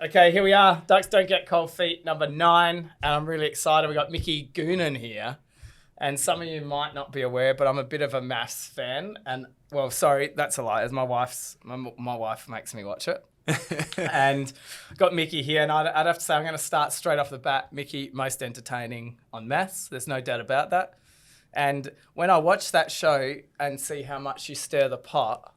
Okay, here we are. Ducks Don't Get Cold Feet, number 9. And I'm really excited. We got Mickey Goonan here. And some of you might not be aware, but I'm a bit of a maths fan. And, well, sorry, that's a lie. My wife makes me watch it. And got Mickey here. And I'd have to say, I'm going to start straight off the bat. Mickey, most entertaining on maths. There's no doubt about that. And when I watch that show and see how much you stir the pot,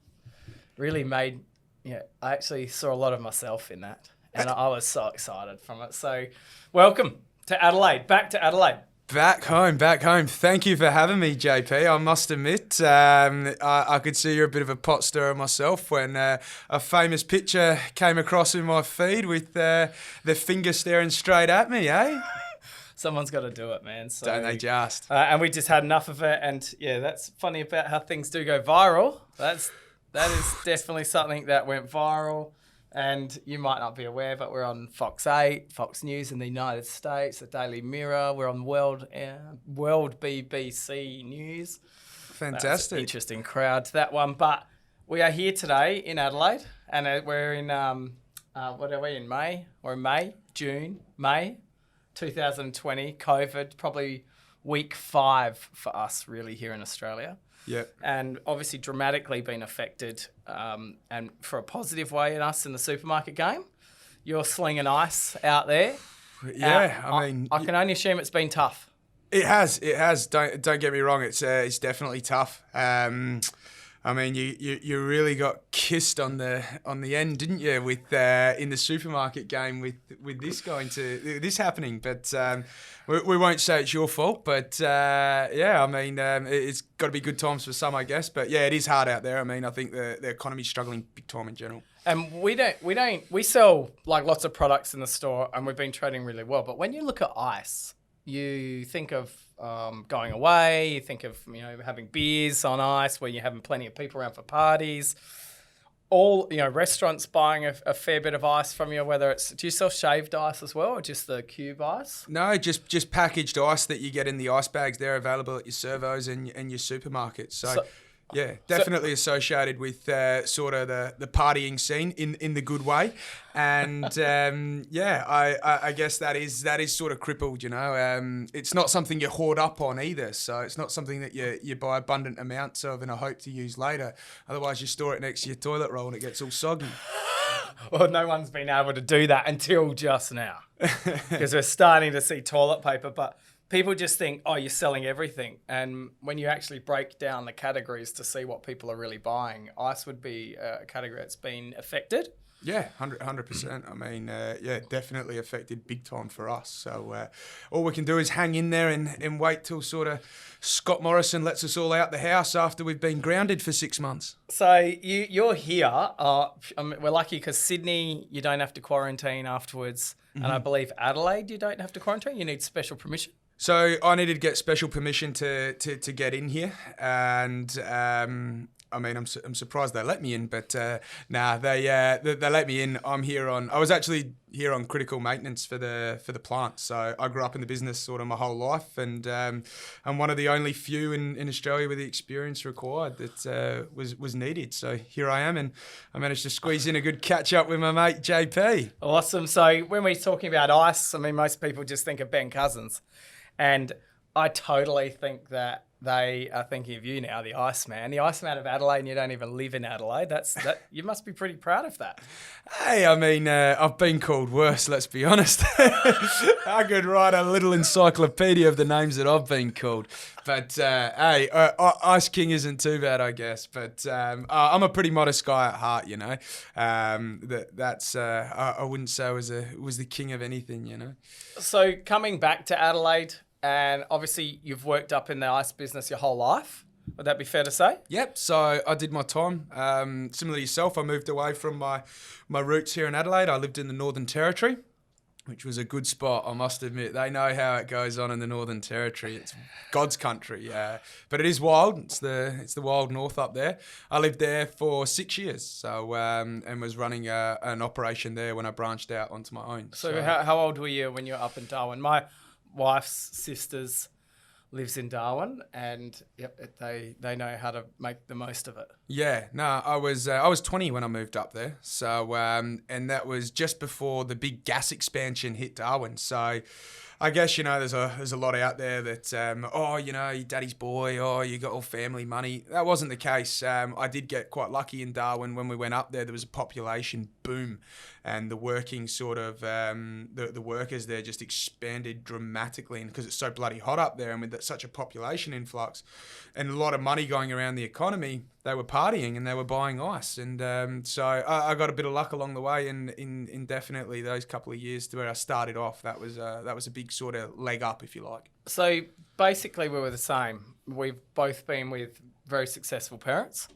really made, I actually saw a lot of myself in that. And I was so excited from it. So welcome to Adelaide, back to Adelaide. Back home. Thank you for having me, JP. I must admit, I could see you're a bit of a pot stirrer myself when a famous picture came across in my feed with their finger staring straight at me, eh? Someone's got to do it, man. So, don't they just? And we just had enough of it. And yeah, that's funny about how things do go viral. That is definitely something that went viral. And you might not be aware, but we're on Fox 8, Fox News in the United States, the Daily Mirror. We're on World BBC News. Fantastic. Interesting crowd to that one. But we are here today in Adelaide, and we're in, what are we in May? We're in May 2020, COVID, probably week 5 for us really here in Australia. Yep. And obviously dramatically been affected and for a positive way in us in the supermarket game. You're slinging ice out there. Yeah, I can only assume it's been tough. It has. Don't get me wrong. It's definitely tough. You really got kissed on the end, didn't you? With in the supermarket game with this happening. But we won't say it's your fault. But it's got to be good times for some, I guess. But yeah, it is hard out there. I think the economy's struggling big time in general. And we sell like lots of products in the store, and we've been trading really well. But when you look at ice, you think of going away, you think of having beers on ice where you're having plenty of people around for parties. All restaurants buying a fair bit of ice from you, whether it's, do you sell shaved ice as well or just the cube ice? No, just packaged ice that you get in the ice bags. They're available at your servos and your supermarkets. So yeah, definitely associated with sort of the partying scene in the good way, and I guess that is sort of crippled. It's not something you hoard up on either, so it's not something that you buy abundant amounts of in a hope to use later. Otherwise, you store it next to your toilet roll and it gets all soggy. Well, no one's been able to do that until just now, because we're starting to see toilet paper, but people just think, oh, you're selling everything. And when you actually break down the categories to see what people are really buying, ice would be a category that's been affected. Yeah, 100%. Definitely affected big time for us. So all we can do is hang in there and wait till sort of Scott Morrison lets us all out the house after we've been grounded for 6 months. So you're here. We're lucky because Sydney, you don't have to quarantine afterwards. Mm-hmm. And I believe Adelaide, you don't have to quarantine. You need special permission. So I needed to get special permission to get in here, and I'm surprised they let me in, but they let me in. I was actually here on critical maintenance for the plant. So I grew up in the business sort of my whole life, and I'm one of the only few in Australia with the experience required that was needed. So here I am, and I managed to squeeze in a good catch up with my mate JP. Awesome. So when we're talking about ice, most people just think of Ben Cousins. And I totally think that they are thinking of you now, the Iceman of Adelaide, and you don't even live in Adelaide. That you must be pretty proud of that. Hey, I've been called worse, let's be honest. I could write a little encyclopedia of the names that I've been called. But Ice King isn't too bad, I guess. But I'm a pretty modest guy at heart, I wouldn't say I was the king of anything, So coming back to Adelaide, and obviously you've worked up in the ice business your whole life. Would that be fair to say? Yep. So I did my time. Similar to yourself, I moved away from my roots here in Adelaide. I lived in the Northern Territory, which was a good spot, I must admit. They know how it goes on in the Northern Territory. It's God's country, but it is wild. It's the wild north up there. I lived there for 6 years, so and was running an operation there when I branched out onto my own. So how old were you when you were up in Darwin? My wife's sisters lives in Darwin, and they know how to make the most of it. Yeah, no, I was 20 when I moved up there. So and that was just before the big gas expansion hit Darwin. So I guess there's a lot out there that your daddy's boy, you got all family money. That wasn't the case. I did get quite lucky in Darwin when we went up there. There was a population boom, and the working sort of the workers there just expanded dramatically, and because it's so bloody hot up there, and with such a population influx, and a lot of money going around the economy, they were partying and they were buying ice, and so I got a bit of luck along the way, in definitely those couple of years to where I started off. That was a big sort of leg up, if you like. So basically, we were the same. We've both been with very successful parents.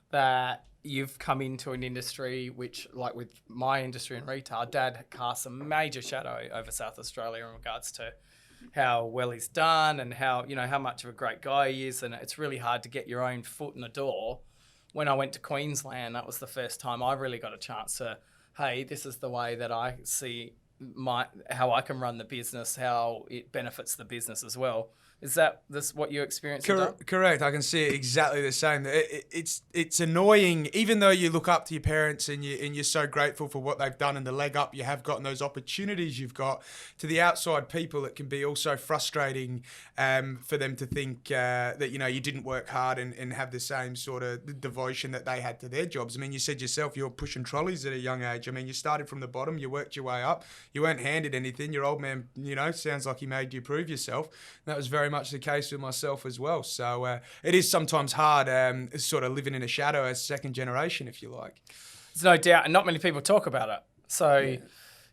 That you've come into an industry which, like with my industry in retail, Dad casts a major shadow over South Australia in regards to how well he's done and how much of a great guy he is, and it's really hard to get your own foot in the door. When I went to Queensland, that was the first time I really got a chance to, hey, this is the way that I see how I can run the business, how it benefits the business as well. Is that what you experienced? Correct. I can see it exactly the same. It's annoying, even though you look up to your parents and you're so grateful for what they've done and the leg up you have gotten, those opportunities you've got. To the outside people, it can be also frustrating for them to think that you didn't work hard and have the same sort of devotion that they had to their jobs. I mean, you said yourself you're pushing trolleys at a young age. I mean, you started from the bottom, you worked your way up, you weren't handed anything. Your old man, sounds like he made you prove yourself. And that was very much the case with myself as well. So it is sometimes hard sort of living in a shadow as second generation, if you like. There's no doubt, and not many people talk about it. So, I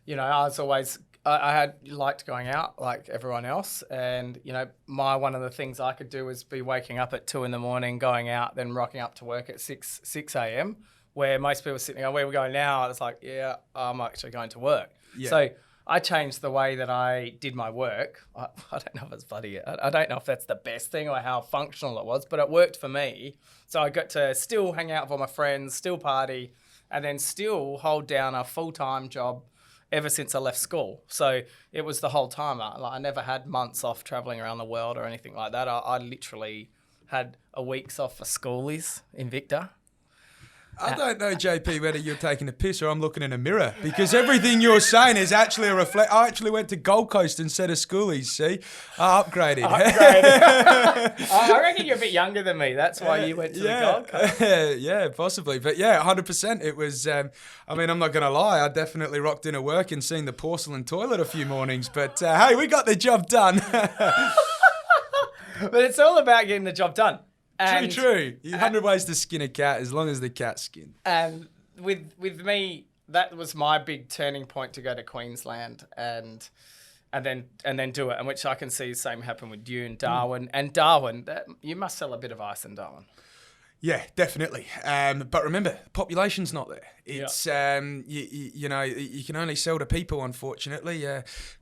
was always, I had liked going out like everyone else, and one of the things I could do was be waking up at 2 a.m, going out, then rocking up to work at 6 a.m, where most people are sitting there, where we go now? I was like, yeah, I'm actually going to work. Yeah. So I changed the way that I did my work. I don't know if it's bloody, I don't know if that's the best thing or how functional it was, but it worked for me. So I got to still hang out with all my friends, still party, and then still hold down a full-time job ever since I left school. So it was the whole time. I never had months off traveling around the world or anything like that. I literally had a week's off for schoolies in Victor. I don't know, JP, whether you're taking a piss or I'm looking in a mirror, because everything you're saying is actually a reflect. I actually went to Gold Coast instead of schoolies, see? I upgraded. I reckon you're a bit younger than me. That's why you went to the Gold Coast. Yeah, possibly. But yeah, 100%. It was, I'm not going to lie. I definitely rocked into work and seen the porcelain toilet a few mornings. But hey, we got the job done. But it's all about getting the job done. And, true. 100 ways to skin a cat, as long as the cat's skinned. And with me, that was my big turning point to go to Queensland and then do it, and which I can see the same happen with you and Darwin. And Darwin, you must sell a bit of ice in Darwin. Yeah, definitely. But remember, population's not there. It's you can only sell to people, unfortunately.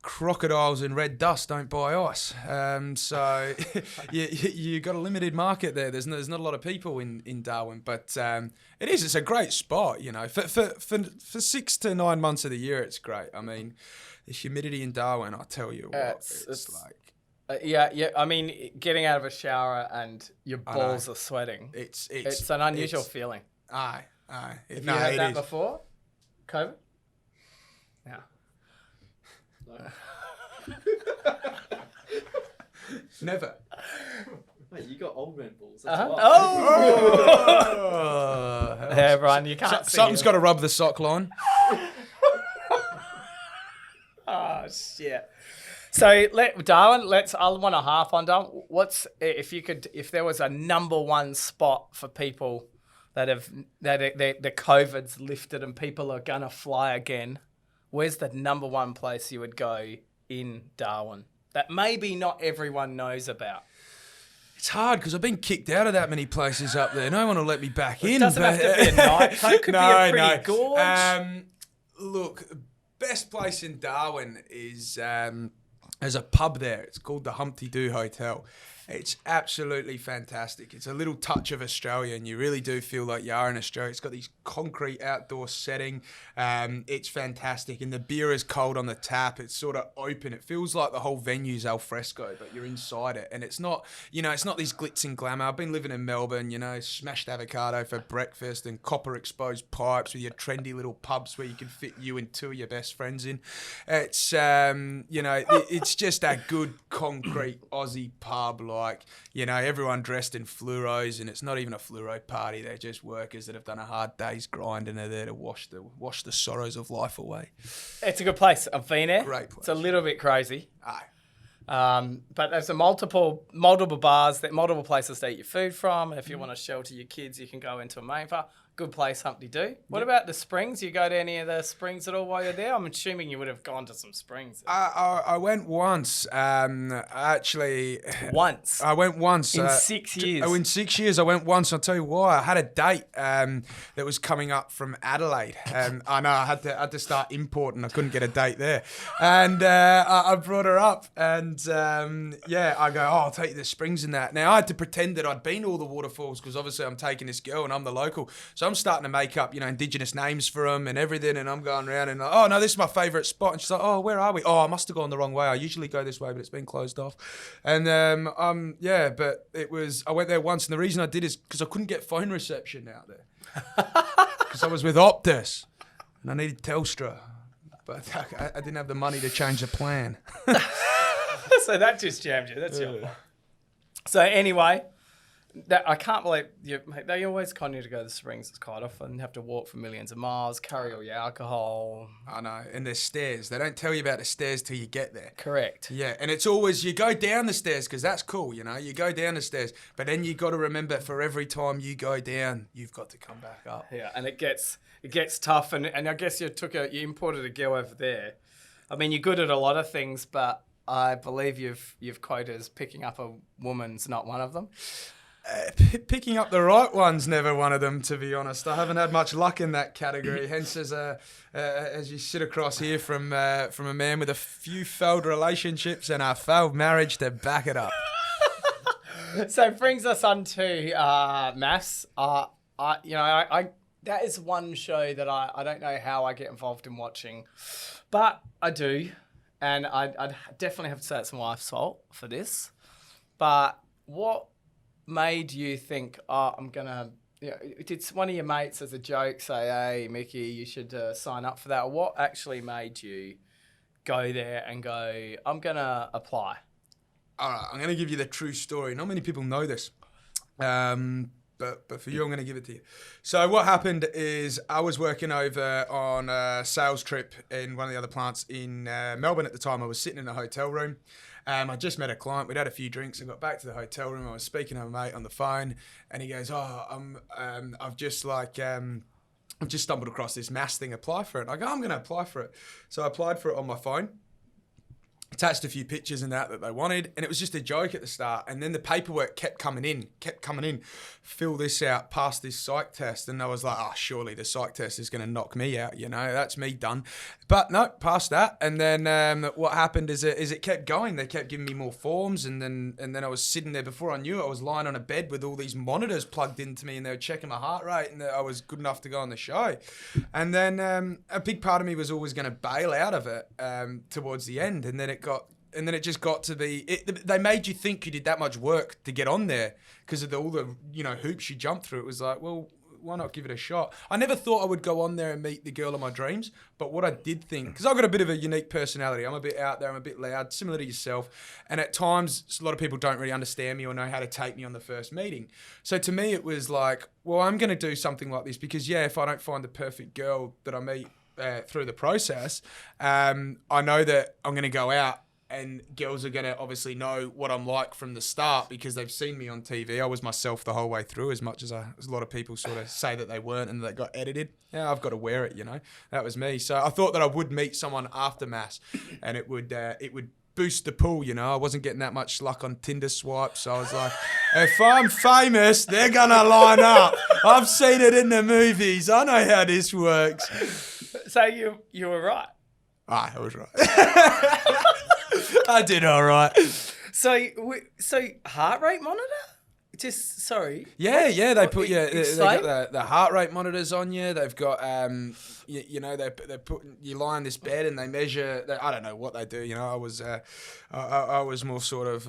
Crocodiles and red dust don't buy ice. So you got a limited market there. There's not a lot of people in Darwin, but it's a great spot. For 6 to 9 months of the year, it's great. I mean, the humidity in Darwin, I tell you what, it's like. Yeah. I mean, getting out of a shower and your balls are sweating. It's an unusual feeling. Aye. Have you had that before? COVID? Yeah. Never. Mate, you got old man balls. Oh! Yeah, Brian, you can't see something's got to rub the sock line. Oh, shit. So, Darwin, I want to harp on Darwin. If there was a number one spot for people that the COVID's lifted and people are gonna fly again, where's the number one place you would go in Darwin that maybe not everyone knows about? It's hard because I've been kicked out of that many places up there. No one will let me back in. It doesn't have to be a night. It could be a pretty gorge. Look, best place in Darwin is. There's a pub there. It's called the Humpty Doo Hotel. It's absolutely fantastic. It's a little touch of Australia, and you really do feel like you are in Australia. It's got these concrete outdoor setting. It's fantastic, and the beer is cold on the tap. It's sort of open. It feels like the whole venue's al fresco, but you're inside it, and it's not, it's not this glitz and glamour. I've been living in Melbourne, smashed avocado for breakfast and copper exposed pipes with your trendy little pubs where you can fit you and two of your best friends in. It's it's just a good concrete Aussie pub, everyone dressed in fluoros, and it's not even a fluoro party. They're just workers that have done a hard day's grind and are there to wash the sorrows of life away. It's a good place. I've been there. Great place. It's a little bit crazy. Aye. But there's multiple bars, multiple places to eat your food from. If you want to shelter your kids, you can go into a main bar. Good place, Humpty Do. What about the springs? You go to any of the springs at all while you're there? I'm assuming you would have gone to some springs. I went once. Actually, once. I went once in 6 years. In 6 years, I went once. I'll tell you why. I had a date that was coming up from Adelaide. I know I had to start importing. I couldn't get a date there, and I brought her up, and I go, I'll take you to the springs and that. Now I had to pretend that I'd been to all the waterfalls because obviously I'm taking this girl and I'm the local. So I'm starting to make up, Indigenous names for them and everything. And I'm going around and oh, no, this is my favourite spot. And she's like, oh, where are we? Oh, I must have gone the wrong way. I usually go this way, but it's been closed off. And but I went there once. And the reason I did is because I couldn't get phone reception out there. Because I was with Optus and I needed Telstra. But I didn't have the money to change the plan. So that just jammed you. That's your fault. So anyway... I can't believe they always con you to go to the springs quite often. You have to walk for millions of miles, carry all your alcohol. I know, and there's stairs. They don't tell you about the stairs till you get there. Correct. Yeah, and it's always, you go down the stairs because that's cool, you go down the stairs. But then you got to remember for every time you go down, you've got to come back up. Yeah, and it gets tough. And I guess you imported a girl over there. I mean, you're good at a lot of things, but I believe you've quoted as picking up a woman's not one of them. Picking up the right one's never one of them, to be honest. I haven't had much luck in that category. Hence, as you sit across here from a man with a few failed relationships and a failed marriage to back it up. So it brings us on to Maths. That is one show that I don't know how I get involved in watching, but I do, and I'd definitely have to say it's my wife's fault for this. But what made you think, I'm going to, did one of your mates as a joke say, hey, Mickey, you should sign up for that? Or what actually made you go there and go, I'm going to apply? All right, I'm going to give you the true story. Not many people know this, but for you, I'm going to give it to you. So what happened is I was working over on a sales trip in one of the other plants in Melbourne at the time. I was sitting in a hotel room. I just met a client. We'd had a few drinks and got back to the hotel room. I was speaking to a mate on the phone, and he goes, I've just stumbled across this mass thing. Apply for it. I go, I'm going to apply for it. So I applied for it on my phone. Attached a few pictures and that they wanted, and it was just a joke at the start, and then the paperwork kept coming in, fill this out, pass this psych test, and I was like, surely the psych test is going to knock me out, that's me done. But no, passed that, and then what happened is it kept going. They kept giving me more forms, and then I was sitting there. Before I knew it, I was lying on a bed with all these monitors plugged into me, and they were checking my heart rate, and I was good enough to go on the show. And then a big part of me was always going to bail out of it towards the end, and then it just got to be, they made you think you did that much work to get on there because of all the hoops you jumped through. It was like, well, why not give it a shot? I never thought I would go on there and meet the girl of my dreams, but what I did think, because I've got a bit of a unique personality, I'm a bit out there, I'm a bit loud, similar to yourself, and at times a lot of people don't really understand me or know how to take me on the first meeting. So to me it was like, well, I'm going to do something like this because if I don't find the perfect girl that I meet through the process, I know that I'm going to go out and girls are going to obviously know what I'm like from the start because they've seen me on TV. I was myself the whole way through, as much as a lot of people sort of say that they weren't and that got edited. Yeah, I've got to wear it, That was me. So I thought that I would meet someone after mass and it would boost the pool, I wasn't getting that much luck on Tinder swipes. So I was like, if I'm famous, they're going to line up. I've seen it in the movies. I know how this works. So you were right. I was right. I did all right. So heart rate monitor? Just sorry. Yeah, they put they explain? got the heart rate monitors on you. They've got they put you lie on this bed and they measure. I don't know what they do. I was more sort of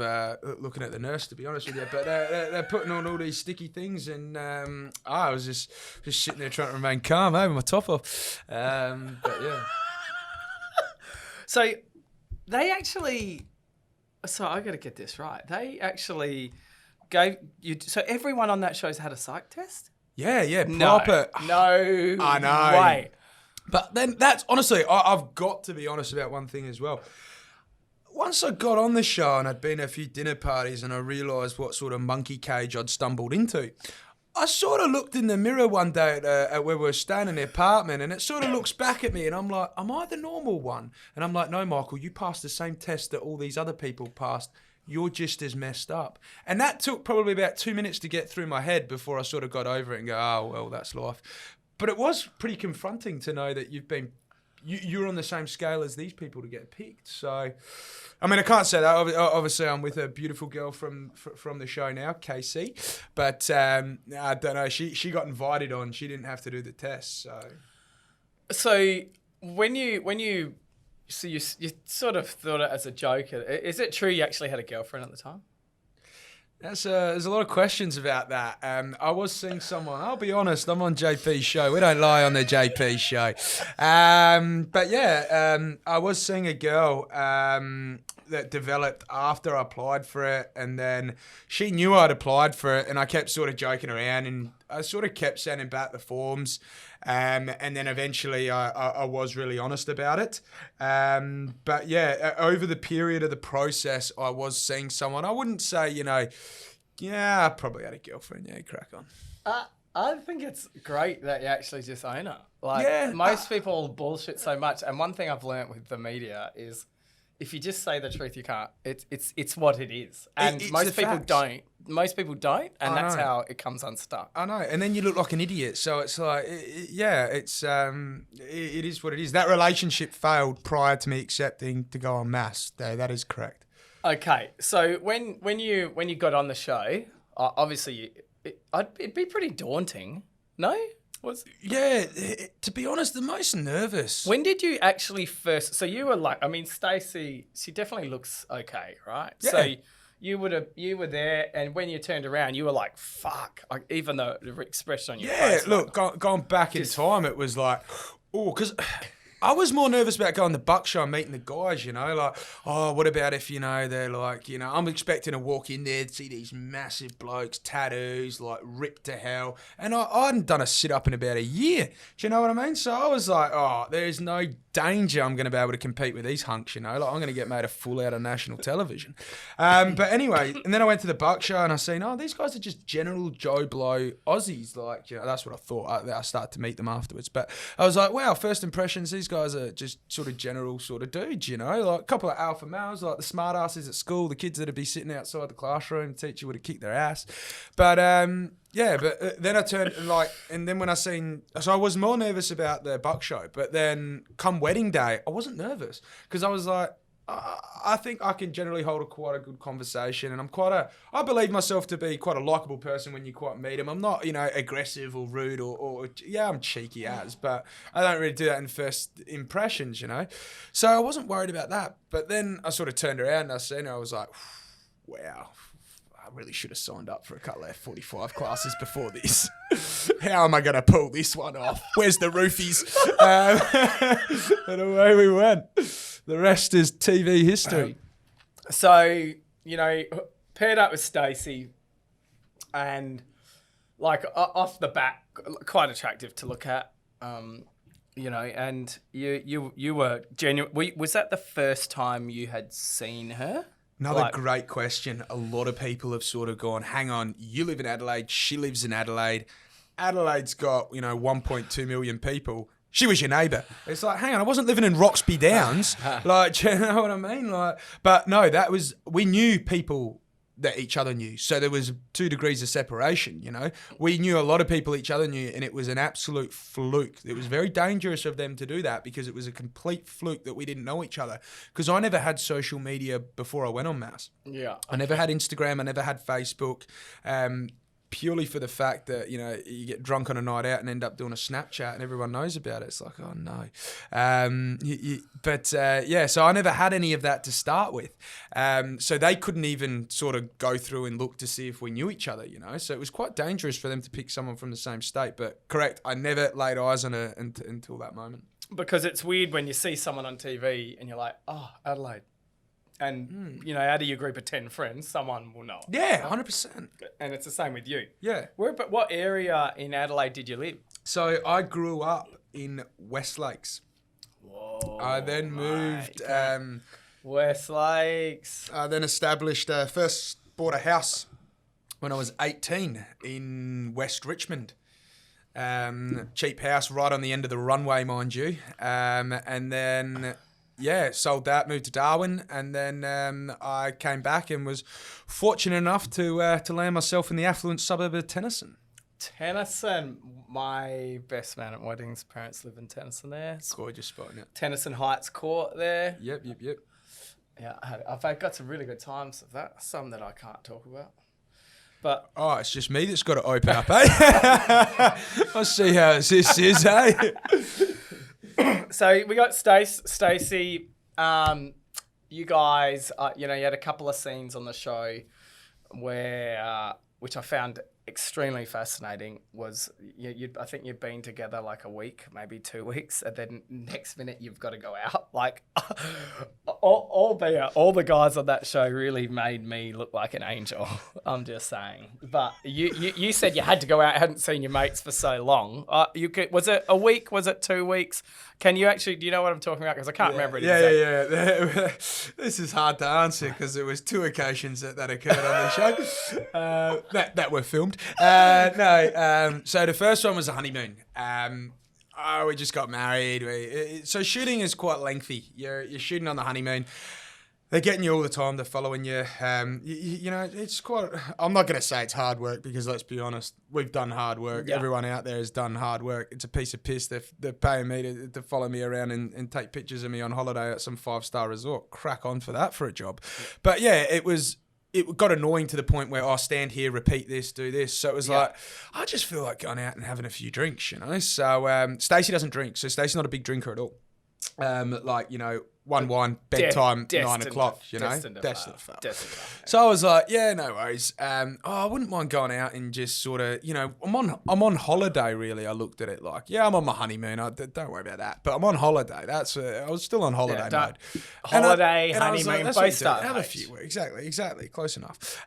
looking at the nurse, to be honest with you. But they're putting on all these sticky things, and I was just sitting there trying to remain calm, with my top off. But yeah. So they actually. So I got to get this right. They actually gave you. So everyone on that show's had a psych test. Yeah, proper. No, I know. Way. But then that's honestly, I've got to be honest about one thing as well. Once I got on the show and I'd been at a few dinner parties and I realised what sort of monkey cage I'd stumbled into, I sort of looked in the mirror one day at where we were staying in the apartment, and it sort of looks back at me and I'm like, am I the normal one? And I'm like, no, Michael, you passed the same test that all these other people passed. You're just as messed up. And that took probably about 2 minutes to get through my head before I sort of got over it and go, oh, well, that's life. But it was pretty confronting to know that you're on the same scale as these people to get picked. So, I mean, I can't say that. Obviously, I'm with a beautiful girl from the show now, Casey. But I don't know. She got invited on. She didn't have to do the test. So when you sort of thought it as a joke. Is it true you actually had a girlfriend at the time? There's a lot of questions about that. I was seeing someone. I'll be honest. I'm on JP's show. We don't lie on the JP show. But yeah, I was seeing a girl that developed after I applied for it, and then she knew I'd applied for it, and I kept sort of joking around, and I sort of kept sending back the forms, and then eventually I was really honest about it. But yeah, over the period of the process, I was seeing someone. I wouldn't say, I probably had a girlfriend. Yeah, crack on. I think it's great that you actually just own it. Most people bullshit so much, and one thing I've learnt with the media is, if you just say the truth, you can't. It's what it is, and most people don't. Most people don't, and that's how it comes unstuck. I know, and then you look like an idiot. So it's like, it is what it is. That relationship failed prior to me accepting to go on mass. That is correct. Okay, so when you got on the show, obviously it'd be pretty daunting. No. To be honest, the most nervous. When did you actually first? So you were like, I mean, Stacey, she definitely looks okay, right? Yeah. So you were there, and when you turned around, you were like, "Fuck!" Even though the expression on your face. Yeah, look, going back in time, it was like, because I was more nervous about going to the Buck show and meeting the guys, like, oh, what about if, they're like, I'm expecting to walk in there and see these massive blokes, tattoos, like ripped to hell. And I hadn't done a sit-up in about a year. Do you know what I mean? So I was like, oh, there's no danger I'm going to be able to compete with these hunks, like I'm going to get made a fool out of national television. But anyway, and then I went to the Buck show and I seen, these guys are just general Joe Blow Aussies. Like, that's what I thought. I started to meet them afterwards. But I was like, wow, first impressions, these guys are just sort of general sort of dudes, like a couple of alpha males, like the smart asses at school, the kids that'd be sitting outside the classroom, the teacher would have kicked their ass. But then I turned and then when so I was more nervous about the Buck show, but then come wedding day, I wasn't nervous because I was like, I think I can generally hold quite a good conversation, and I believe myself to be quite a likable person when you quite meet them. I'm not, aggressive or rude or I'm cheeky but I don't really do that in first impressions, So I wasn't worried about that. But then I sort of turned around and I seen her, I was like, wow, I really should have signed up for a couple of 45 classes before this. How am I going to pull this one off? Where's the roofies? And away we went. The rest is TV history. So, paired up with Stacey, and off the bat, quite attractive to look at, and you were genuine. Was that the first time you had seen her? Another great question. A lot of people have sort of gone, hang on, you live in Adelaide, she lives in Adelaide. Adelaide's got, 1.2 million people. She was your neighbour. It's like, hang on, I wasn't living in Roxby Downs. Do you know what I mean? But no, we knew people that each other knew. So there was 2 degrees of separation, you know. We knew a lot of people each other knew, and it was an absolute fluke. It was very dangerous of them to do that because it was a complete fluke that we didn't know each other. Because I never had social media before I went on mass. Yeah. I never had Instagram. I never had Facebook. Purely for the fact that, you know, you get drunk on a night out and end up doing a Snapchat and everyone knows about it. It's like, oh no. So I never had any of that to start with. So they couldn't even sort of go through and look to see if we knew each other, you know. So it was quite dangerous for them to pick someone from the same state. But correct, I never laid eyes on her until that moment. Because it's weird when you see someone on TV and you're like, oh, Adelaide. And, you know, out of your group of 10 friends, someone will know. Yeah, 100%. And it's the same with you. Yeah. But what area in Adelaide did you live? So I grew up in West Lakes. Whoa. I then moved... West Lakes. I then established... first bought a house when I was 18 in West Richmond. Cheap house right on the end of the runway, mind you. And then... Yeah, sold that, moved to Darwin, and then I came back and was fortunate enough to land myself in the affluent suburb of Tennyson. Tennyson, my best man at weddings, parents live in Tennyson there. Gorgeous spot, yeah. Tennyson Heights Court there. Yep. Yeah, I've got some really good times of that, some that I can't talk about. But oh, it's just me that's got to open up, eh? I'll see how this is, eh? So we got Stacey. You guys, you had a couple of scenes on the show where, which I found extremely fascinating. Was I think you've been together like a week, maybe 2 weeks, and then next minute you've got to go out. Like, all the guys on that show really made me look like an angel. I'm just saying. But you said you had to go out, hadn't seen your mates for so long. Was it a week? Was it 2 weeks? Do you know what I'm talking about? Because I can't remember it exactly. Yeah. This is hard to answer because there was 2 occasions that occurred on the show that were filmed. So the first one was a honeymoon. We just got married. So shooting is quite lengthy. You're shooting on the honeymoon. They're getting you all the time. They're following you. It's quite... I'm not going to say it's hard work because, let's be honest, we've done hard work. Yeah. Everyone out there has done hard work. It's a piece of piss. They're paying me to follow me around and take pictures of me on holiday at some 5-star resort. Crack on for that for a job. But, yeah, it got annoying to the point where I stand here, repeat this, do this. So it was like, I just feel like going out and having a few drinks, you know. So Stacey doesn't drink. So Stacey's not a big drinker at all. One wine, bedtime, 9 o'clock, you know? Destined to fail. So I was like, yeah, no worries. I wouldn't mind going out and just sort of, I'm on holiday, really. I looked at it like, yeah, I'm on my honeymoon. Don't worry about that. But I'm on holiday. I was still on holiday mode. Honeymoon, both start. Have a few. Exactly. Close enough.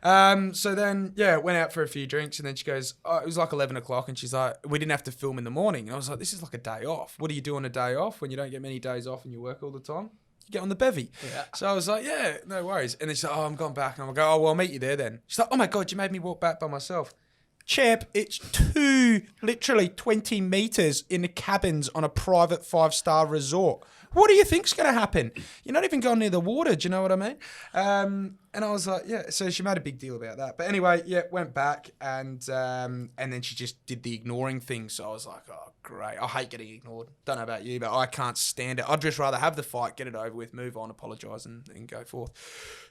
So then, went out for a few drinks, and then she goes, it was like 11 o'clock, and she's like, we didn't have to film in the morning. And I was like, this is like a day off. What do you do on a day off when you don't get many days off and you work all the time? Get on the bevy. Yeah. So I was like, yeah, no worries. And then she's like, I'm going back. And I'm like, oh, well, I'll meet you there then. She's like, oh my God, you made me walk back by myself. Champ, it's literally 20 meters in the cabins on a private 5-star resort. What do you think's going to happen? You're not even going near the water. Do you know what I mean? And I was like, yeah. So she made a big deal about that. But anyway, went back and then she just did the ignoring thing. So I was like, oh, great. I hate getting ignored. Don't know about you, but I can't stand it. I'd just rather have the fight, get it over with, move on, apologise and go forth.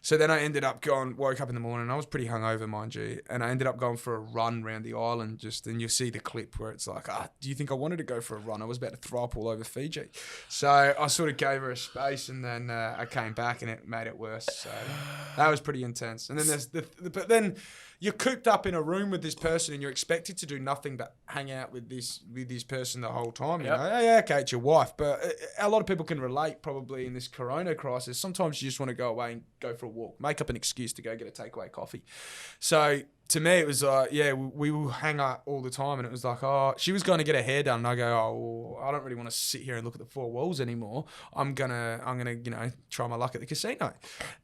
So then I ended up woke up in the morning. I was pretty hungover, mind you. And I ended up going for a run around the island and you'll see the clip where it's like, do you think I wanted to go for a run? I was about to throw up all over Fiji. So I sort of gave her a space and then I came back and it made it worse. So that was pretty intense. And then but then you're cooped up in a room with this person and you're expected to do nothing but hang out with this person the whole time. You know, yeah, okay, it's your wife, but a lot of people can relate probably in this corona crisis. Sometimes you just want to go away and go for a walk, make up an excuse to go get a takeaway coffee. So to me, it was like, we will hang out all the time. And it was like, she was going to get her hair done. And I go, I don't really want to sit here and look at the 4 walls anymore. I'm gonna, try my luck at the casino.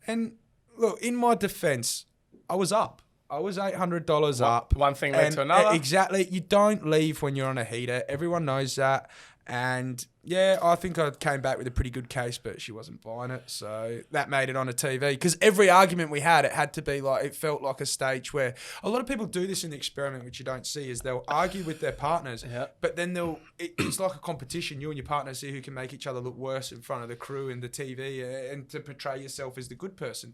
And look, in my defense, I was up. I was $800 up. One thing led to another. Exactly. You don't leave when you're on a heater. Everyone knows that. And Yeah, I think I came back with a pretty good case, but she wasn't buying it. So that made it on a TV. Because every argument we had, it had to be like, it felt like a stage where a lot of people do this in the experiment, which you don't see, is they'll argue with their partners, but then it's like a competition. You and your partner see who can make each other look worse in front of the crew and the TV and to portray yourself as the good person.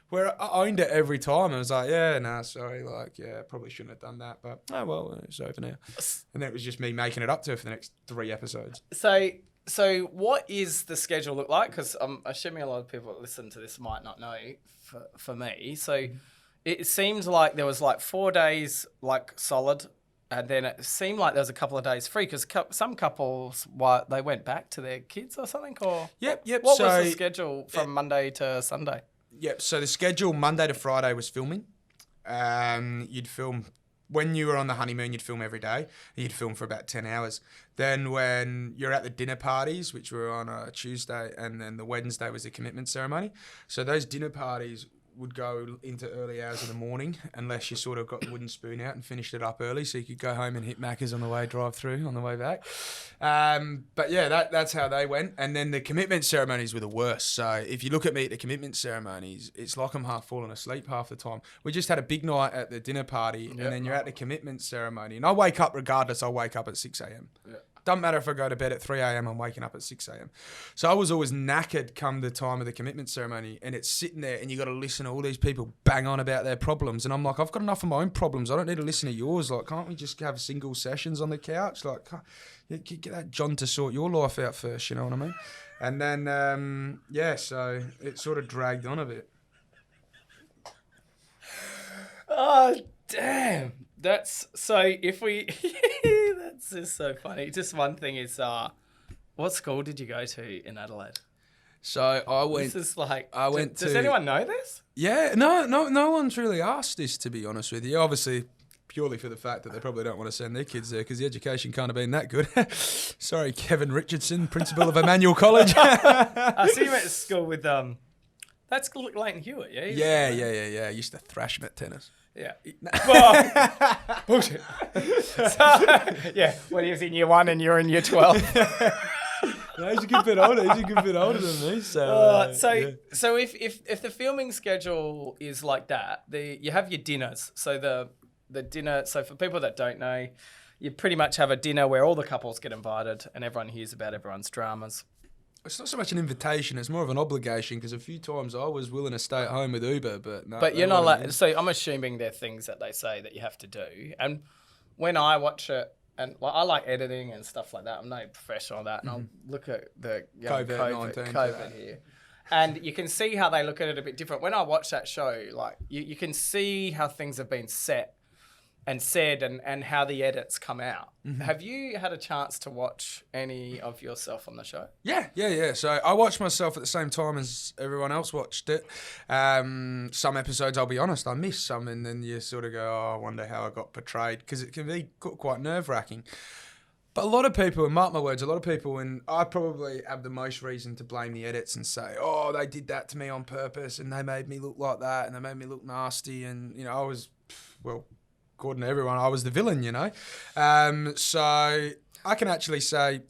Where I owned it every time. I was like, sorry, probably shouldn't have done that, but oh well, it's over now. And then it was just me making it up to her for the next 3 episodes. So what is the schedule look like? Because I'm assuming a lot of people that listen to this might not know for me. So it seems like there was like 4 days like solid, and then it seemed like there was a couple of days free because some couples, they went back to their kids or something? Or Yep. What was the schedule from Monday to Sunday? Yep. So the schedule Monday to Friday was filming. You'd film when you were on the honeymoon. You'd film every day. You'd film for about 10 hours. Then when you're at the dinner parties, which were on a Tuesday, and then the Wednesday was the commitment ceremony. So those dinner parties would go into early hours of the morning unless you sort of got the wooden spoon out and finished it up early so you could go home and hit Macca's on the way, drive through on the way back. But yeah, that's how they went. And then the commitment ceremonies were the worst. So if you look at me at the commitment ceremonies, it's like I'm half falling asleep half the time. We just had a big night at the dinner party and then you're at the commitment ceremony. And I wake up regardless, I'll wake up at 6 a.m. Yeah. Doesn't matter if I go to bed at 3 a.m, I'm waking up at 6 a.m. So I was always knackered come the time of the commitment ceremony, and it's sitting there and you got to listen to all these people bang on about their problems. And I'm like, I've got enough of my own problems. I don't need to listen to yours. Like, can't we just have single sessions on the couch? Like, get that John to sort your life out first, you know what I mean? And then, so it sort of dragged on a bit. Oh, damn. That's so if we that's just so funny. Just one thing is what school did you go to in Adelaide? So I went. This is like I went does to. anyone know this? Yeah, no one's really asked this, to be honest with you. Obviously, purely for the fact that they probably don't want to send their kids there because the education can't have been that good. Sorry, Kevin Richardson, principal of Emmanuel College. I see you went to school with that's Leighton Hewitt, yeah. Yeah. I used to thrash him at tennis. Yeah. Well, bullshit. So, yeah, when he was in year 1 and you're in year 12. No, he's a good bit older. He's a good bit older than me. So, so if the filming schedule is like that, you have your dinners. So the dinner. So for people that don't know, you pretty much have a dinner where all the couples get invited and everyone hears about everyone's dramas. It's not so much an invitation; it's more of an obligation. Because a few times I was willing to stay at home with Uber, but no. But you're not allowed. So I'm assuming they're things that they say that you have to do. And when I watch it, and I like editing and stuff like that. I'm no professional at that, and I'll look at the COVID here, and you can see how they look at it a bit different. When I watch that show, like you can see how things have been set and said and how the edits come out. Mm-hmm. Have you had a chance to watch any of yourself on the show? Yeah. So I watched myself at the same time as everyone else watched it. Some episodes, I'll be honest, I missed some, and then you sort of go, oh, I wonder how I got portrayed, because it can be quite nerve-wracking. But a lot of people, and mark my words, and I probably have the most reason to blame the edits and say, oh, they did that to me on purpose, and they made me look like that, and they made me look nasty, and, you know, I was, well, according to everyone, I was the villain, you know. So I can actually say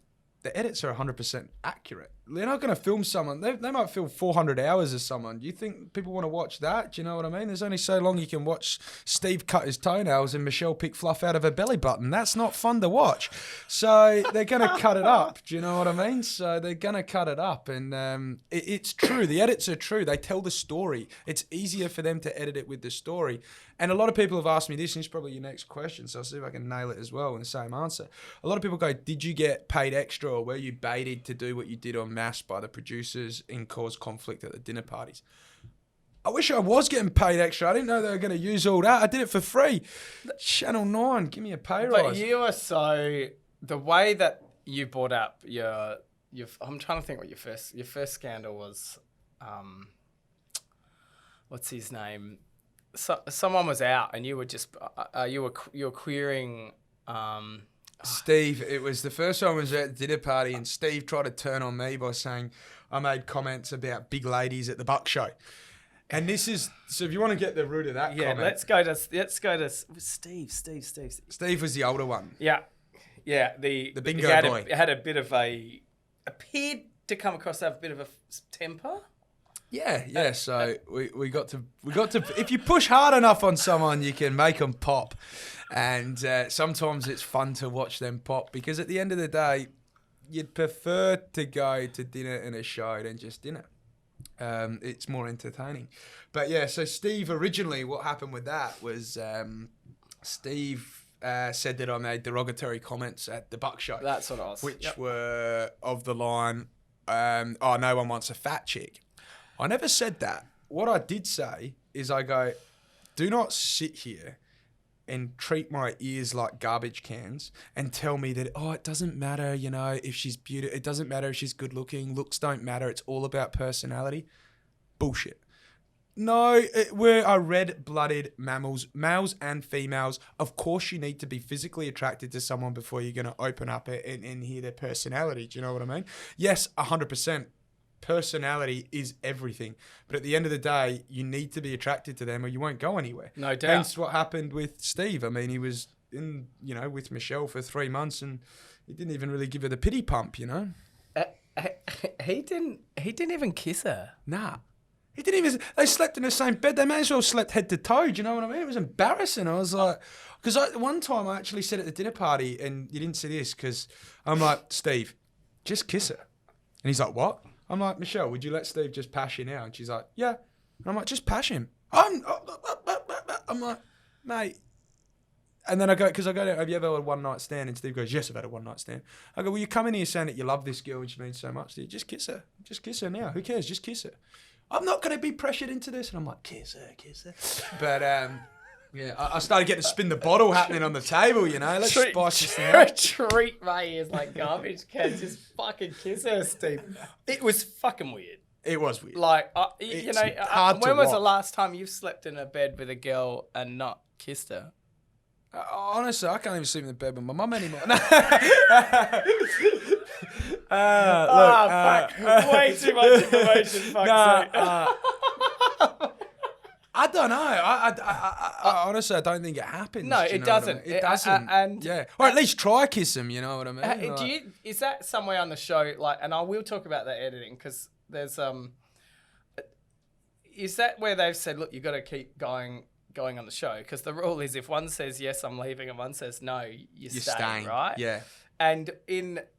the edits are 100% accurate. They're not going to film someone. They might film 400 hours of someone. Do you think people want to watch that? Do you know what I mean? There's only so long you can watch Steve cut his toenails and Michelle pick fluff out of her belly button. That's not fun to watch. So they're going to cut it up. Do you know what I mean? So they're going to cut it up. And it's true. The edits are true. They tell the story. It's easier for them to edit it with the story. And a lot of people have asked me this, and it's probably your next question, so I'll see if I can nail it as well in the same answer. A lot of people go, did you get paid extra, or were you baited to do what you did on MASH by the producers and cause conflict at the dinner parties? I wish I was getting paid extra. I didn't know they were going to use all that. I did it for free. Channel 9, give me a pay rise. But you are so... The way that you brought up your I'm trying to think what your first scandal was. What's his name? So, someone was out and you were just you were queering Steve. It was the first time I was at the dinner party, and Steve tried to turn on me by saying I made comments about big ladies at the Buck show. And this is, so if you want to get the root of that comment. let's go to Steve. Steve was the older one. Yeah. The bingo he boy. Had a bit of a appeared to come across to have a bit of a temper. Yeah. So we got to. If you push hard enough on someone, you can make them pop, and sometimes it's fun to watch them pop because at the end of the day, you'd prefer to go to dinner and a show than just dinner. It's more entertaining. But yeah, so Steve, originally what happened with that was Steve said that I made derogatory comments at the Buck Show. That's what I was. Which were of the line, oh, no one wants a fat chick. I never said that. What I did say is I go, do not sit here and treat my ears like garbage cans and tell me that, oh, it doesn't matter, you know, if she's beautiful. It doesn't matter if she's good looking. Looks don't matter. It's all about personality. Bullshit. No, we are red-blooded mammals, males and females. Of course, you need to be physically attracted to someone before you're going to open up and hear their personality. Do you know what I mean? Yes, 100%. Personality is everything. But at the end of the day, you need to be attracted to them or you won't go anywhere. No doubt. Hence what happened with Steve. I mean, he was in, you know, with Michelle for 3 months and he didn't even really give her the pity pump, you know? He didn't even kiss her. Nah. He didn't even. They slept in the same bed. They may as well slept head to toe. Do you know what I mean? It was embarrassing. I was like, because one time I actually said at the dinner party, and you didn't see this, because I'm like, Steve, just kiss her. And he's like, what? I'm like, Michelle, would you let Steve just pash you now? And she's like, yeah. And I'm like, just pash him. I'm like, mate. And then I go, because I go, have you ever had a one night stand? And Steve goes, yes, I've had a one night stand. I go, well, you come in here saying that you love this girl and she means so much to you. Just kiss her. Just kiss her now. Who cares? Just kiss her. I'm not going to be pressured into this. And I'm like, kiss her. But, yeah, I started getting to spin the bottle happening on the table, you know. Let's spice this thing up. Treat my ears like garbage cans. Just fucking kiss her, Steve. It was fucking weird. It was weird. Like, you know, when was the last time you've slept in a bed with a girl and not kissed her? Honestly, I can't even sleep in the bed with my mum anymore. Fuck. Way too much information, fuck's sake. I don't know. I honestly, I don't think it happens. No, it doesn't. I mean? It doesn't. And yeah, or at least try kiss him. You know what I mean? Do is that somewhere on the show? Like, and I will talk about that editing because there's Is that where they've said, look, you got to keep going on the show? Because the rule is if one says yes, I'm leaving, and one says no, you're staying, right? Yeah. And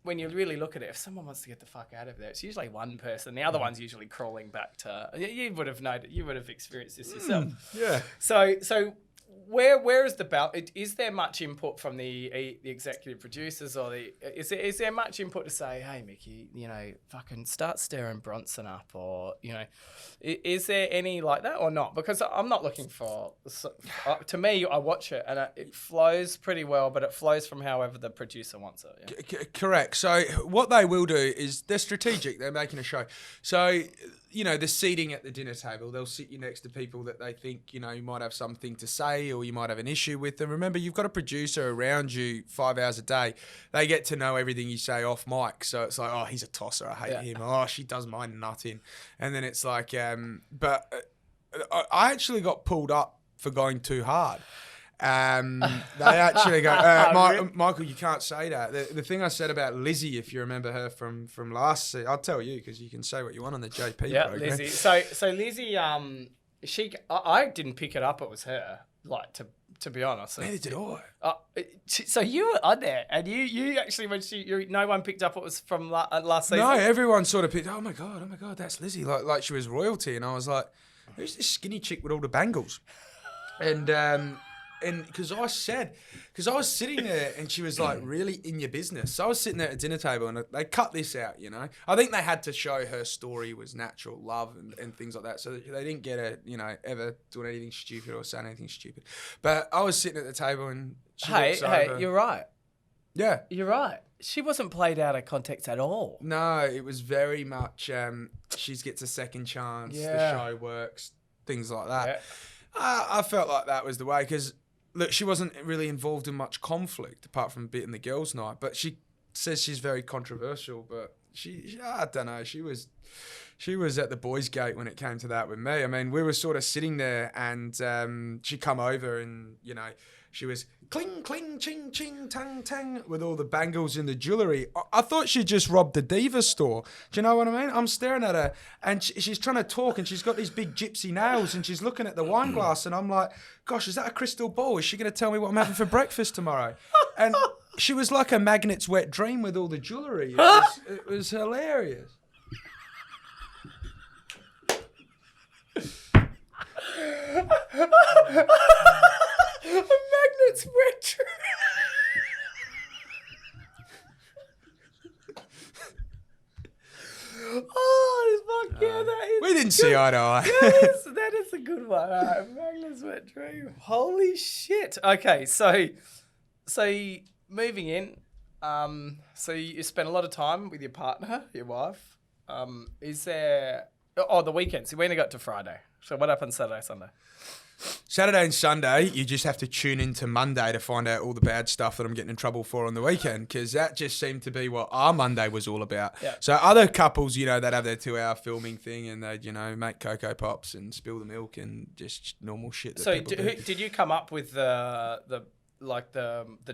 when you really look at it, if someone wants to get the fuck out of there, it's usually one person. The other one's usually crawling back to. You would have noted. You would have experienced this yourself. Yeah. So where is the belt? Is there much input from the executive producers or is there much input to say, hey Mickey, you know, fucking start stirring Bronson up, or you know, is there any like that or not? Because I'm not looking for. To me, I watch it and it flows pretty well, but it flows from however the producer wants it. Yeah. Correct. So what they will do is they're strategic. They're making a show. So you know, the seating at the dinner table, they'll sit you next to people that they think, you know, you might have something to say or you might have an issue with. And remember, you've got a producer around you 5 hours a day. They get to know everything you say off mic. So it's like, oh, he's a tosser. I hate him. Oh, she does my nutting. And then it's like, but I actually got pulled up for going too hard. They actually go, Michael, you can't say that. The thing I said about Lizzie, if you remember her from last season, I'll tell you because you can say what you want on the JP program. Lizzie. So Lizzie, I didn't pick it up. It was her. Like to be honest. Neither did I. So you were on there, and you actually when no one picked up it was from last season. No, everyone sort of picked. Oh my god, that's Lizzie. Like she was royalty, and I was like, who's this skinny chick with all the bangles? And because I was sitting there and she was like really in your business. So I was sitting there at a dinner table and they cut this out, you know. I think they had to show her story was natural love and things like that. So they didn't get her, you know, ever doing anything stupid or saying anything stupid. But I was sitting at the table and she walks over. Hey, you're right. Yeah. You're right. She wasn't played out of context at all. No, it was very much she gets a second chance, the show works, things like that. Yeah. I felt like that was the way because... Look, she wasn't really involved in much conflict apart from beating the girls' night. But she says she's very controversial. But I don't know. She was at the boys' gate when it came to that with me. I mean, we were sort of sitting there, and she come over, and you know, she was cling, cling, ching, ching, tang, tang, with all the bangles and the jewellery. I thought she just robbed the diva store. Do you know what I mean? I'm staring at her, and she's trying to talk, and she's got these big gypsy nails, and she's looking at the wine glass, and I'm like, gosh, is that a crystal ball? Is she going to tell me what I'm having for breakfast tomorrow? And she was like a magnet's wet dream with all the jewellery. It was hilarious. A magnet's wet dream. Oh, fuck yeah, that is. We didn't see eye to eye. That is a good one. All right, magnet's wet dream. Holy shit. Okay, so moving in. So you spend a lot of time with your partner, your wife. Is there? Oh, the weekends. We only got to Friday. So what happens Saturday, Sunday? Saturday and Sunday, you just have to tune into Monday to find out all the bad stuff that I'm getting in trouble for on the weekend, because that just seemed to be what our Monday was all about. Yeah. So other couples, you know, they'd have their 2-hour filming thing, and they'd, you know, make Cocoa Pops and spill the milk and just normal shit that people do. Did you come up with the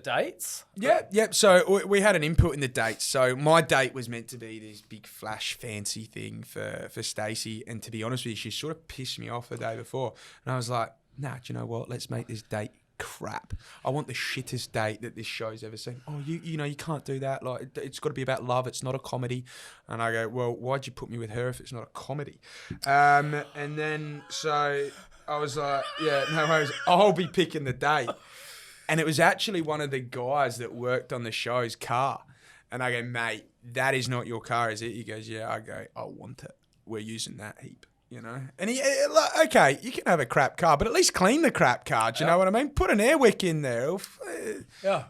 dates? Yep. So we had an input in the dates. So my date was meant to be this big flash fancy thing for Stacey. And to be honest with you, she sort of pissed me off the day before. And I was like, nah, do you know what? Let's make this date crap. I want the shittest date that this show's ever seen. Oh, you know, you can't do that. Like, it's got to be about love. It's not a comedy. And I go, well, why'd you put me with her if it's not a comedy? And then so I was like, yeah, no worries. I'll be picking the date. And it was actually one of the guys that worked on the show's car. And I go, mate, that is not your car, is it? He goes, yeah. I go, I want it. We're using that heap, you know? And he, like, okay, you can have a crap car, but at least clean the crap car. Do you know what I mean? Put an air wick in there. It'll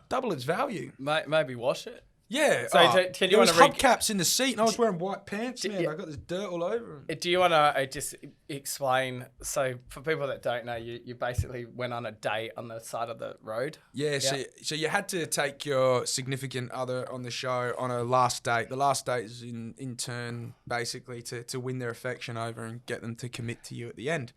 double its value. Maybe wash it. Yeah. So can you there was hubcaps in the seat, and I was wearing white pants, man. I got this dirt all over them. Do you want to just explain? So for people that don't know, you basically went on a date on the side of the road. Yeah. So you had to take your significant other on the show on a last date. The last date is in turn basically to win their affection over and get them to commit to you at the end.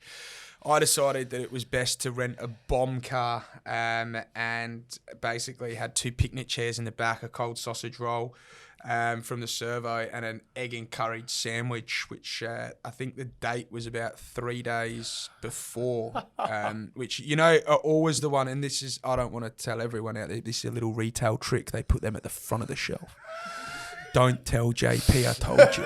I decided that it was best to rent a bomb car and basically had 2 picnic chairs in the back, a cold sausage roll from the servo, and an egg and curry sandwich, which I think the date was about 3 days before, which, you know, are always the one, and this is, I don't want to tell everyone out there, this is a little retail trick. They put them at the front of the shelf. Don't tell JP I told you.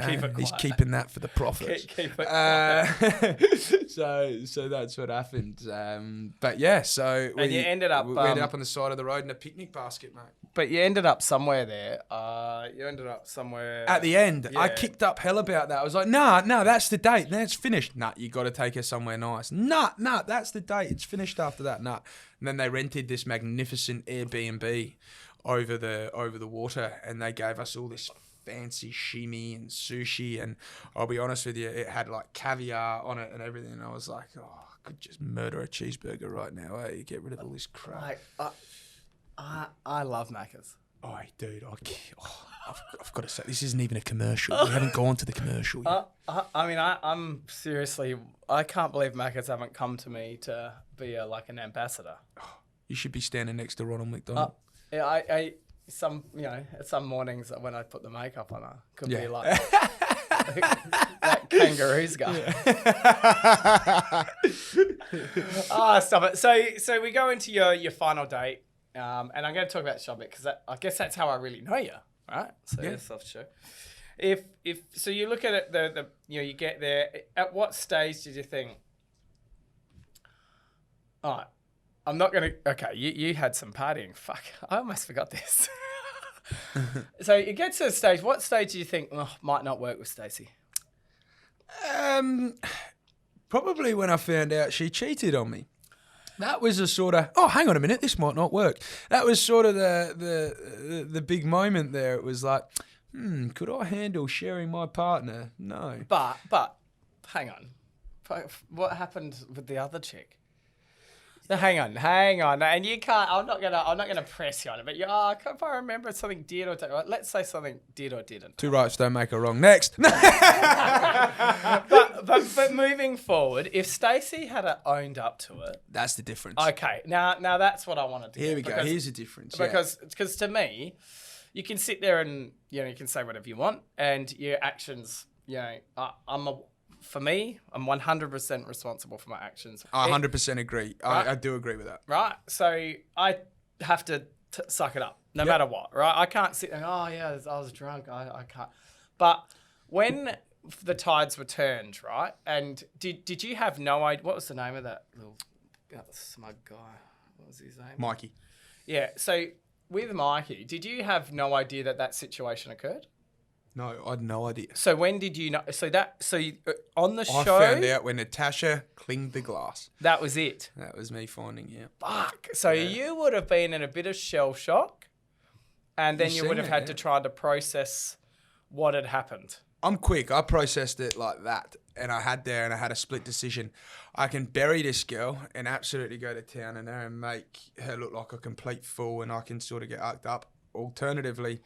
Keep it he's quiet. keeping that for the profits. Keep it quiet. So that's what happened. But yeah, so you ended up we ended up on the side of the road in a picnic basket, mate. But you ended up somewhere there. You ended up somewhere At the end, Yeah. I kicked up hell about that. I was like, nah, that's the date. That's finished. Nah, you got to take her somewhere nice. Nah, that's the date. It's finished after that. Nah. And then they rented this magnificent Airbnb over the water, and they gave us all this fancy shimi and sushi, and I'll be honest with you, it had like caviar on it and everything, and I was like, oh, I could just murder a cheeseburger right now, eh? Get rid of all this crap. I love Macca's. Oh, dude, I've got to say, this isn't even a commercial. We haven't gone to the commercial yet. I'm seriously, I can't believe Macca's haven't come to me to be an ambassador. You should be standing next to Ronald McDonald. Yeah, I some mornings when I put the makeup on, I could be like that kangaroo's guy. Yeah. Stop it. So we go into your final date, and I'm going to talk about shopping because I guess that's how I really know you, right? So yeah, soft show. If so, you look at it, you get there. At what stage did you think? All right. I'm not going to... Okay, you had some partying. Fuck, I almost forgot this. So you get to a stage. What stage do you think might not work with Stacey? Probably when I found out she cheated on me. That was a sort of, oh, hang on a minute, this might not work. That was sort of the big moment there. It was like, could I handle sharing my partner? No. But hang on. What happened with the other chick? No, hang on, and you can't. I'm not gonna press you on it. But if I remember something did or didn't, let's say something did or didn't. Two rights don't make a wrong. Next. But But moving forward, if Stacey had owned up to it, That's the difference. okay. Now that's what I wanted to. Here get, we go. because- Here's the difference. Yeah. Because to me, you can sit there and you can say whatever you want, and your actions. For me, I'm 100% responsible for my actions. I 100% agree. Right. I do agree with that. Right. So I have to suck it up, no matter what. Right. I can't sit there. Oh yeah, I was drunk. I can't. But when the tides were turned, right? And did you have no idea? What was the name of that little smug guy? What was his name? Mikey. Yeah. So with Mikey, did you have no idea that situation occurred? No, I had no idea. So when did you know? On the I show, found out when Natasha clinged the glass. that was it. That was me finding out. Fuck. So you would have been in a bit of shell shock, and then you would have had to try to process what had happened. I'm quick. I processed it like that, and I had a split decision. I can bury this girl and absolutely go to town on her and make her look like a complete fool, and I can sort of get hugged up. Alternatively,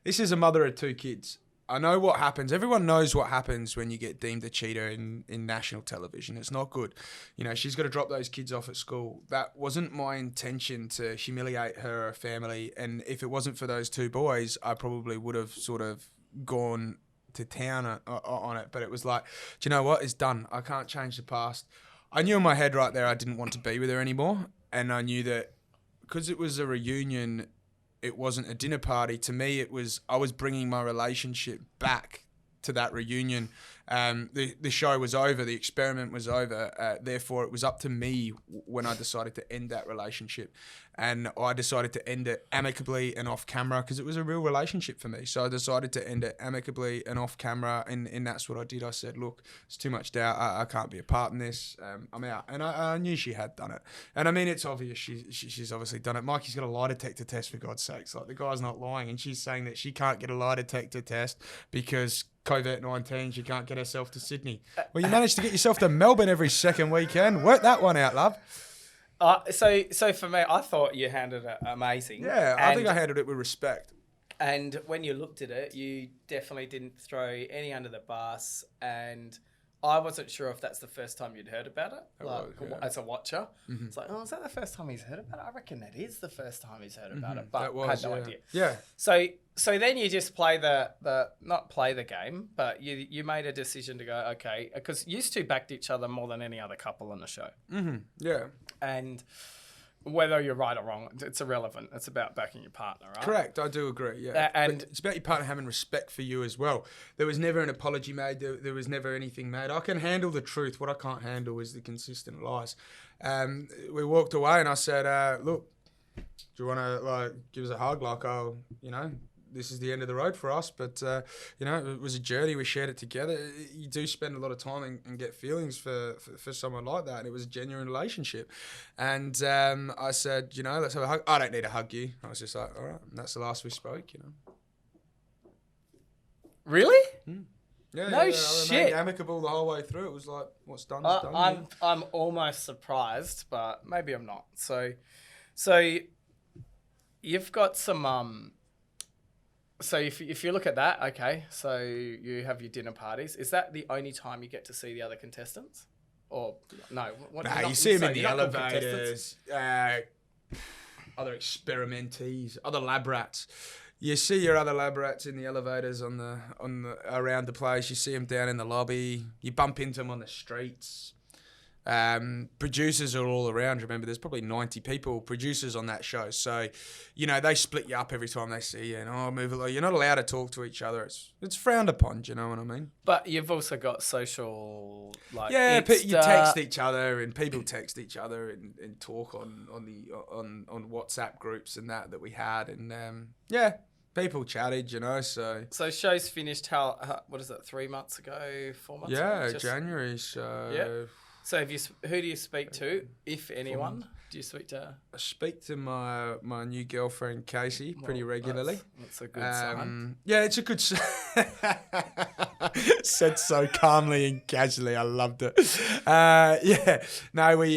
this is a mother of 2 kids. I know what happens. Everyone knows what happens when you get deemed a cheater in national television. It's not good. She's got to drop those kids off at school. That wasn't my intention to humiliate her or her family. And if it wasn't for those 2 boys, I probably would have sort of gone to town on it. But it was like, do you know what? It's done. I can't change the past. I knew in my head right there I didn't want to be with her anymore. And I knew that because it was a reunion, it wasn't a dinner party. To me, I was bringing my relationship back to that reunion. The show was over. The experiment was over. Therefore, it was up to me when I decided to end that relationship. And I decided to end it amicably and off camera because it was a real relationship for me. So I decided to end it amicably and off camera. And that's what I did. I said, look, it's too much doubt. I can't be a part in this. I'm out. And I knew she had done it. And I mean, it's obvious. She's obviously done it. Mikey's got a lie detector test, for God's sakes. Like, the guy's not lying. And she's saying that she can't get a lie detector test because COVID-19, she can't get herself to Sydney. Well, you managed to get yourself to Melbourne every second weekend. Work that one out, love. So for me, I thought you handled it amazing. Yeah, I think I handled it with respect. And when you looked at it, you definitely didn't throw any under the bus. And I wasn't sure if that's the first time you'd heard about it, as a watcher. Mm-hmm. It's like, is that the first time he's heard about it? I reckon that is the first time he's heard about it, but had no idea. Yeah. So then you just play not play the game, but you made a decision to go, okay, because you 2 backed each other more than any other couple on the show. Mm-hmm. Yeah. And whether you're right or wrong, it's irrelevant. It's about backing your partner, right? Correct. I do agree. Yeah. And but it's about your partner having respect for you as well. There was never an apology made. There was never anything made. I can handle the truth. What I can't handle is the consistent lies. We walked away and I said, look, do you want to give us a hug? This is the end of the road for us, but it was a journey. We shared it together. You do spend a lot of time and get feelings for someone like that, and it was a genuine relationship. And I said, let's have a hug. I don't need to hug you. I was just like, all right, and that's the last we spoke. Really? Yeah. No shit. I remained amicable the whole way through. It was like, what's done is done. I'm almost surprised, but maybe I'm not. So you've got some So if you look at that, okay, so you have your dinner parties. Is that the only time you get to see the other contestants? Or no? You see them in the elevators, other experimentees, other lab rats. You see your other lab rats in the elevators on the around the place. You see them down in the lobby. You bump into them on the streets. Producers are all around. Remember, there's probably 90 producers on that show. So, they split you up every time they see you. And move it. You're not allowed to talk to each other. It's frowned upon. Do you know what I mean? But you've also got social, you text each other, and people text each other and talk on WhatsApp groups and that we had, and people chatted. So show's finished. What is it? 3 months ago? 4 months ago? Yeah, January. So. Yeah. So who do you speak to, if anyone? Do you speak to? I speak to my new girlfriend, Casey, pretty regularly. That's a good sign. Yeah, it's a good sign. Said so calmly and casually. I loved it. Yeah, no, we're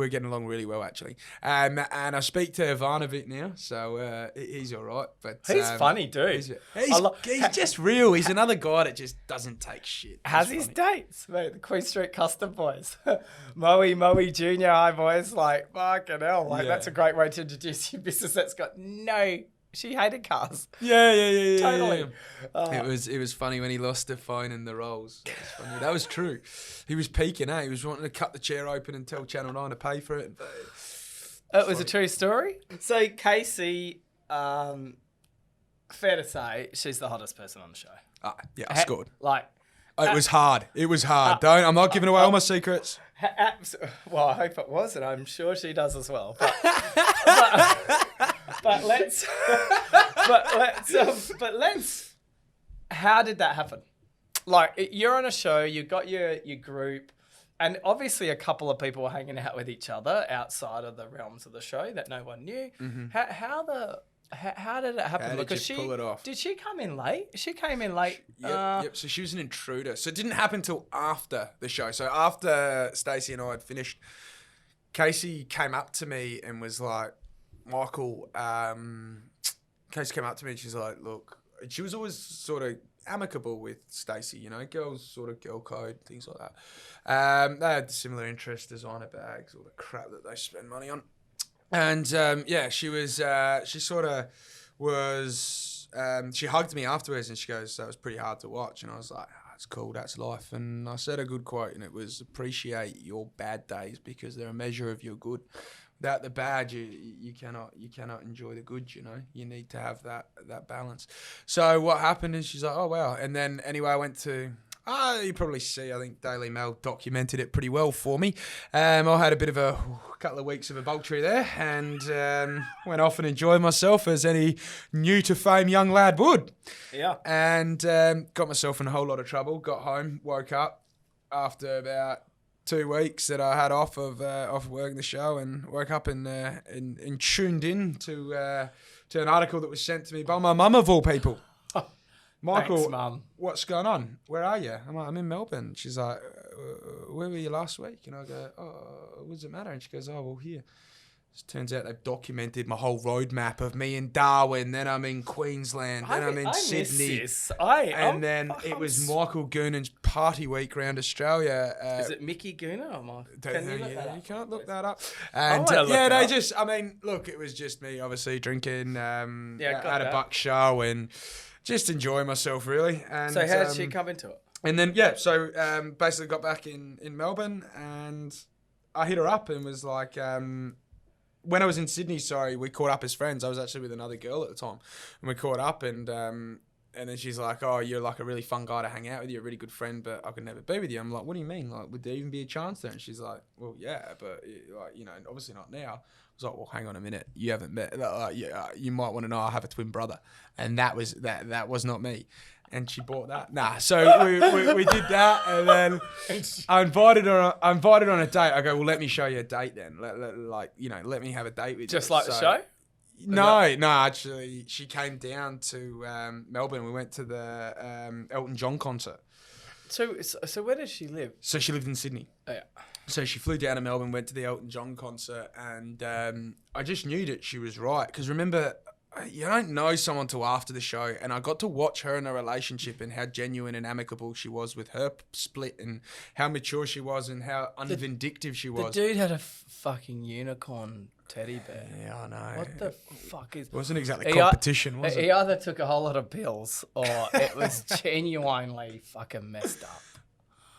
getting along really well actually. And I speak to Ivanovic now, so he's all right. But He's funny, dude. He's just real. He's another guy that just doesn't take shit. Has his dates, mate. The Queen Street Custom boys, Moe Junior. Hi boys, like fucking hell, like that's a great way to introduce your business. That's got no. She hated cars. Yeah. Totally. It was funny when he lost the phone in the rolls. That was funny. That was true. He was peaking, He was wanting to cut the chair open and tell Channel 9 to pay for it. It was a true story. So Casey, fair to say, she's the hottest person on the show. Yeah, I scored. Like, it was hard. I'm not giving away all my secrets. Well, I hope it was, and I'm sure she does as well. But let's. How did that happen? Like, you're on a show, you got your group, and obviously a couple of people were hanging out with each other outside of the realms of the show that no one knew. Mm-hmm. How did it happen? How did you pull it off? Did she come in late? She came in late. Yep. So she was an intruder. So it didn't happen till after the show. So after Stacey and I had finished, Casey came up to me and was like, Michael, Casey came up to me and she's like, look, she was always sort of amicable with Stacey, girls sort of girl code, things like that. They had similar interests, designer bags, all the crap that they spend money on. And she was, she hugged me afterwards and she goes, that was pretty hard to watch. And I was like, that's cool, that's life. And I said a good quote and it was, appreciate your bad days because they're a measure of your good. Without the bad, you cannot enjoy the good, You need to have that balance. So what happened is she's like, oh, wow. And then anyway, I went to... you probably see, I think Daily Mail documented it pretty well for me. I had a bit of a couple of weeks of a Belvedere there and went off and enjoyed myself as any new to fame young lad would. Yeah. And got myself in a whole lot of trouble, got home, woke up after about 2 weeks that I had off of working the show and woke up and tuned in to an article that was sent to me by my mum of all people. Michael, thanks, Mum. What's going on? Where are you? I'm like, I'm in Melbourne. She's like, where were you last week? And I go, what does it matter? And she goes, oh, well, here. It turns out they've documented my whole roadmap of me in Darwin. Then I'm in Queensland. Then I'm in Sydney. Then it was Michael Goonan's party week around Australia. Is it Mickey Goonan or Michael? You can't look that up. And look, it was just me, obviously, drinking at a buck show and just enjoying myself, really. And so how did she come into it? And then, basically got back in Melbourne and I hit her up and was like... when I was in Sydney, we caught up as friends. I was actually with another girl at the time. And we caught up and then she's like, oh, you're like a really fun guy to hang out with. You're a really good friend, but I could never be with you. I'm like, what do you mean? Like, would there even be a chance there? And she's like, well, yeah, but obviously not now. I was like, well, hang on a minute. You haven't met, you might want to know I have a twin brother. And that was not me. And she bought that. Nah, so we did that, and then I invited her on a date. I go, well, let me show you a date then. Let me have a date with you. Just like the show? No, actually, she came down to Melbourne. We went to the Elton John concert. So where does she live? So she lived in Sydney. Oh, yeah. So she flew down to Melbourne, went to the Elton John concert, and I just knew that she was right. Because remember, you don't know someone till after the show, and I got to watch her in a relationship and how genuine and amicable she was with her split and how mature she was and how unvindictive she was. The dude had a fucking unicorn teddy bear. Yeah, I know. What the fuck is... It wasn't exactly competition, was it? He either took a whole lot of pills or it was genuinely fucking messed up.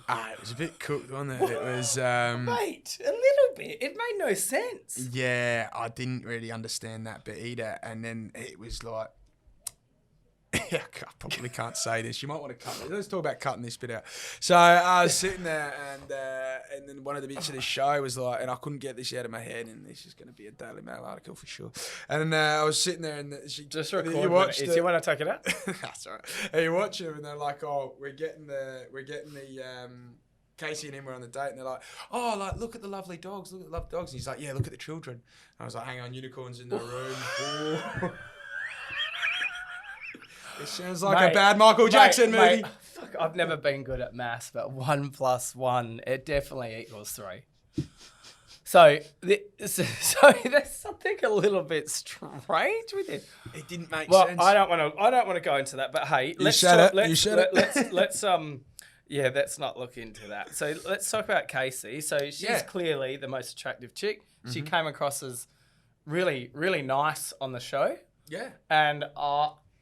It was a bit cooked, wasn't it? It was... Mate, a little bit. It made no sense. Yeah, I didn't really understand that bit either. And then it was like... I probably can't say this. You might want to cut this. Let's talk about cutting this bit out. So I was sitting there and then one of the bits of the show was like... And I couldn't get this out of my head, and this is going to be a Daily Mail article for sure. And I was sitting there and she... Just record it. You want to take it out? That's all right. And you watch them and they're like, oh, we're getting the Casey and him were on the date, and they're like, oh, like, look at the lovely dogs, And he's like, yeah, look at the children. And I was like, hang on, unicorns in the room. It sounds like a bad Michael Jackson movie. Fuck Look, I've never been good at maths, but 1 + 1, it definitely equals 3. So there's something a little bit strange with it. It didn't make Well, sense. I don't want to go into that, but hey, You said it. let's not look into that. So let's talk about Casey. So she's clearly the most attractive chick. She came across as really, really nice on the show. Yeah. And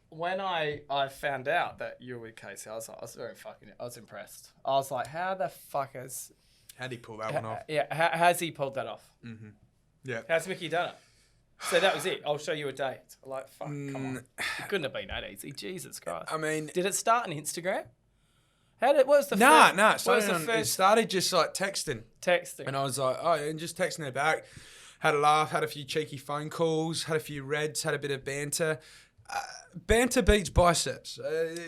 when I found out that you were with Casey, I was impressed. I was like, how the fuck is... How'd he pull that one off? Yeah, how's he pulled that off? Mm-hmm. Yeah. How's Mickey done it? So that was it. I'll show you a date. Like, fuck, come on. It couldn't have been that easy. Jesus Christ. I mean... Did it start on Instagram? What was the first? It started just like texting. And I was like, and just texting her back. Had a laugh, had a few cheeky phone calls, had a few reds, had a bit of banter. Banter beats biceps.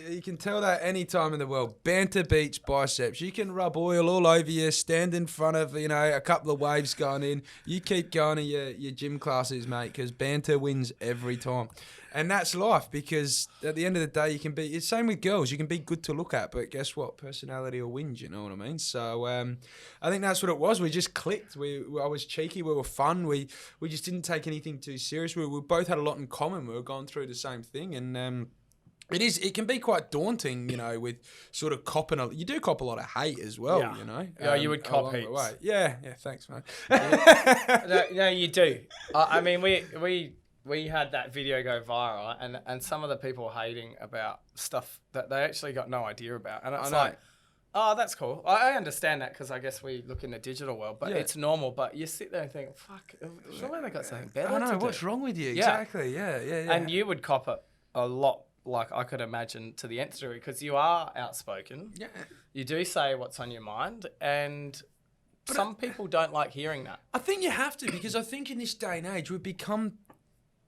You can tell that any time in the world. Banter beats biceps. You can rub oil all over you, stand in front of, a couple of waves going in. You keep going to your gym classes, mate, because banter wins every time. And that's life, because at the end of the day, you can be... It's same with girls. You can be good to look at, but guess what? Personality will win, you know what I mean? So I think that's what it was. We just clicked. I was cheeky. We were fun. We just didn't take anything too serious. We both had a lot in common. We were going through the same thing. And it can be quite daunting, with sort of copping... You do cop a lot of hate as well, Yeah, you would cop heaps. Yeah, thanks, mate. No, you do. I mean, we had that video go viral, and some of the people hating about stuff that they actually got no idea about. And it's like, oh, that's cool. I understand that, because I guess we look in the digital world, but it's normal. But you sit there and think, fuck, surely they got something better to do. What's wrong with you? Exactly, yeah. And you would cop it a lot, like I could imagine, to the nth degree, because you are outspoken. Yeah. You do say what's on your mind, and... some people don't like hearing that. I think you have to, because I think in this day and age, we've become...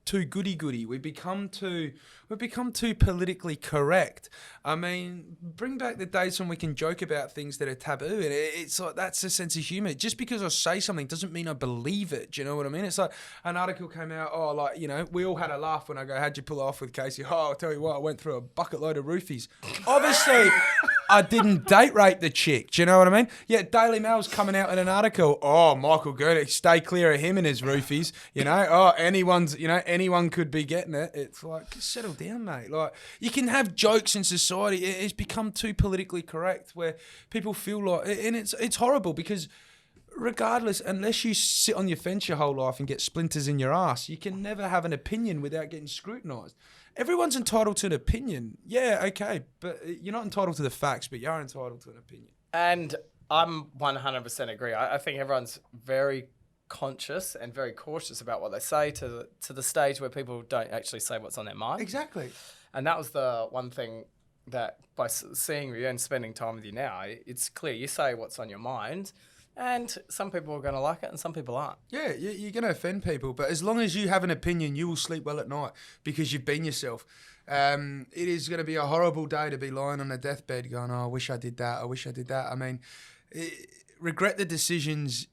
too goody-goody. We've become too politically correct. I mean, bring back the days when we can joke about things that are taboo, and it's like, that's a sense of humour. Just because I say something doesn't mean I believe it. Do you know what I mean? It's like an article came out, we all had a laugh when I go, how'd you pull it off with Casey? Oh, I'll tell you what, I went through a bucket load of roofies. Obviously, I didn't date rape the chick. Do you know what I mean? Yeah, Daily Mail's coming out in an article. Oh, Michael Goonan, stay clear of him and his roofies. Anyone could be getting it. It's like, settle down, mate. Like, you can have jokes in society. It's become too politically correct, where people feel like, and it's horrible, because regardless, unless you sit on your fence your whole life and get splinters in your ass, you can never have an opinion without getting scrutinised. Everyone's entitled to an opinion. Yeah, okay, but you're not entitled to the facts, but you are entitled to an opinion. And I'm 100% agree. I think everyone's very conscious and very cautious about what they say, to the stage where people don't actually say what's on their mind. Exactly. And that was the one thing that, by seeing you and spending time with you now, it's clear you say what's on your mind. And some people are going to like it and some people aren't. Yeah, you're going to offend people. But as long as you have an opinion, you will sleep well at night, because you've been yourself. It is going to be a horrible day to be lying on a deathbed going, oh, I wish I did that. I wish I did that. I mean, regret the decisions.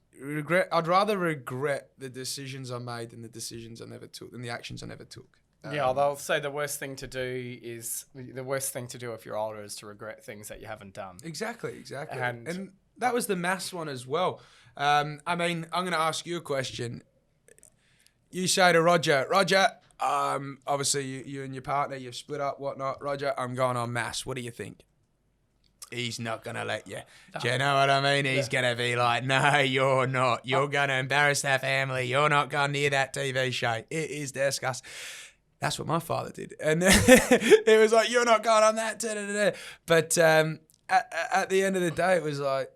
I'd rather regret the decisions I made than the decisions I never took, than the actions I never took. They'll say the worst thing to do if you're older is to regret things that you haven't done. Exactly. And that was the maths one as well. I mean, I'm going to ask you a question. You say to Roger, obviously you and your partner, you've split up, whatnot. Roger, I'm going on maths. What do you think? He's not going to let you. Do you know what I mean? He's going to be like, no, you're not. You're going to embarrass that family. You're not going near that TV show. It is disgusting. That's what my father did. And it was like, you're not going on that. But at the end of the day, it was like,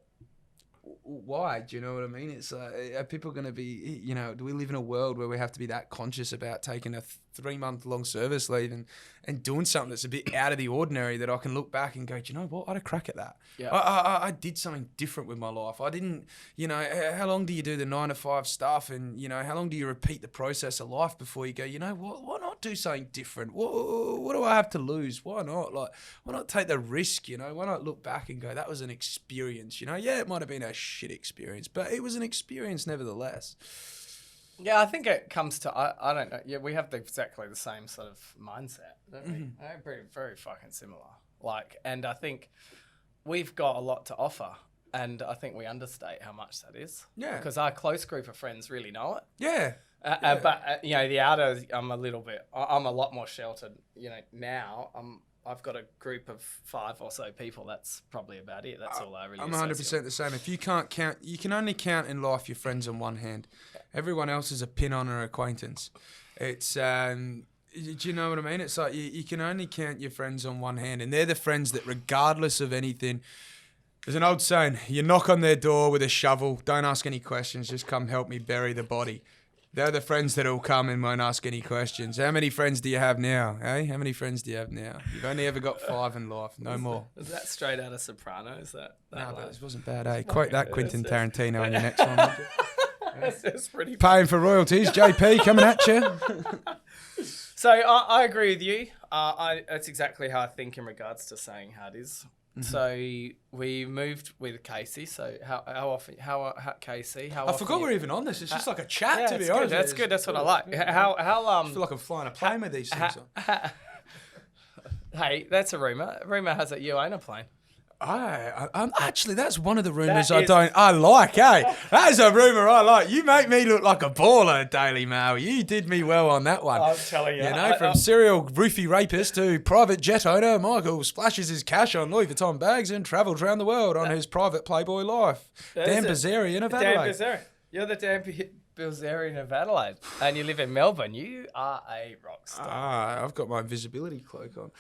why? Do you know what I mean? It's like, are people going to be, do we live in a world where we have to be that conscious about taking a 3-month-long service leave and doing something that's a bit out of the ordinary, that I can look back and go, do you know what? I had a crack at that. Yeah. I did something different with my life. I didn't, how long do you do the 9-to-5 stuff, and, how long do you repeat the process of life before you go, why not do something different? What do I have to lose? Why not? Like, why not take the risk, Why not look back and go, that was an experience, Yeah, it might have been a shit experience, but it was an experience nevertheless. Yeah, I think it comes to, I don't know. Yeah, we have exactly the same sort of mindset, don't we? Very, very fucking similar. And I think we've got a lot to offer. And I think we understate how much that is. Yeah. Because our close group of friends really know it. Yeah. But the outer, I'm a lot more sheltered. Now I've got a group of 5 or so people. That's probably about it. That's all I really. I'm 100% the same. If you can't count, you can only count in life your friends on one hand. Everyone else is a pin on an acquaintance. It's do you know what I mean? It's like you can only count your friends on one hand, and they're the friends that, regardless of anything. There's an old saying: you knock on their door with a shovel, don't ask any questions, just come help me bury the body. They're the friends that'll come and won't ask any questions. How many friends do you have now, eh? How many friends do you have now? You've only ever got 5 in life, no more. Is that straight out of Sopranos? No, but this wasn't bad, eh? Quote that Quentin Tarantino on your next one, would you? That's pretty. Paying for royalties, JP coming at you. So I agree with you. That's exactly how I think in regards to saying how it is. So we moved with Casey. So how often? Casey? How I forgot we're even on this. It's just like a chat, to be honest. That's good. That's what I like. I feel like I'm flying a plane with these things. Hey, that's a rumor. Rumor has it you own a plane. I'm actually, that's one of the rumours I like, eh? That is a rumour I like. You make me look like a baller, Daily Mail. You did me well on that one. I'm telling you. From serial roofie rapist to private jet owner, Michael splashes his cash on Louis Vuitton bags and travels around the world on his private Playboy life. Dan Bazarian of Adelaide. Dan Bazarian. You're the Dan Belvedere of Adelaide, and you live in Melbourne. You are a rock star. I've got my invisibility cloak on.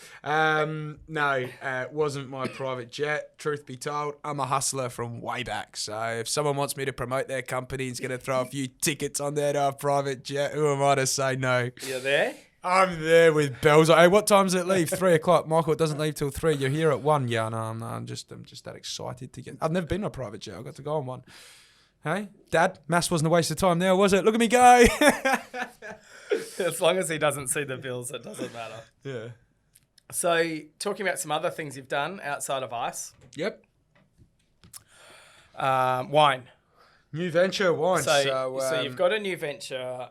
No, wasn't my private jet. Truth be told, I'm a hustler from way back. So if someone wants me to promote their company and is going to throw a few tickets on their private jet, who am I to say no? You're there? I'm there with bells. Hey, what time does it leave? 3 o'clock. Michael, it doesn't leave till 3. You're here at 1. Yeah, no, I'm just that excited to get. I've never been on a private jet. I got to go on one. Hey, Dad, maths wasn't a waste of time there, was it? Look at me go. As long as he doesn't see the bills, it doesn't matter. Yeah. So, talking about some other things you've done outside of ice. Yep. Wine. New venture, wine. So you've got a new venture,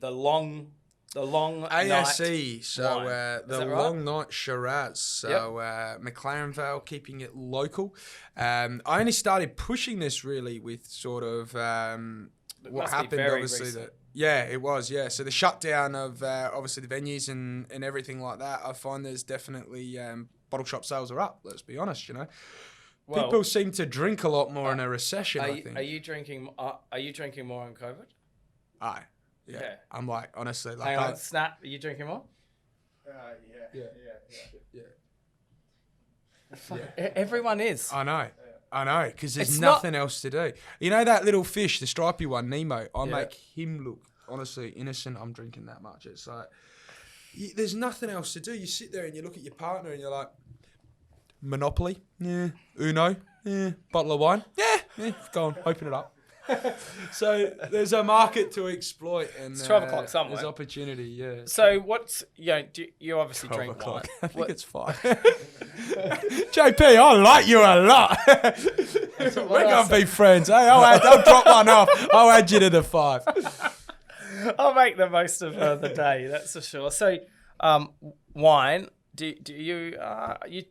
the long ASE, night so wine. the long night Shiraz. So McLaren Vale, keeping it local. I only started pushing this really with sort of what happened. Obviously, recent. It was. So the shutdown of obviously the venues and everything like that. I find there's definitely bottle shop sales are up. Let's be honest, Well, people seem to drink a lot more in a recession. I think. Are you drinking more on COVID? Aye. Yeah. I'm like, honestly, like. Hang on, Snap. Are you drinking more? Yeah. Everyone is. I know, because there's nothing else to do. You know that little fish, the stripy one, Nemo? I make him look, honestly, innocent. I'm drinking that much. It's like, there's nothing else to do. You sit there and you look at your partner and you're like, Monopoly? Yeah. Uno? Yeah. Bottle of wine? Yeah. Go on, open it up. So there's a market to exploit, and it's 12 o'clock somewhere. There's opportunity, yeah. So what's you obviously drink wine? I think it's 5. JP, I like you a lot. We're gonna be friends. Hey, I'll drop one off. I'll add you to the 5. I'll make the most of the day. That's for sure. So, wine. Do you you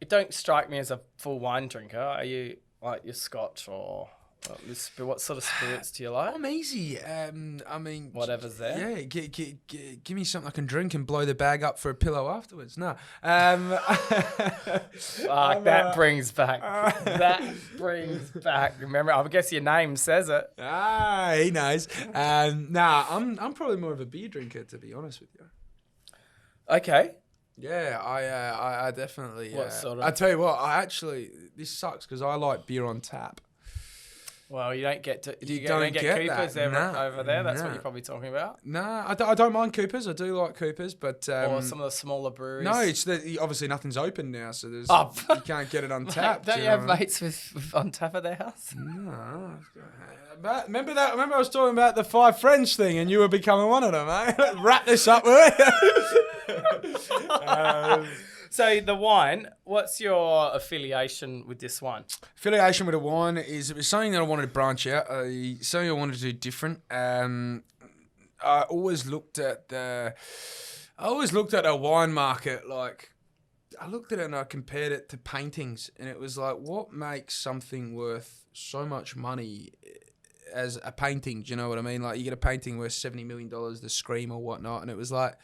don't strike me as a full wine drinker. Are you like your Scotch or? What sort of spirits do you like? I'm easy. I mean, whatever's there. Yeah, give me something I can drink and blow the bag up for a pillow afterwards. No. That brings back. That brings back. Remember, I guess your name says it. He knows. I'm probably more of a beer drinker, to be honest with you. Okay. Yeah, I definitely. What sort of? I tell you what, this sucks because I like beer on tap. Well, you don't get to. You don't get Coopers that. over there. That's what you're probably talking about. No, I don't mind Coopers. I do like Coopers, but or some of the smaller breweries. No, it's obviously nothing's open now, so there's you can't get it on tap. Don't you have mates with on tap at their house? No. Remember that? Remember I was talking about the 5 friends thing, and you were becoming one of them, eh? Wrap this up, will you? So the wine, what's your affiliation with this wine? Affiliation with the wine is it was something that I wanted to branch out. Something I wanted to do different. I always looked at the wine market like I looked at it and I compared it to paintings, and it was like, what makes something worth so much money as a painting? Do you know what I mean? Like, you get a painting worth $70 million, The Scream or whatnot, and it was like,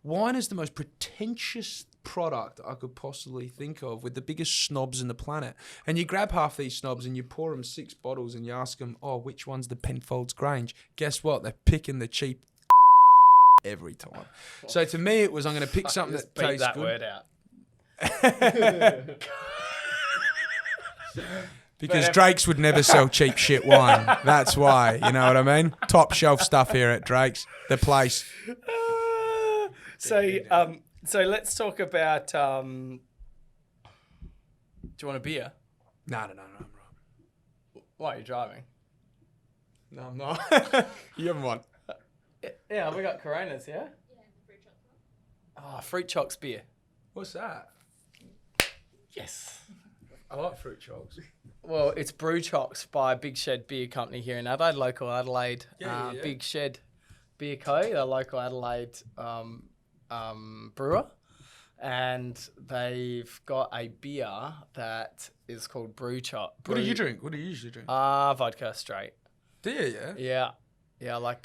wine is the most pretentious product I could possibly think of, with the biggest snobs in the planet. And you grab half these snobs and you pour them 6 bottles and you ask them, oh, which one's the Penfolds Grange? Guess what? They're picking the cheap every time. So to me, it was, I'm going to pick something that tastes that good. word out. Because Drake's would never sell cheap shit wine. That's why, you know what I mean? Top shelf stuff here at Drake's, the place. So let's talk about. Do you want a beer? No, I'm right. Why are you driving? No, I'm not. You haven't one. Yeah, we got Coronas, yeah? Yeah, the fruit chocolate. Oh, Fruit Chocks beer. What's that? Yes. I like fruit chocks. Well, it's Brew Chocks by Big Shed Beer Company here in Adelaide, local Adelaide. Yeah. Big Shed Beer Co., the local Adelaide brewer. And they've got a beer that is called Brew Chock. What do you drink? What do you usually drink? Vodka straight. Do you, yeah? Yeah. Yeah, like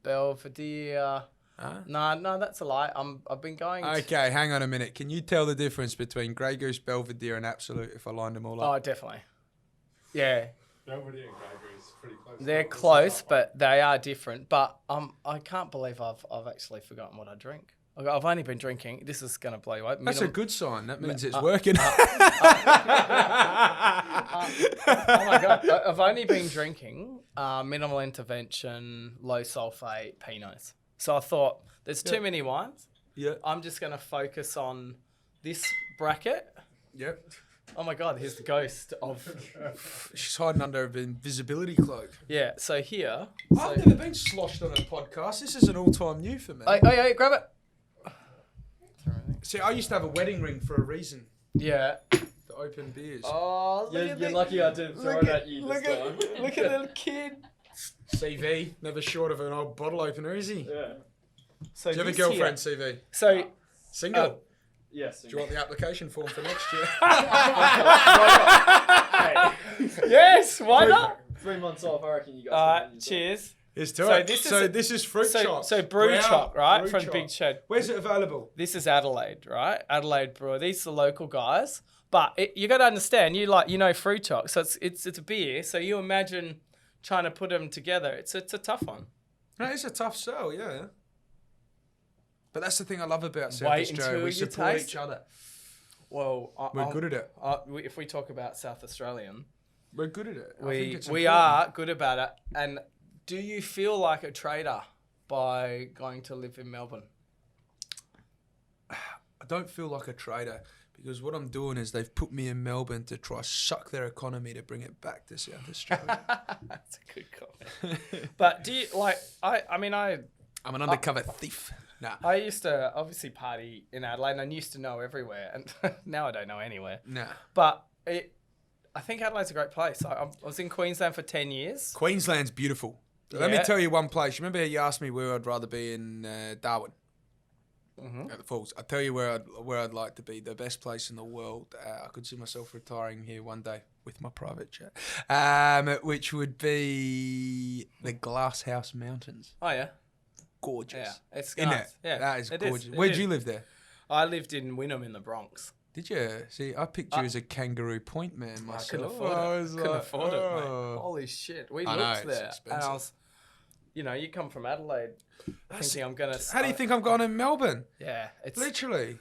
Belvedere. Huh? No, that's a lie. I've been going. Okay, hang on a minute. Can you tell the difference between Grey Goose, Belvedere, and Absolute if I lined them all up? Oh, definitely. Yeah, Belvedere and Grey Goose pretty close. they're close, but they are different. But I can't believe I've actually forgotten what I drink. I've only been drinking. This is gonna blow you away. That's a good sign. That means it's working. Oh my god! I've only been drinking minimal intervention, low sulfate Pinots. So I thought there's too many wines. Yeah. I'm just gonna focus on this bracket. Yep. Oh my god! Here's the ghost of. She's hiding under an invisibility cloak. Yeah. So here. I've never been sloshed on a podcast. This is an all-time new for me. Hey, grab it. See, I used to have a wedding ring for a reason. Yeah. To open beers. Oh, You're lucky I didn't throw it at you this time. Look at the kid. CV, never short of an old bottle opener, is he? Yeah. So Do you have a this girlfriend, here- CV? So Single? Yes. Do you want the application form for next year? yes, why not? 3 months off, I reckon you guys. All can right, manage that. cheers. It's to So it. this is So a- this is fruit choc. So Brew Wow. Chock, right, Brew from choc. Big Shed. Where's it available? This is Adelaide, right? Adelaide Brewer. These are the local guys, but you got to understand, you know fruit choc, so it's a beer. So you imagine trying to put them together. It's a tough one. No, it's a tough sell, yeah. But that's the thing I love about South Wait Australia. until We you support taste. each other. Well, We're good at it. If we talk about South Australian, We're good at it. I think we it's we important. are good about it. And do you feel like a trader by going to live in Melbourne? I don't feel like a trader because what I'm doing is they've put me in Melbourne to try suck their economy to bring it back to South Australia. That's a good comment. But do you like? I'm an undercover thief. Nah. I used to obviously party in Adelaide, and I used to know everywhere, and now I don't know anywhere. Nah. But I think Adelaide's a great place. I was in Queensland for 10 years. Queensland's beautiful. Let me Yeah. tell you one place. Remember you asked me where I'd rather be in Darwin Mm-hmm. at the Falls. I'll tell you where I'd like to be. The best place in the world. I could see myself retiring here one day with my private jet, which would be the Glasshouse Mountains. Oh yeah, Gorgeous. yeah, it's Isn't nice. it? Yeah, That is it gorgeous. It Where'd is. you live there? I lived in Wynnum in the Bronx. Did you? See, I picked you as a Kangaroo Point man myself. I couldn't afford I it. was Couldn't like, afford it, mate. oh. Holy shit, we I know, looked it's there, and expensive. I was, you come from Adelaide, thinking I'm gonna. How do you think I'm going in Melbourne? Yeah, it's. Literally. Do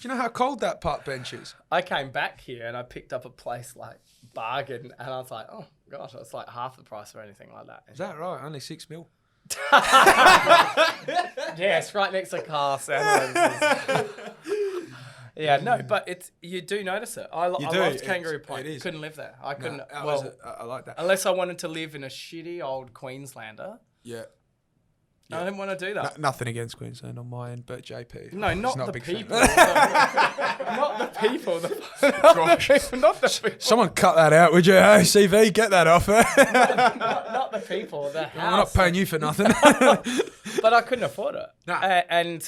you know how cold that park bench is? I came back here and I picked up a place like bargain, and I was like, oh gosh, it's like half the price or anything like that. Is that right? Only $6 mil. Yes, right next to car sound. Yeah, no, but you do notice it. I do, loved Kangaroo it Point. is. Couldn't live there. I couldn't. No, I like that. Unless I wanted to live in a shitty old Queenslander, Yeah. I didn't want to do that. Nothing against Queensland on my end, but JP. No, he's not a the big fan. people. Not the people. Not the people. Someone cut that out, would you? Hey, CV, get that off. We're Not the people. The house. not paying you for nothing. But I couldn't afford it. Nah. And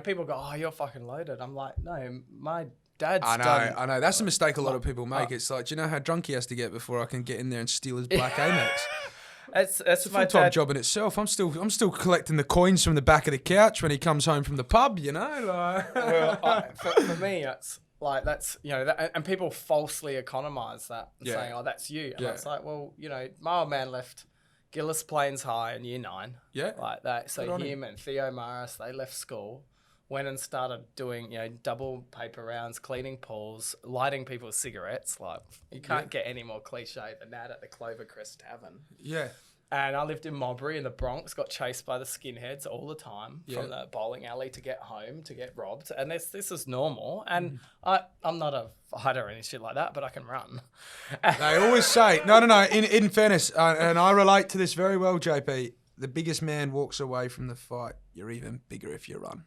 people go, "Oh, you're fucking loaded." I'm like, no, my Dad's I done. know. That's a mistake a lot of people make. It's like, do you know how drunk he has to get before I can get in there and steal his black Amex? That's It's a my full-time dad. job in itself. I'm still collecting the coins from the back of the couch when he comes home from the pub. You know, like. Well, for me, it's like that's and people falsely economise that, saying, "Oh, that's you," and it's like, well, my old man left Gillis Plains High in year 9, like that. So him and Theo Maris, they left school, went and started doing double paper rounds, cleaning pools, lighting people's cigarettes. Like you can't get any more cliche than that at the Clovercrest Tavern. Yeah. And I lived in Mulberry in the Bronx, got chased by the skinheads all the time from the bowling alley to get home, to get robbed. And this is normal. And I'm not a fighter or any shit like that, but I can run. They always say, no. In fairness, and I relate to this very well, JP. The biggest man walks away from the fight. You're even bigger if you run.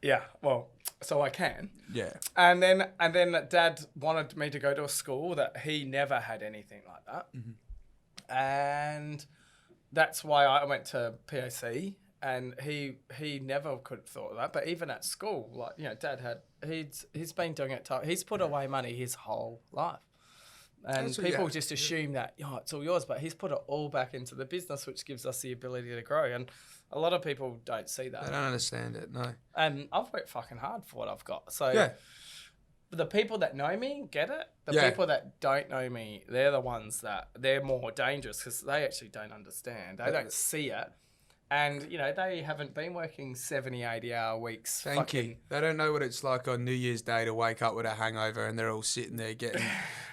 Yeah, well, so I can. Yeah. And then Dad wanted me to go to a school that he never had anything like that. Mm-hmm. And that's why I went to POC, and he never could have thought of that. But even at school, like, Dad he's been doing it. He's put away money his whole life. And people just assume that, it's all yours, but he's put it all back into the business, which gives us the ability to grow. And a lot of people don't see that. They don't understand it, no. And I've worked fucking hard for what I've got. So the people that know me get it. The people that don't know me, they're the ones that they're more dangerous because they actually don't understand. They don't see it. And, they haven't been working 70, 80-hour weeks. Thank you. They don't know what it's like on New Year's Day to wake up with a hangover and they're all sitting there getting,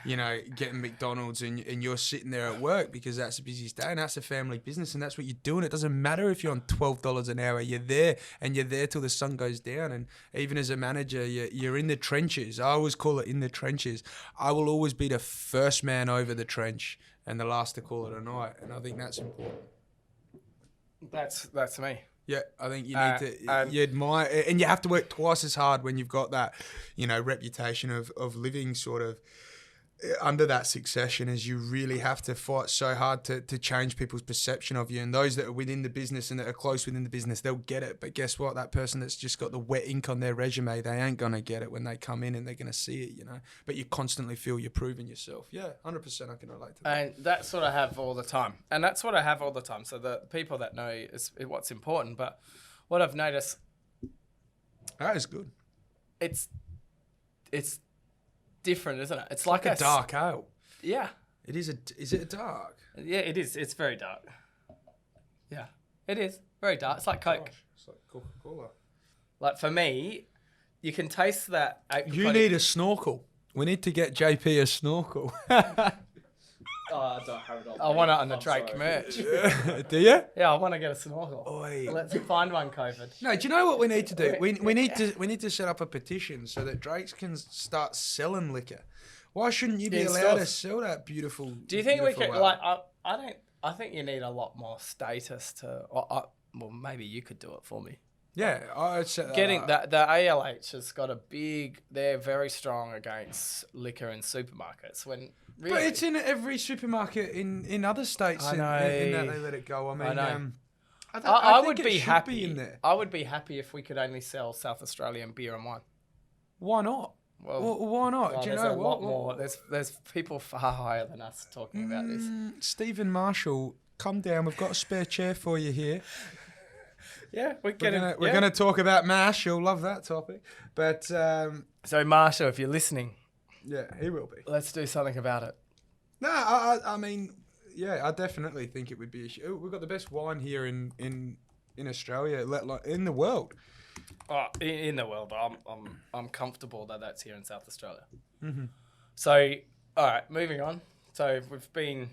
getting McDonald's and you're sitting there at work because that's the busiest day and that's a family business and that's what you're doing. It doesn't matter if you're on $12 an hour. You're there and you're there till the sun goes down. And even as a manager, you're in the trenches. I always call it in the trenches. I will always be the first man over the trench and the last to call it a night. And I think that's important. That's me. Yeah, I think you need to you admire, and you have to work twice as hard when you've got that, reputation of living sort of under that succession, as you really have to fight so hard to change people's perception of you. And those that are within the business and that are close within the business, they'll get it. But guess what? That person that's just got the wet ink on their resume, they ain't going to get it when they come in and they're going to see it, But you constantly feel you're proving yourself. Yeah, 100% I can relate to that. And that's what I have all the time. So the people that know is what's important. But what I've noticed... That is good. It's different, isn't it? It's like a dark ale. Yeah. It is is it a dark? Yeah, it is. It's very dark. Yeah, it is. Very dark. It's like Coke. Gosh, it's like Coca-Cola. Like for me, you can taste that. You need a snorkel. We need to get JP a snorkel. I don't have it on. I want it on the Drake merch. Do you? Yeah, I want to get a snorkel. Oi. Let's find one, COVID. No, do you know what we need to do? We need to set up a petition so that Drake's can start selling liquor. Why shouldn't you be allowed to sell that beautiful? Do you think we could ale? I think you need a lot more status to. Well, maybe you could do it for me. Yeah, I'd say Getting that the ALH has got a big. They're very strong against liquor in supermarkets. Really, but it's in every supermarket in other states. I know. In that they let it go. I mean, I think would it be should happy. be in there. I would be happy if we could only sell South Australian beer and wine. Why not? Well, why not? Do you know a lot more. There's people far higher than us talking about this. Stephen Marshall, come down. We've got a spare chair for you here. Yeah, we're going to talk about Marsh. You'll love that topic. But so Marshall, if you're listening, yeah, he will be. Let's do something about it. No, I mean, yeah, I definitely think it would be. We've got the best wine here in Australia, let alone in the world. Oh, in the world, I'm comfortable that that's here in South Australia. Mm-hmm. So, all right, moving on. So we've been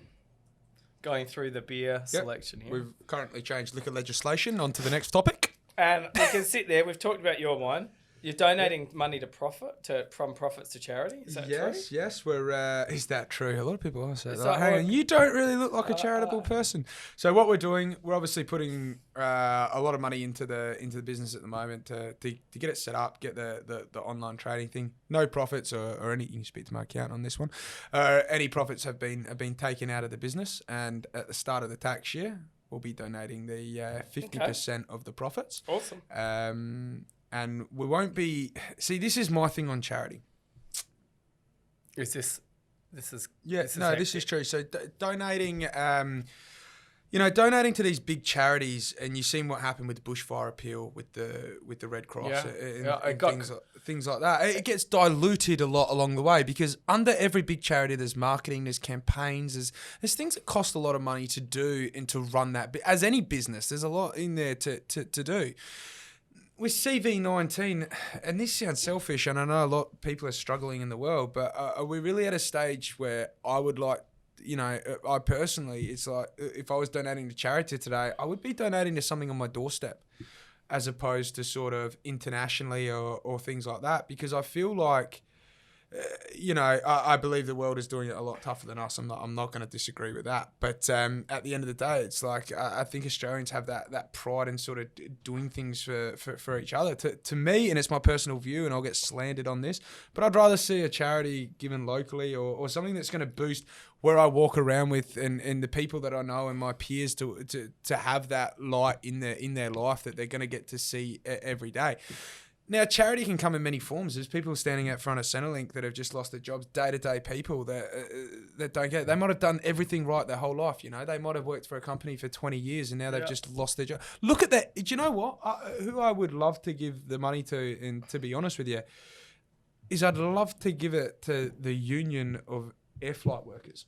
going through the beer selection here. We've currently changed liquor legislation. On to the next topic. And we can sit there. We've talked about your wine. You're donating money to from profits to charity. Is that true? Yes. We're. Is that true? A lot of people ask that. Is Like, that hang on, you don't really look like a charitable person. So what we're doing, we're obviously putting a lot of money into the business at the moment to get it set up, get the online trading thing. No profits or any. You can speak to my account on this one. Any profits have been taken out of the business, and at the start of the tax year, we'll be donating the 50% of the profits. Awesome. And we won't be... See, this is my thing on charity. Is this is Yeah, this is no, this hectic. is true. So donating, donating to these big charities, and you've seen what happened with the bushfire appeal with the Red Cross Yeah. and, Yeah, it and got- things like that. It gets diluted a lot along the way because under every big charity, there's marketing, there's campaigns, there's things that cost a lot of money to do and to run that. But as any business, there's a lot in there to do. With CV19, and this sounds selfish, and I know a lot of people are struggling in the world, but are we really at a stage where I would like, I personally, it's like if I was donating to charity today, I would be donating to something on my doorstep as opposed to sort of internationally or things like that, because I feel like, I believe the world is doing it a lot tougher than us. I'm not going to disagree with that. But at the end of the day, it's like I think Australians have that pride in sort of doing things for each other. To me, and it's my personal view, and I'll get slandered on this, but I'd rather see a charity given locally or something that's going to boost where I walk around with and the people that I know and my peers to have that light in their life that they're going to get to see every day. Now, charity can come in many forms. There's people standing out front of Centrelink that have just lost their jobs, day-to-day people that don't get it. They might have done everything right their whole life, They might have worked for a company for 20 years and now they've just lost their job. Look at that. Do you know what? Who I would love to give the money to, and to be honest with you, is I'd love to give it to the Union of Air Flight Workers.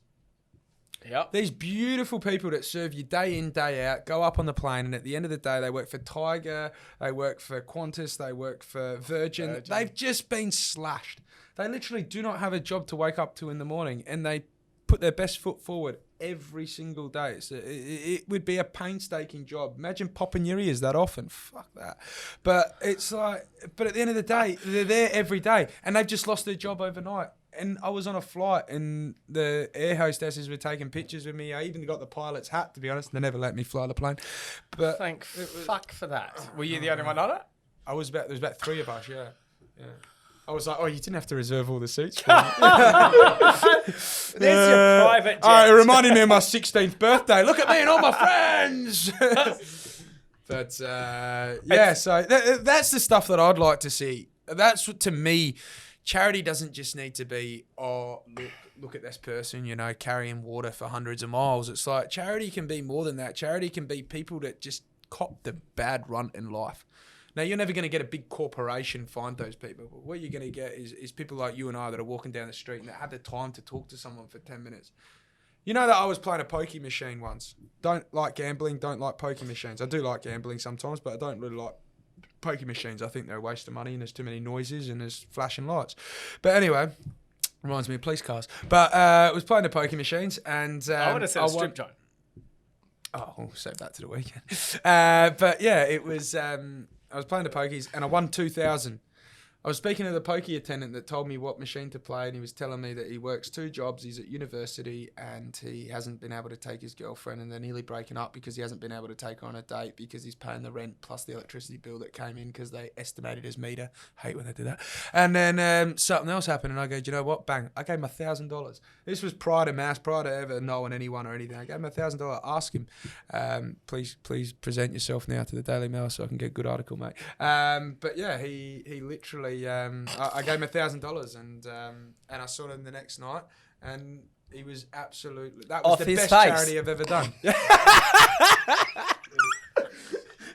Yep. These beautiful people that serve you day in, day out, go up on the plane, and at the end of the day, they work for Tiger, they work for Qantas, they work for Virgin. They've just been slashed. They literally do not have a job to wake up to in the morning, and they put their best foot forward every single day. So it would be a painstaking job. Imagine popping your ears that often. Fuck that. But it's like, but at the end of the day, they're there every day, and they've just lost their job overnight. And I was on a flight and the air hostesses were taking pictures with me. I even got the pilot's hat, to be honest. They never let me fly the plane. But Thank fuck for that. Were you the only one on it? there was about 3 of us, yeah. I was like, you didn't have to reserve all the seats for me. There's your private jet. It reminded me of my 16th birthday. Look at me and all my friends. But, so that's the stuff that I'd like to see. That's what, to me, charity doesn't just need to be, look at this person, carrying water for hundreds of miles. It's like charity can be more than that. Charity can be people that just cop the bad run in life. Now, you're never going to get a big corporation find those people. But what you're going to get is people like you and I that are walking down the street and that have the time to talk to someone for 10 minutes. You know that I was playing a pokie machine once. Don't like gambling, don't like pokie machines. I do like gambling sometimes, but I don't really like pokie machines. I think they're a waste of money and there's too many noises and there's flashing lights. But anyway, reminds me of police cars. But I was playing the pokie machines and I would have said a strip joint. Oh, we'll save that to the weekend. But yeah, it was. I was playing the pokies and I won 2,000. I was speaking to the pokey attendant that told me what machine to play, and he was telling me that he works 2 jobs. He's at university and he hasn't been able to take his girlfriend, and they're nearly breaking up because he hasn't been able to take her on a date because he's paying the rent plus the electricity bill that came in because they estimated his meter. Hate when they do that. And then something else happened, and I go, do you know what? Bang! I gave him $1,000. This was prior to mass, prior to ever knowing anyone or anything. I gave him $1,000. Ask him, please present yourself now to the Daily Mail so I can get a good article, mate. But yeah, he literally. I gave him $1,000 and I saw him the next night and he was absolutely, that was Off the his best face. charity I've ever done.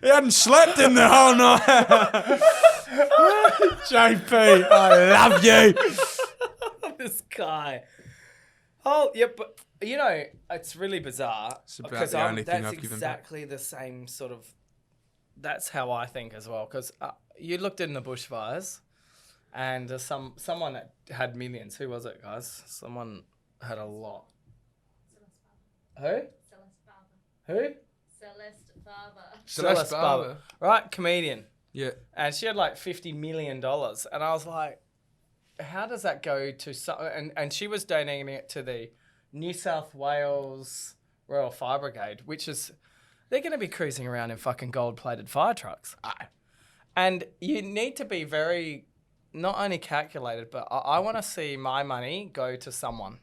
He hadn't slept in the whole night. JP, I love you. This guy. Oh, yeah, but it's really bizarre. It's about because the only thing that's I've given back. exactly the same sort of. That's how I think as well. Because you looked in the bushfires, and someone that had millions. Who was it, guys? Someone had a lot. Who? Who? Celeste Barber. Right, comedian. Yeah. And she had like $50 million. And I was like, how does that go to... And she was donating it to the New South Wales Royal Fire Brigade, which is... They're going to be cruising around in fucking gold-plated fire trucks. And you need to be very... Not only calculated, but I want to see my money go to someone.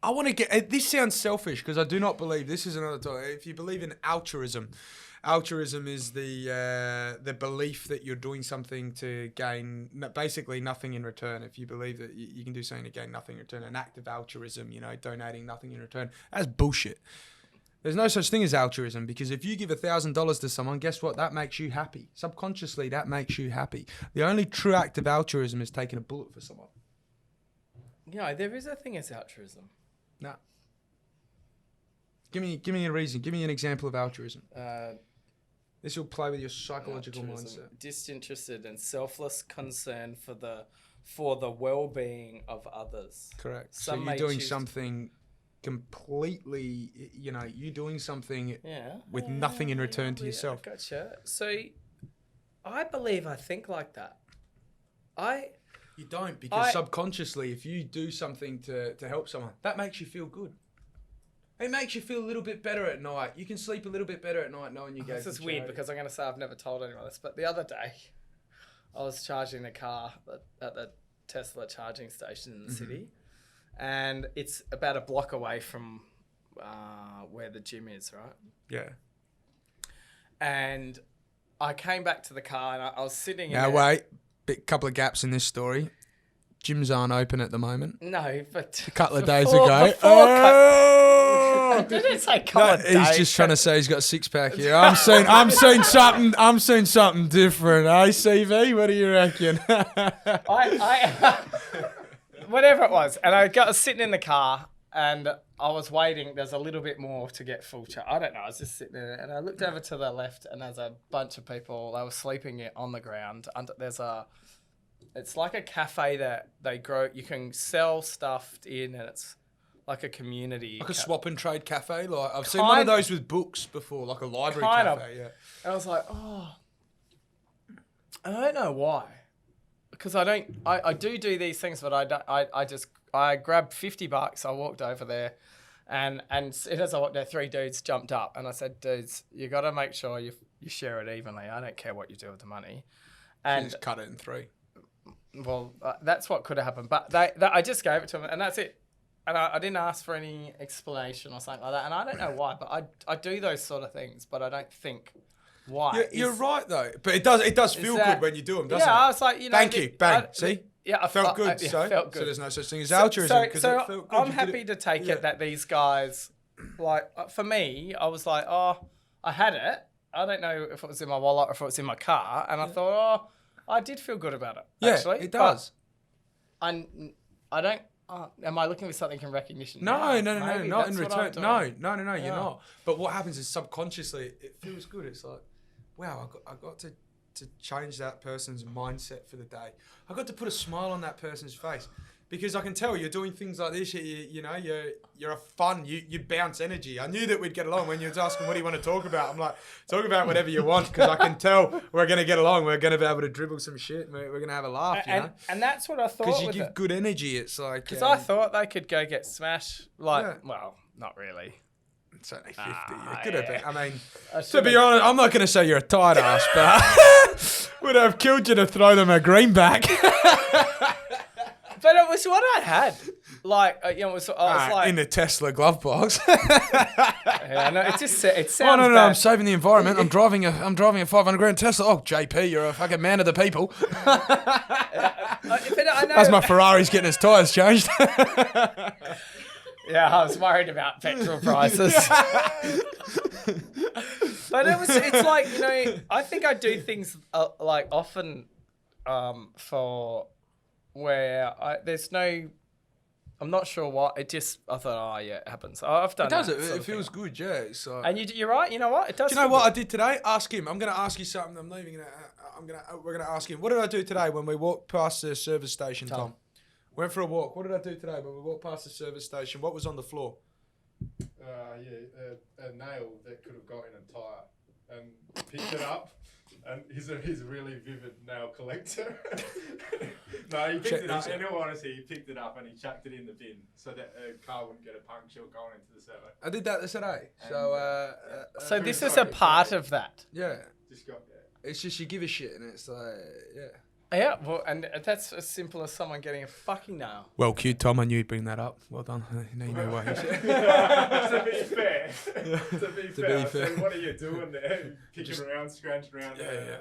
I want to get. This sounds selfish because I do not believe this is another topic. If you believe in altruism, altruism is the belief that you're doing something to gain basically nothing in return. If you believe that you can do something to gain nothing in return, an act of altruism, donating nothing in return, that's bullshit. There's no such thing as altruism because if you give $1,000 to someone, guess what? That makes you happy. Subconsciously, that makes you happy. The only true act of altruism is taking a bullet for someone. There is a thing as altruism. No. Give me a reason. Give me an example of altruism. This will play with your psychological mindset. Disinterested and selfless concern for the well-being of others. Correct. So you're doing something completely, you're doing something with nothing in return to yourself. Gotcha. So I believe I think like that. You don't, because subconsciously, if you do something to help someone, that makes you feel good. It makes you feel a little bit better at night. You can sleep a little bit better at night knowing you gave. This is weird because I'm going to say I've never told anyone this, but the other day I was charging the car at the Tesla charging station in the city, and it's about a block away from where the gym is, right? Yeah. And I came back to the car and I was sitting Now, wait. Couple of gaps in this story. Gyms aren't open at the moment. No, but a couple of days ago. I didn't say couple of days. He's just trying to say he's got a six-pack here. I'm seeing something different. Hey, CV, what do you reckon? Whatever it was, and I was sitting in the car and I was waiting. There's a little bit more to get full charge. I don't know. I was just sitting there and I looked over to the left and there's a bunch of people. They were sleeping on the ground. It's like a cafe that they grow. You can sell stuff in, and it's like a community. Like a swap and trade cafe. Like I've seen one of those with books before, like a library cafe. Yeah. And I was like, I don't know why, because I do these things, but I grabbed $50. I walked over there, and as I walked there, 3 dudes jumped up, and I said, dudes, you got to make sure you share it evenly. I don't care what you do with the money. And you just cut it in 3. Well, that's what could have happened. But I just gave it to them, and that's it. And I didn't ask for any explanation or something like that. And I don't know why, but I do those sort of things, but I don't think why. You're right, though. But it does feel good when you do them, doesn't it? Yeah, I was like, Thank you. Bang. See? Yeah, I felt good. Felt good. So there's no such thing as altruism. So I'm happy to take it that these guys, like, for me, I was like, I had it. I don't know if it was in my wallet or if it was in my car. And I thought, I did feel good about it. Yeah, actually. It does. I don't. Am I looking for something in recognition? No, not in return. No, you're not. But what happens is subconsciously it feels good. It's like, wow, I got to change that person's mindset for the day. I got to put a smile on that person's face. Because I can tell you're doing things like this. You're a fun. You bounce energy. I knew that we'd get along when you was asking what do you want to talk about. I'm like, talk about whatever you want because I can tell we're going to get along. We're going to be able to dribble some shit. We're going to have a laugh. And that's what I thought. Because you give good energy. It's like because I thought they could go get smashed. Well, not really. It's only 50. It could have been. I mean, to be honest, I'm not going to say you're a tight ass, but would have killed you to throw them a greenback. But it was what I had. I was like... in the Tesla glove box. Yeah, no, it sounds no, bad. I'm saving the environment. I'm driving a $500,000 Tesla. Oh, JP, you're a fucking man of the people. As my Ferrari's getting its tyres changed. Yeah, I was worried about petrol prices. But it's like, I think I do things often for... where there's no, I'm not sure what, it just, I thought, it happens. I've done that. It does, it feels good, yeah. So. And you're right, you know what, it does. Do you know what I did today? Ask him. I'm going to ask you something. I'm not even going to, we're going to ask him. What did I do today when we walked past the service station, Tom? Went for a walk. What did I do today when we walked past the service station? What was on the floor? A nail that could have got in a tyre and picked it up. And he's a really vivid nail collector. No, he picked it up. In all honesty, he picked it up and he chucked it in the bin so that a car wouldn't get a puncture going into the cellar. I did that today. So this is a part of that. Yeah. Just got It's just you give a shit and it's like, yeah. Yeah, well, and that's as simple as someone getting a fucking nail. Well cute, Tom. I knew you'd bring that up. Well done. You know why. To be fair, to be fair, I fair. said, what are you doing there? Kicking around, scratching around, Yeah.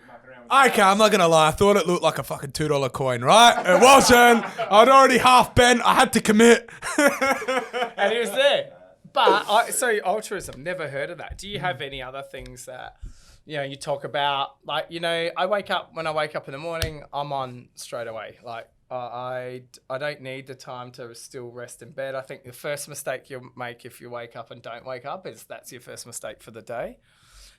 mucking around. With Okay, I'm not gonna lie. I thought it looked like a fucking $2 coin, right? It wasn't. I'd already half bent. I had to commit. And he was there. But so altruism, never heard of that. Do you have any other things that you talk about? Like, when I wake up in the morning, I'm on straight away. Like I don't need the time to still rest in bed. I think the first mistake you'll make if you wake up and don't wake up is that's your first mistake for the day.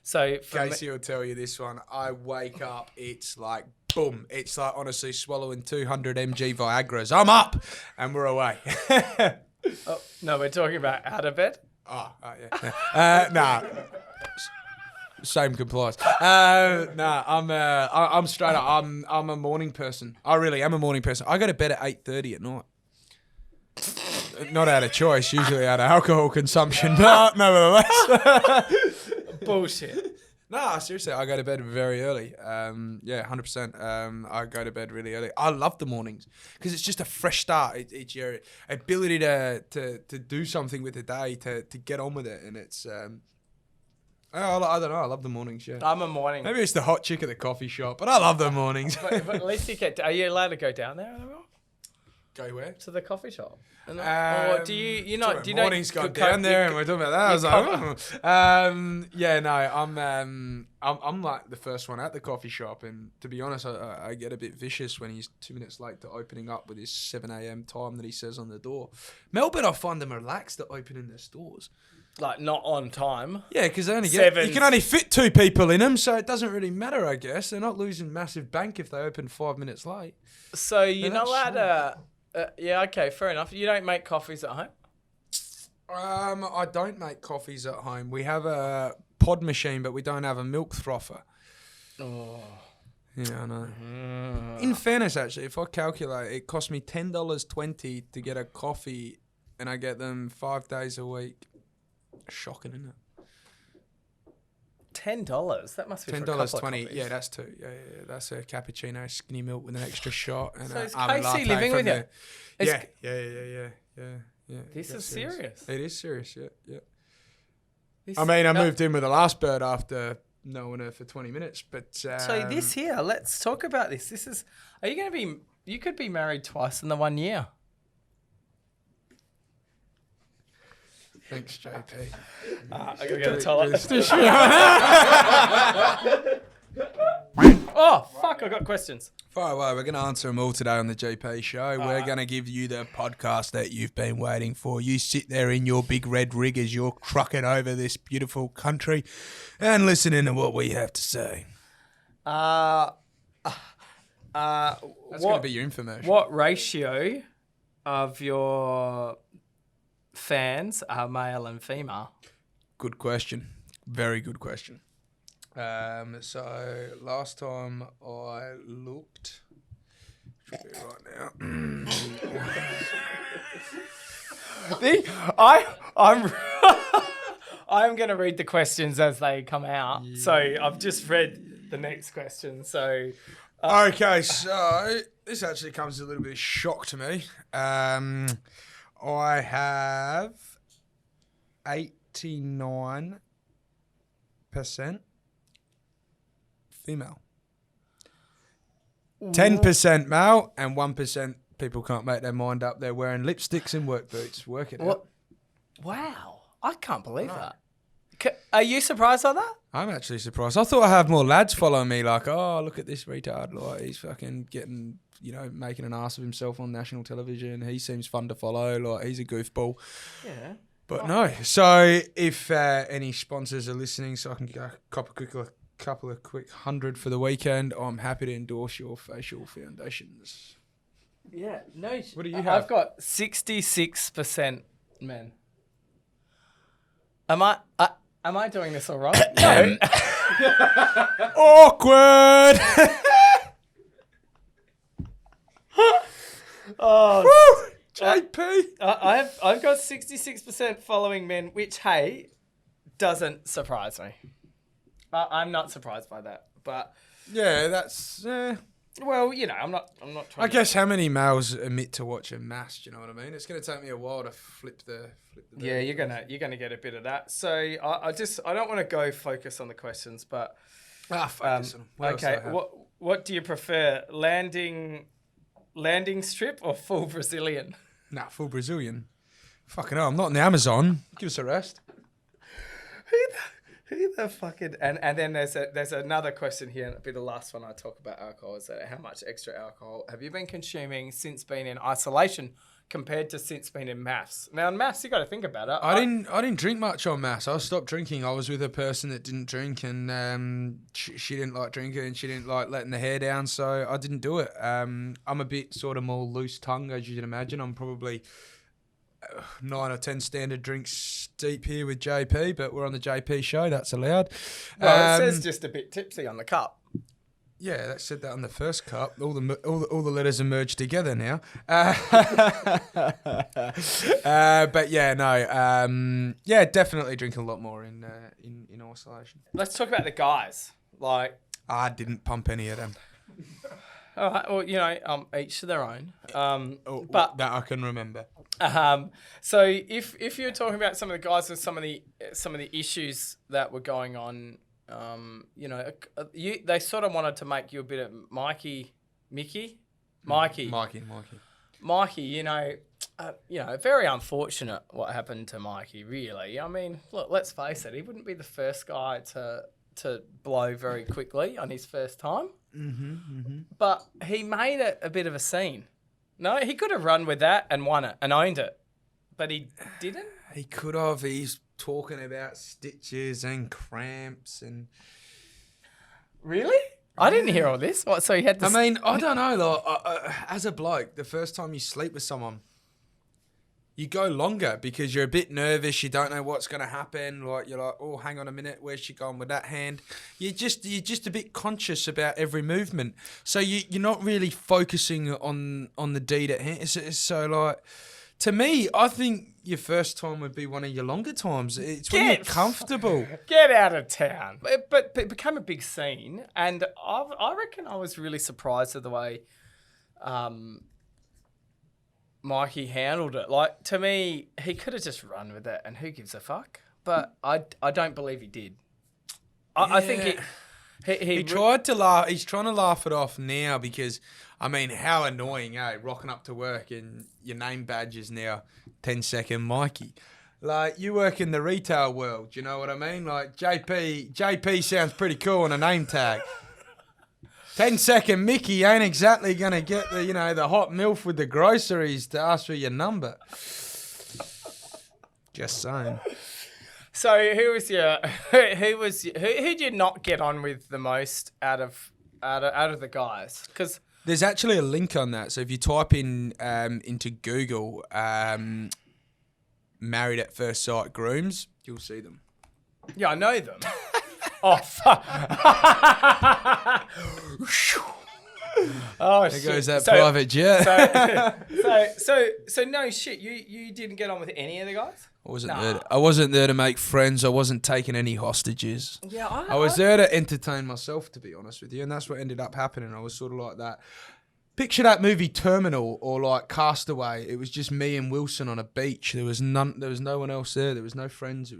So Casey will tell you this one. I wake up, it's like boom. It's like honestly swallowing 200 mg Viagra's. I'm up and we're away. Oh, no, we're talking about out of bed. Yeah. Nah. Same complies. I'm straight up. I'm a morning person. I really am a morning person. I go to bed at 8:30 at night. Not out of choice, usually out of alcohol consumption, but nevertheless. Bullshit. No, seriously, I go to bed very early. 100%. I go to bed really early. I love the mornings because it's just a fresh start. It's your ability to do something with the day, to get on with it, and it's. I don't know. I love the mornings. Yeah. I'm a morning. Maybe it's the hot chick at the coffee shop, but I love the mornings. but at least you get. Are you allowed to go down there anymore? Go where? To the coffee shop. Or do you? You know? Do you know? Mornings got down there, and we're talking about that. I was like, I'm like the first one at the coffee shop, and to be honest, I get a bit vicious when he's 2 minutes late to opening up with his 7 a.m. time that he says on the door. Melbourne, I find them relaxed at opening their stores. Like not on time. Yeah, because they only you can only fit 2 people in them, so it doesn't really matter, I guess. They're not losing massive bank if they open 5 minutes late. So you're not allowed to. Yeah, okay, fair enough. You don't make coffees at home? I don't make coffees at home. We have a pod machine, but we don't have a milk frother. Oh. Yeah, I know. In fairness, actually, if I calculate, it costs me $10.20 to get a coffee, and I get them 5 days a week. Shocking, isn't it? $10? That must be $10.20. Yeah, that's 2. Yeah. That's a cappuccino, skinny milk with an extra shot, and so is almond Casey latte living from with you? Yeah. This is serious. It is serious. Yeah. I moved in with the last bird after knowing her for 20 minutes, but so this here, let's talk about this. This is. Are you going to be? You could be married twice in the 1 year. Thanks, JP. I gotta get a toilet. Oh fuck! I got questions. Fire away. We're going to answer them all today on the JP show. We're going to give you the podcast that you've been waiting for. You sit there in your big red rig as you're trucking over this beautiful country and listening to what we have to say. That's going to be your infomercial. What ratio of your fans are male and female? Good question. Very good question. So last time I looked, should be right now. I'm going to read the questions as they come out. Yeah. So I've just read the next question. So okay, so this actually comes as a little bit of shock to me. I have 89% female. 10% male and 1% people can't make their mind up. They're wearing lipsticks and work boots. Work it out. Wow. I can't believe that. Are you surprised by that? I'm actually surprised. I thought I'd have more lads following me like, oh, look at this retard. Like, he's fucking getting, making an ass of himself on national television. He seems fun to follow. Like, he's a goofball. Yeah. But no. So if any sponsors are listening, so I can go couple of quick 100 for the weekend, I'm happy to endorse your facial foundations. Yeah. No. What do you have? I've got 66% men. Am I doing this all right? No. Awkward. Oh, woo! JP. I've got 66% following men, which doesn't surprise me. I'm not surprised by that, but yeah, that's Well, you know, I'm not trying. I guess how many males admit to watching maths? Do you know what I mean? It's going to take me a while to flip the. Yeah, you're gonna get a bit of that. So I don't want to go focus on the questions, but focus on 'em. What else do I okay. have? What do you prefer, landing strip or full Brazilian? Nah, full Brazilian. Fucking hell, I'm not in the Amazon. Give us a rest. Who the fucking and then there's another question here, and it'll be the last one I talk about alcohol. Is that how much extra alcohol have you been consuming since being in isolation compared to since being in maths? Now in maths you got to think about it. I didn't drink much on maths. I stopped drinking. I was with a person that didn't drink, and she didn't like drinking, and she didn't like letting the hair down, so I didn't do it. I'm a bit sort of more loose tongue, as you can imagine. I'm probably 9 or 10 standard drinks deep here with JP, but we're on the JP show. That's allowed. Well, it says just a bit tipsy on the cup. Yeah, that said that on the first cup. All the letters are merged together now. But yeah, no. Yeah, definitely drink a lot more in isolation. Let's talk about the guys. Like, I didn't pump any of them. all right, well, you know, each to their own. But that I can remember. So if you're talking about some of the guys and some of the issues that were going on, you know, they sort of wanted to make you a bit of Mikey. You know, very unfortunate what happened to Mikey. Really, I mean, look, let's face it, he wouldn't be the first guy to blow very quickly on his first time. But he made it a bit of a scene. No, he could have run with that and won it and owned it, but he didn't. He could have. He's talking about stitches and cramps and. Really? I didn't hear all this. What? So he had to. I mean, I don't know. Like, as a bloke, the first time you sleep with someone, you go longer because you're a bit nervous. You don't know what's going to happen. Like, you're like, oh, hang on a minute. Where's she going with that hand? You're just a bit conscious about every movement. So you're not really focusing on the deed at hand. So like, to me, I think your first time would be one of your longer times. It's when you're comfortable. Get out of town. But it became a big scene, and I reckon I was really surprised at the way Mikey handled it. Like, to me, he could have just run with it, and who gives a fuck? But I don't believe he did. I think he tried to laugh. He's trying to laugh it off now because, I mean, how annoying, rocking up to work and your name badge is now 10-second Mikey. Like, you work in the retail world, you know what I mean? Like, JP sounds pretty cool on a name tag. 10-second Mickey ain't exactly going to get the hot MILF with the groceries to ask for your number. Just saying. So who did you not get on with the most out of the guys? Because there's actually a link on that. So if you type in into Google "married at first sight grooms," you'll see them. Yeah, I know them. Oh fuck! Oh there shit! goes that private jet. So no shit. You didn't get on with any of the guys? I wasn't there to make friends. I wasn't taking any hostages. Yeah, I was there to entertain myself, to be honest with you, and that's what ended up happening. I was sort of like that. Picture that movie Terminal or like Castaway. It was just me and Wilson on a beach. There was no one else there. There was no friends.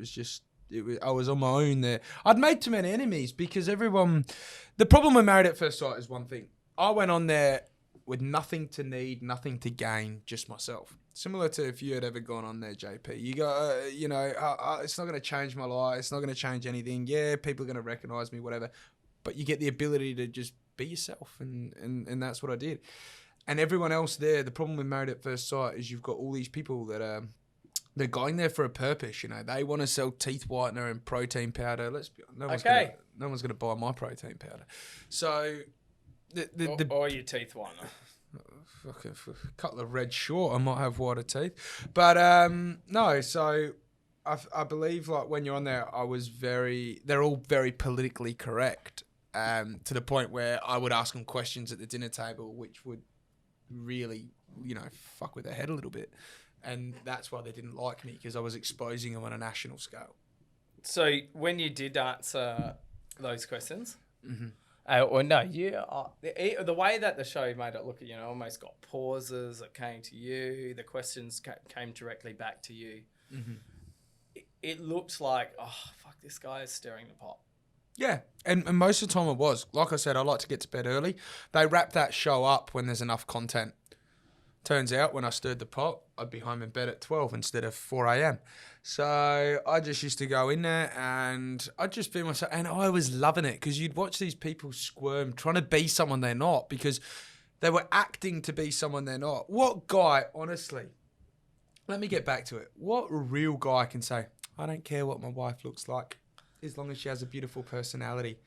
I was on my own there. I'd made too many enemies because everyone. The problem with Married at First Sight is one thing. I went on there with nothing to need, nothing to gain, just myself. Similar to if you had ever gone on there, JP. You go, it's not going to change my life. It's not going to change anything. Yeah, people are going to recognise me, whatever. But you get the ability to just be yourself, and that's what I did. And everyone else there, the problem with Married at First Sight is you've got all these people that they're going there for a purpose. You know, they want to sell teeth whitener and protein powder. Let's be honest. No one's going to buy my protein powder. So, or your teeth whitener. A couple of red short, I might have whiter teeth. But no, so I believe like when you're on there, they're all very politically correct to the point where I would ask them questions at the dinner table, which would really, fuck with their head a little bit. And that's why they didn't like me, because I was exposing them on a national scale. So when you did answer those questions, Or no, you are, the way that the show made it look, almost got pauses that came to you. The questions came directly back to you. Mm-hmm. It looked like, oh, fuck, this guy is stirring the pot. Yeah, and most of the time it was. Like I said, I like to get to bed early. They wrap that show up when there's enough content. Turns out when I stirred the pot, I'd be home in bed at 12 instead of 4 a.m. So I just used to go in there and I'd just be myself. And I was loving it because you'd watch these people squirm, trying to be someone they're not because they were acting to be someone they're not. What guy, honestly, let me get back to it. What real guy can say, I don't care what my wife looks like as long as she has a beautiful personality?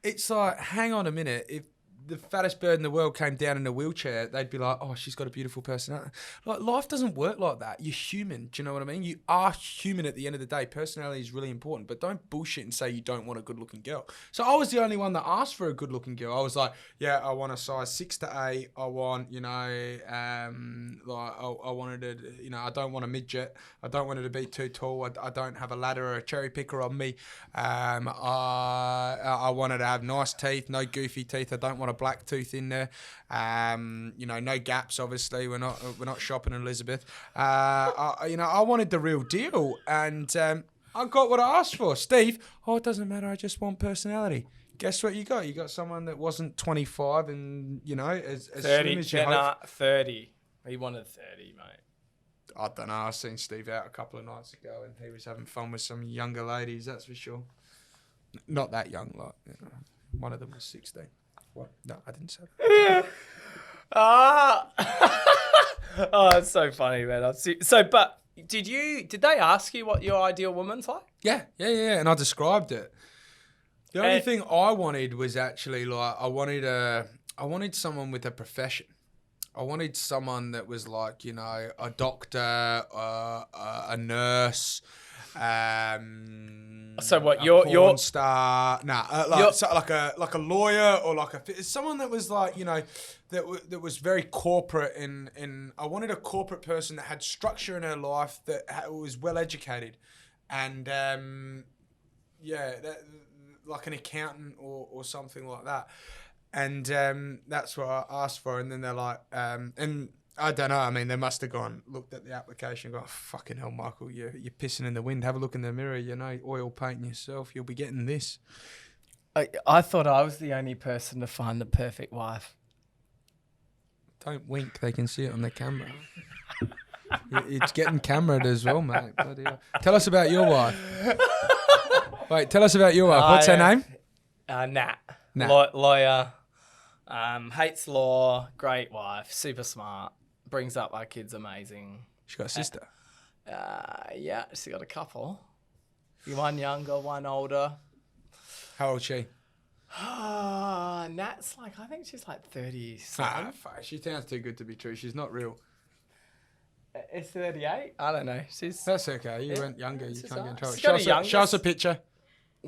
It's like, hang on a minute. If the fattest bird in the world came down in a wheelchair, they'd be like, oh, she's got a beautiful personality. Like, life doesn't work like that. You're human. Do you know what I mean? You are human at the end of the day. Personality is really important, but don't bullshit and say you don't want a good-looking girl. So I was the only one that asked for a good-looking girl. I was like, yeah, I want a size 6 to 8. I want, I wanted to, I don't want a midget. I don't want her to be too tall. I don't have a ladder or a cherry picker on me. I wanted to have nice teeth, no goofy teeth. I don't want a black tooth in there. No gaps. Obviously, we're not shopping in Elizabeth. I wanted the real deal, and I got what I asked for. Steve, it doesn't matter. I just want personality. Guess what you got? You got someone that wasn't 25, and as 30. slim as you hope. 30. He wanted 30, mate. I don't know. I seen Steve out a couple of nights ago, and he was having fun with some younger ladies. That's for sure. Not that young, one of them was 16. What? No, I didn't say that. Oh, it's so funny, man. But did they ask you what your ideal woman's like? Yeah. And I described it. The only thing I wanted was actually I wanted someone with a profession. I wanted someone that was like, a doctor, a nurse. So what? Porn star? Like a lawyer or someone that was that was very corporate. In I wanted a corporate person that had structure in her life, that was well educated, and like an accountant or something like that. And that's what I asked for. And then they're like, and I don't know. I mean, they must have looked at the application and gone, fucking hell, Michael, you're pissing in the wind. Have a look in the mirror, oil painting yourself. You'll be getting this. I thought I was the only person to find the perfect wife. Don't wink. They can see it on the camera. It's getting cameraed as well, mate. Bloody hell. Tell us about your wife. Wait, tell us about your wife. What's her name? Nat. Nat. Lawyer. Hates law. Great wife. Super smart. Brings up our kids amazing. She got a sister. Yeah, she got a couple. One younger, one older. How old is she? Nat's I think she's 37. She sounds too good to be true. She's not real. Is 38? I don't know. That's okay. You went younger. You can't get in trouble. Show us a picture.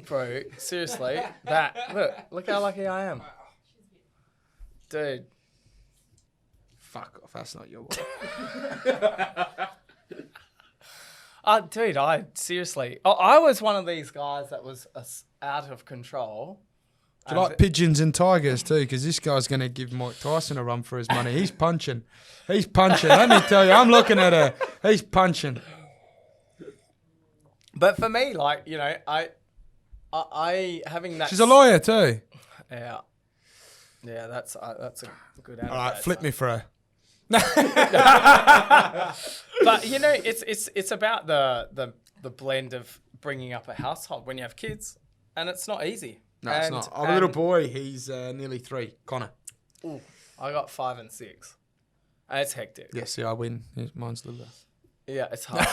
Bro, seriously. Look how lucky I am. Dude. Fuck off. That's not your wife. Dude, I was one of these guys that was out of control. Do you like pigeons and tigers too? Because this guy's going to give Mike Tyson a run for his money. He's punching. Let me tell you, I'm looking at her. He's punching. But for me, I having that. She's a lawyer too. Yeah. Yeah, that's a good attitude. All right, flip me for her. But it's about the blend of bringing up a household when you have kids, and it's not easy. No, it's not. I'm a little boy. He's nearly 3. Connor. Ooh, I got 5 and 6. And it's hectic. Yeah, see, I win. Mine's little. Yeah, it's hard.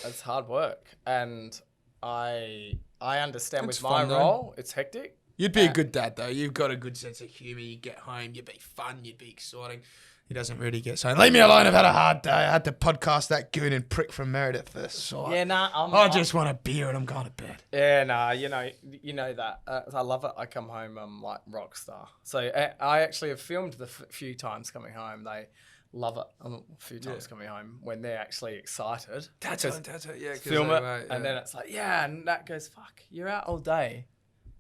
It's hard work, and I understand It's with my fun, though. role, it's hectic. You'd be a good dad, though. You've got a good sense of humour. You get home, you'd be fun, you'd be exciting. He doesn't really get so. Leave me alone. I've had a hard day. I had to podcast that Goonan prick from Meredith first. Yeah, I just want a beer and I'm going to bed. Yeah, you know that. I love it. I come home, I'm like rock star. So I actually have filmed the few times coming home. They love it. A few times coming home when they're actually excited. That's it. Yeah, film it, and then it's like, and that goes, fuck, you're out all day.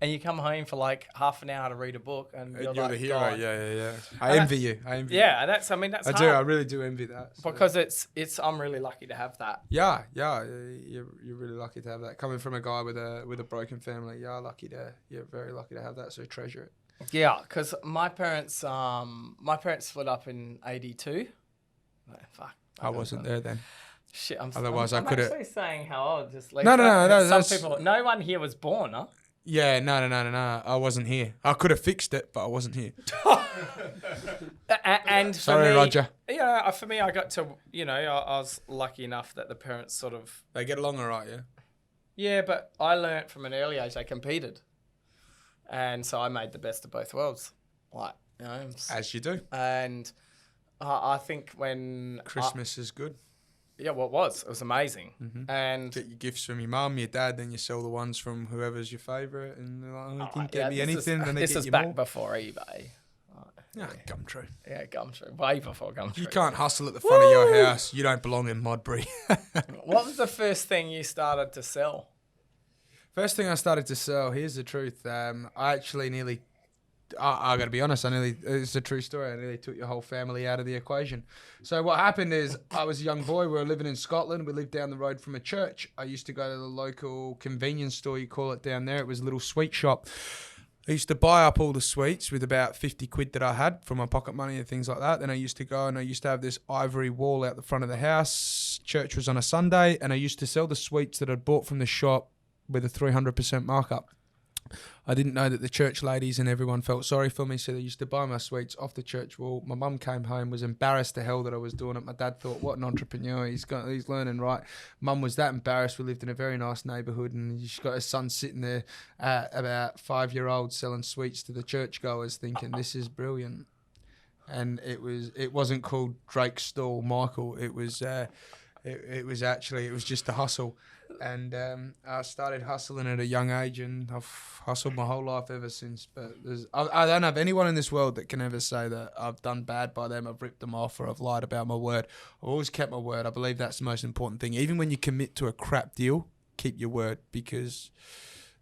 and you come home for like half an hour to read a book, and you're, You're like, the hero. God. Yeah. I envy you. Yeah, and that's I hard. do. I really do envy that. So. Because it's I'm really lucky to have that. Yeah. You're really lucky to have that. Coming from a guy with a broken family, you're very lucky to have that. So treasure it. Yeah, because my parents split up in '82. Fuck. I wasn't there then. Shit, Otherwise, I'm I could've- actually saying how old. Just No, Some that's- people, no one here was born, huh? Yeah, no. I wasn't here. I could have fixed it, but I wasn't here. And for Sorry, me, Roger. Yeah, for me, I got to, I was lucky enough that the parents sort of. They get along all right, yeah. Yeah, but I learnt from an early age they competed, and so I made the best of both worlds, like As you do. And I think when Christmas is good. Yeah, well, it was amazing. Mm-hmm. And Get your gifts from your mum, your dad, then you sell the ones from whoever's your favourite, and they're like, oh, you didn't get me anything, then they this get is you back more. before eBay. Yeah, Gumtree. Yeah, Gumtree. Way before Gumtree. You can't hustle at the front of your house. You don't belong in Modbury. What was the first thing you started to sell? First thing I started to sell, here's the truth. I actually nearly, I got to be honest, it's a true story. I nearly took your whole family out of the equation. So what happened is I was a young boy. We were living in Scotland. We lived down the road from a church. I used to go to the local convenience store, you call it down there. It was a little sweet shop. I used to buy up all the sweets with about 50 quid that I had from my pocket money and things like that. Then I used to go and I used to have this ivory wall out the front of the house. Church was on a Sunday, and I used to sell the sweets that I'd bought from the shop with a 300% markup. I didn't know that the church ladies and everyone felt sorry for me, so they used to buy my sweets off the church wall. My mum came home, was embarrassed to hell that I was doing it. My dad thought, what an entrepreneur, he's learning, right? Mum was that embarrassed. We lived in a very nice neighbourhood, and she's got her son sitting there, about 5-year-old, selling sweets to the churchgoers, thinking, this is brilliant. And it wasn't called Drake's Stall, Michael. It was just a hustle. And I started hustling at a young age, and I've hustled my whole life ever since. But I don't have anyone in this world that can ever say that I've done bad by them, I've ripped them off, or I've lied about my word. I've always kept my word. I believe that's the most important thing. Even when you commit to a crap deal, keep your word, because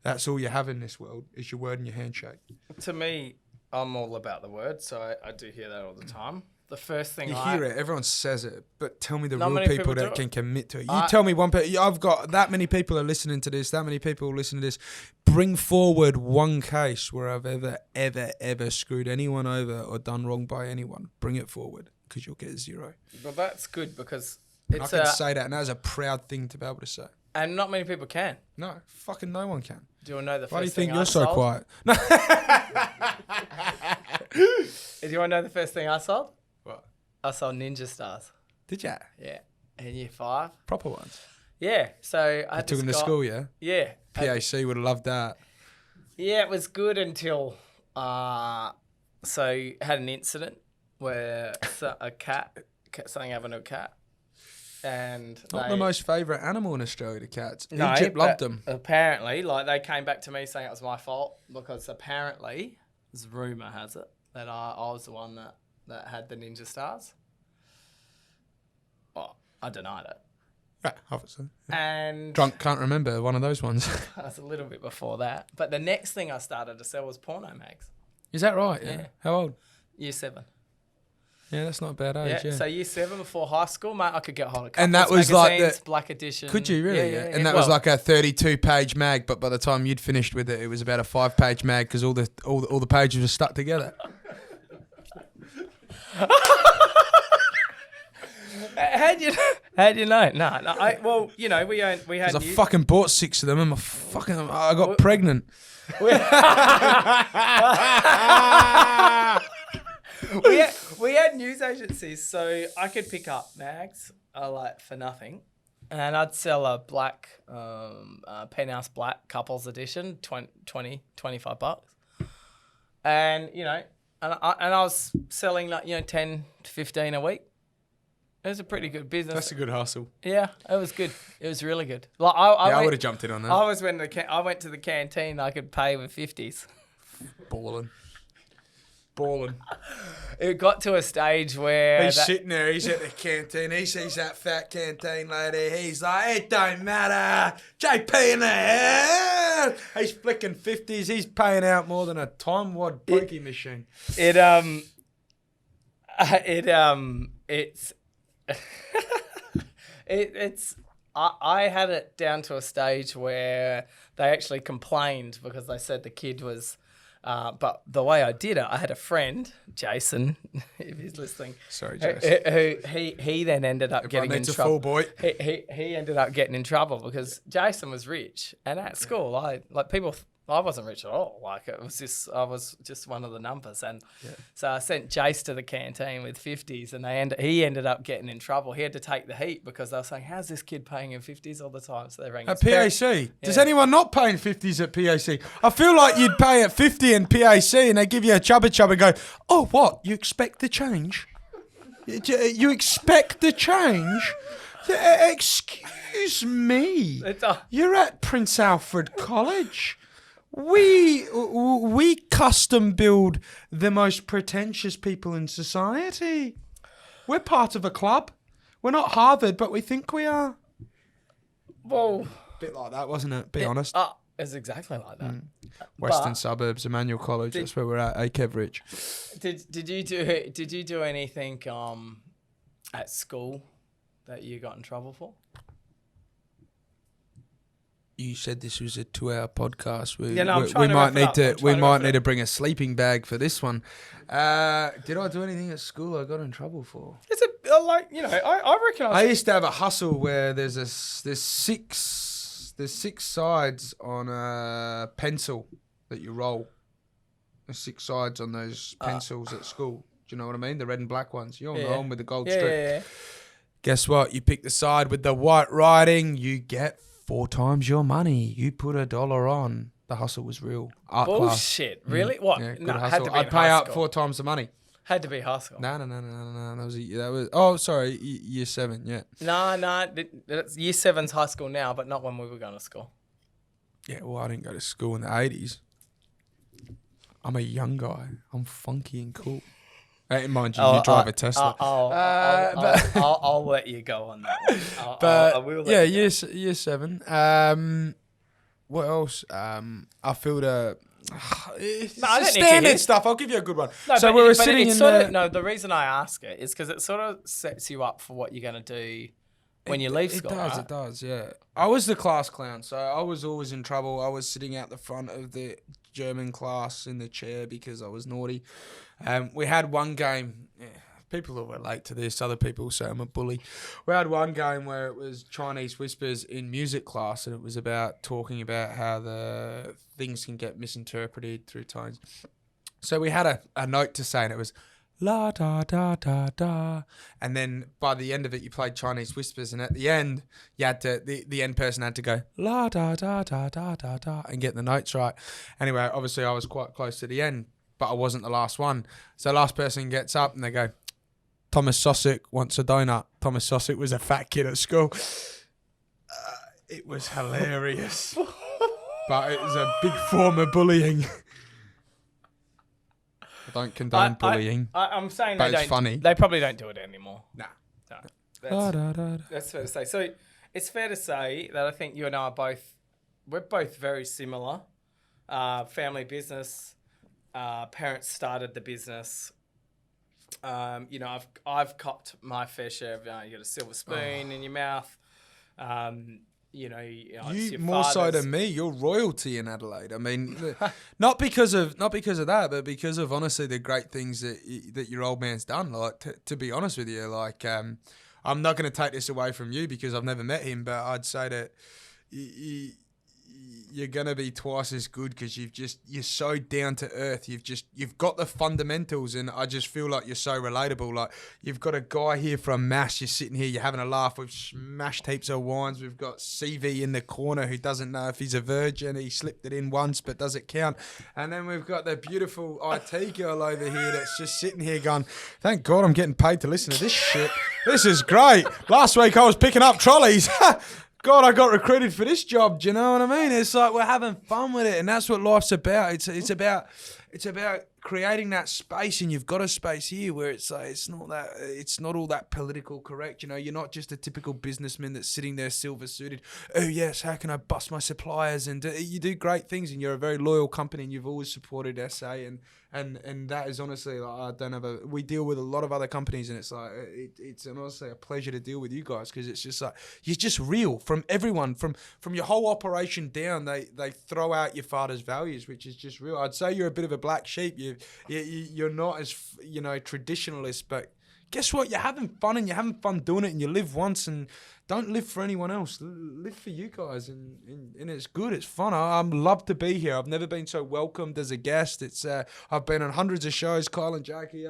that's all you have in this world is your word and your handshake. To me, I'm all about the word, so I do hear that all the time. The first thing You hear it, everyone says it, but tell me the Not real many people people that do can it. commit to it. You tell me one person. I've got that many people are listening to this, that many people listen to this. Bring forward one case where I've ever screwed anyone over or done wrong by anyone. Bring it forward, because you'll get 0. Well, that's good, because I can say that, and that's a proud thing to be able to say. and not many people can. No, fucking no one can. Do you want to know the Why do you first thing think you're I so sold? quiet? Do you want to know the first thing I sold? What? I sold Ninja Stars. Did ya? Yeah. In year 5. Proper ones. Yeah. So I had Took this them to guy- school, yeah? Yeah. PAC would have loved that. Yeah, it was good until so had an incident where something happened to a cat, and Not the most favourite animal in Australia, the cats. No, Egypt but loved them. Apparently, like, they came back to me saying it was my fault, because apparently, this rumour has it that I was the one that had the Ninja Stars. Well, I denied it. Right, obviously. And Drunk can't remember one of those ones. that was a little bit before that. But the next thing I started to sell was porno mags. Is that right? Yeah. Yeah. How old? Year 7. Yeah, that's not a bad age. Yeah. So year 7 before high school, mate, I could get hold of And that couples was like magazines, the- Black Edition. Could you really? Yeah. And that was like a 32-page mag, but by the time you'd finished with it, it was about a 5-page mag because all the pages were stuck together. How'd you know? No. Well, we had. Because I fucking bought 6 of them, and I got pregnant. we had news agencies, so I could pick up mags for nothing, and I'd sell a black penthouse black couples edition, 20, 25 bucks, and I was selling 10 to 15 a week. It was a pretty good business. That's a good hustle. Yeah, it was good. It was really good. Like I would have jumped in on that. I went to the canteen. I could pay with 50s. Balling. balling. It got to a stage where He's sitting there, he's at the canteen, he sees that fat canteen lady, he's like, it don't matter, JP in the air. He's flicking 50s, he's paying out more than a time wad pokie machine. I had it down to a stage where they actually complained because they said the kid was. But the way I did it, I had a friend, Jason, if he's listening. Sorry, Jason. He then ended up getting in trouble. Full boy. He ended up getting in trouble because Jason was rich, and at school, I wasn't rich at all. Like I was just one of the numbers, and so I sent Jace to the canteen with 50s, and he ended up getting in trouble. He had to take the heat because they were saying, "How's this kid paying in 50s all the time?" So they rang at his PAC. parents. Does anyone not pay in 50s at PAC? I feel like you'd pay at 50 in PAC, and they give you a chubba and go, "Oh, what? You expect the change? You expect the change?" Excuse me. You're at Prince Alfred College. We custom build the most pretentious people in society. We're part of a club. We're not Harvard, but we think we are. Well, Bit like that, wasn't it? Be honest. It's exactly like that. Western suburbs, Emmanuel College. That's where we're at. Kev Rich. Did you do anything at school that you got in trouble for? You said this was a 2-hour podcast. We might need to bring a sleeping bag for this one. Did I do anything at school I got in trouble for? It's I reckon I used to have a hustle where there's six sides on a pencil that you roll. There's 6 sides on those pencils at school. Do you know what I mean? The red and black ones. You all know them with the gold strip. Yeah. Guess what? You pick the side with the white writing, you get 4 times your money. You put $1 on. The hustle was real. Art Bullshit. class. Really? What? Yeah, No, hustle. had to be I'd pay out 4 times the money. Had to be high school. No. Year 7, yeah. No. It's year 7's high school now, but not when we were going to school. Yeah, well, I didn't go to school in the 80s. I'm a young guy. I'm funky and cool. Mind you, you drive a Tesla. I'll let you go on that one. Year 7. What else? I feel standard stuff. I'll give you a good one. No, so we were sitting in the reason I ask it is because it sort of sets you up for what you're going to do when you leave school. It does, yeah. I was the class clown, so I was always in trouble. I was sitting out the front of the German class in the chair because I was naughty. We had one game. People will relate to this. Other people say I'm a bully. We had one game where it was Chinese whispers in music class, and it was about talking about how the things can get misinterpreted through tones. So we had a note to say, and it was la da da da da, and then by the end of it, you played Chinese whispers, and at the end, you had to the end person had to go la da da da da da da and get the notes right. Anyway, obviously, I was quite close to the end, but I wasn't the last one. So the last person gets up and they go, Thomas Sosick wants a donut. Thomas Sosick was a fat kid at school. It was hilarious. But it was a big form of bullying. I don't condone bullying. I'm saying but it's funny. They probably don't do it anymore. Nah. That's fair to say. So it's fair to say that I think you and I are we're both very similar. Family business. Parents started the business. I've copped my fair share of, you got a silver spoon in your mouth. You more so than me. You're royalty in Adelaide. I mean, not because of that, but because of honestly the great things that your old man's done. Like to be honest with you, like I'm not going to take this away from you because I've never met him, but I'd say that you're gonna be twice as good because you're so down to earth. You've got the fundamentals, and I just feel like you're so relatable. Like you've got a guy here from Mass. You're sitting here, you're having a laugh. We've smashed heaps of wines. We've got CV in the corner who doesn't know if he's a virgin. He slipped it in once, but does it count? And then we've got the beautiful IT girl over here that's just sitting here going, "Thank God I'm getting paid to listen to this shit. This is great. Last week I was picking up trolleys." God, I got recruited for this job. Do you know what I mean? It's like we're having fun with it, and that's what life's about. It's about creating that space, and you've got a space here where it's like it's not all that political correct. You know, you're not just a typical businessman that's sitting there silver suited. Oh yes, how can I bust my suppliers? And you do great things, and you're a very loyal company, and you've always supported SA, and that is honestly like we deal with a lot of other companies, and it's like it's honestly a pleasure to deal with you guys, because it's just like you're just real from everyone, from your whole operation down. They throw out your father's values, which is just real. I'd say you're a bit of a black sheep. You're not as traditionalist, but guess what? You're having fun, and you're having fun doing it, and you live once, and don't live for anyone else. Live for you guys, and it's good. It's fun. I love to be here. I've never been so welcomed as a guest. It's I've been on hundreds of shows. Kyle and Jackie,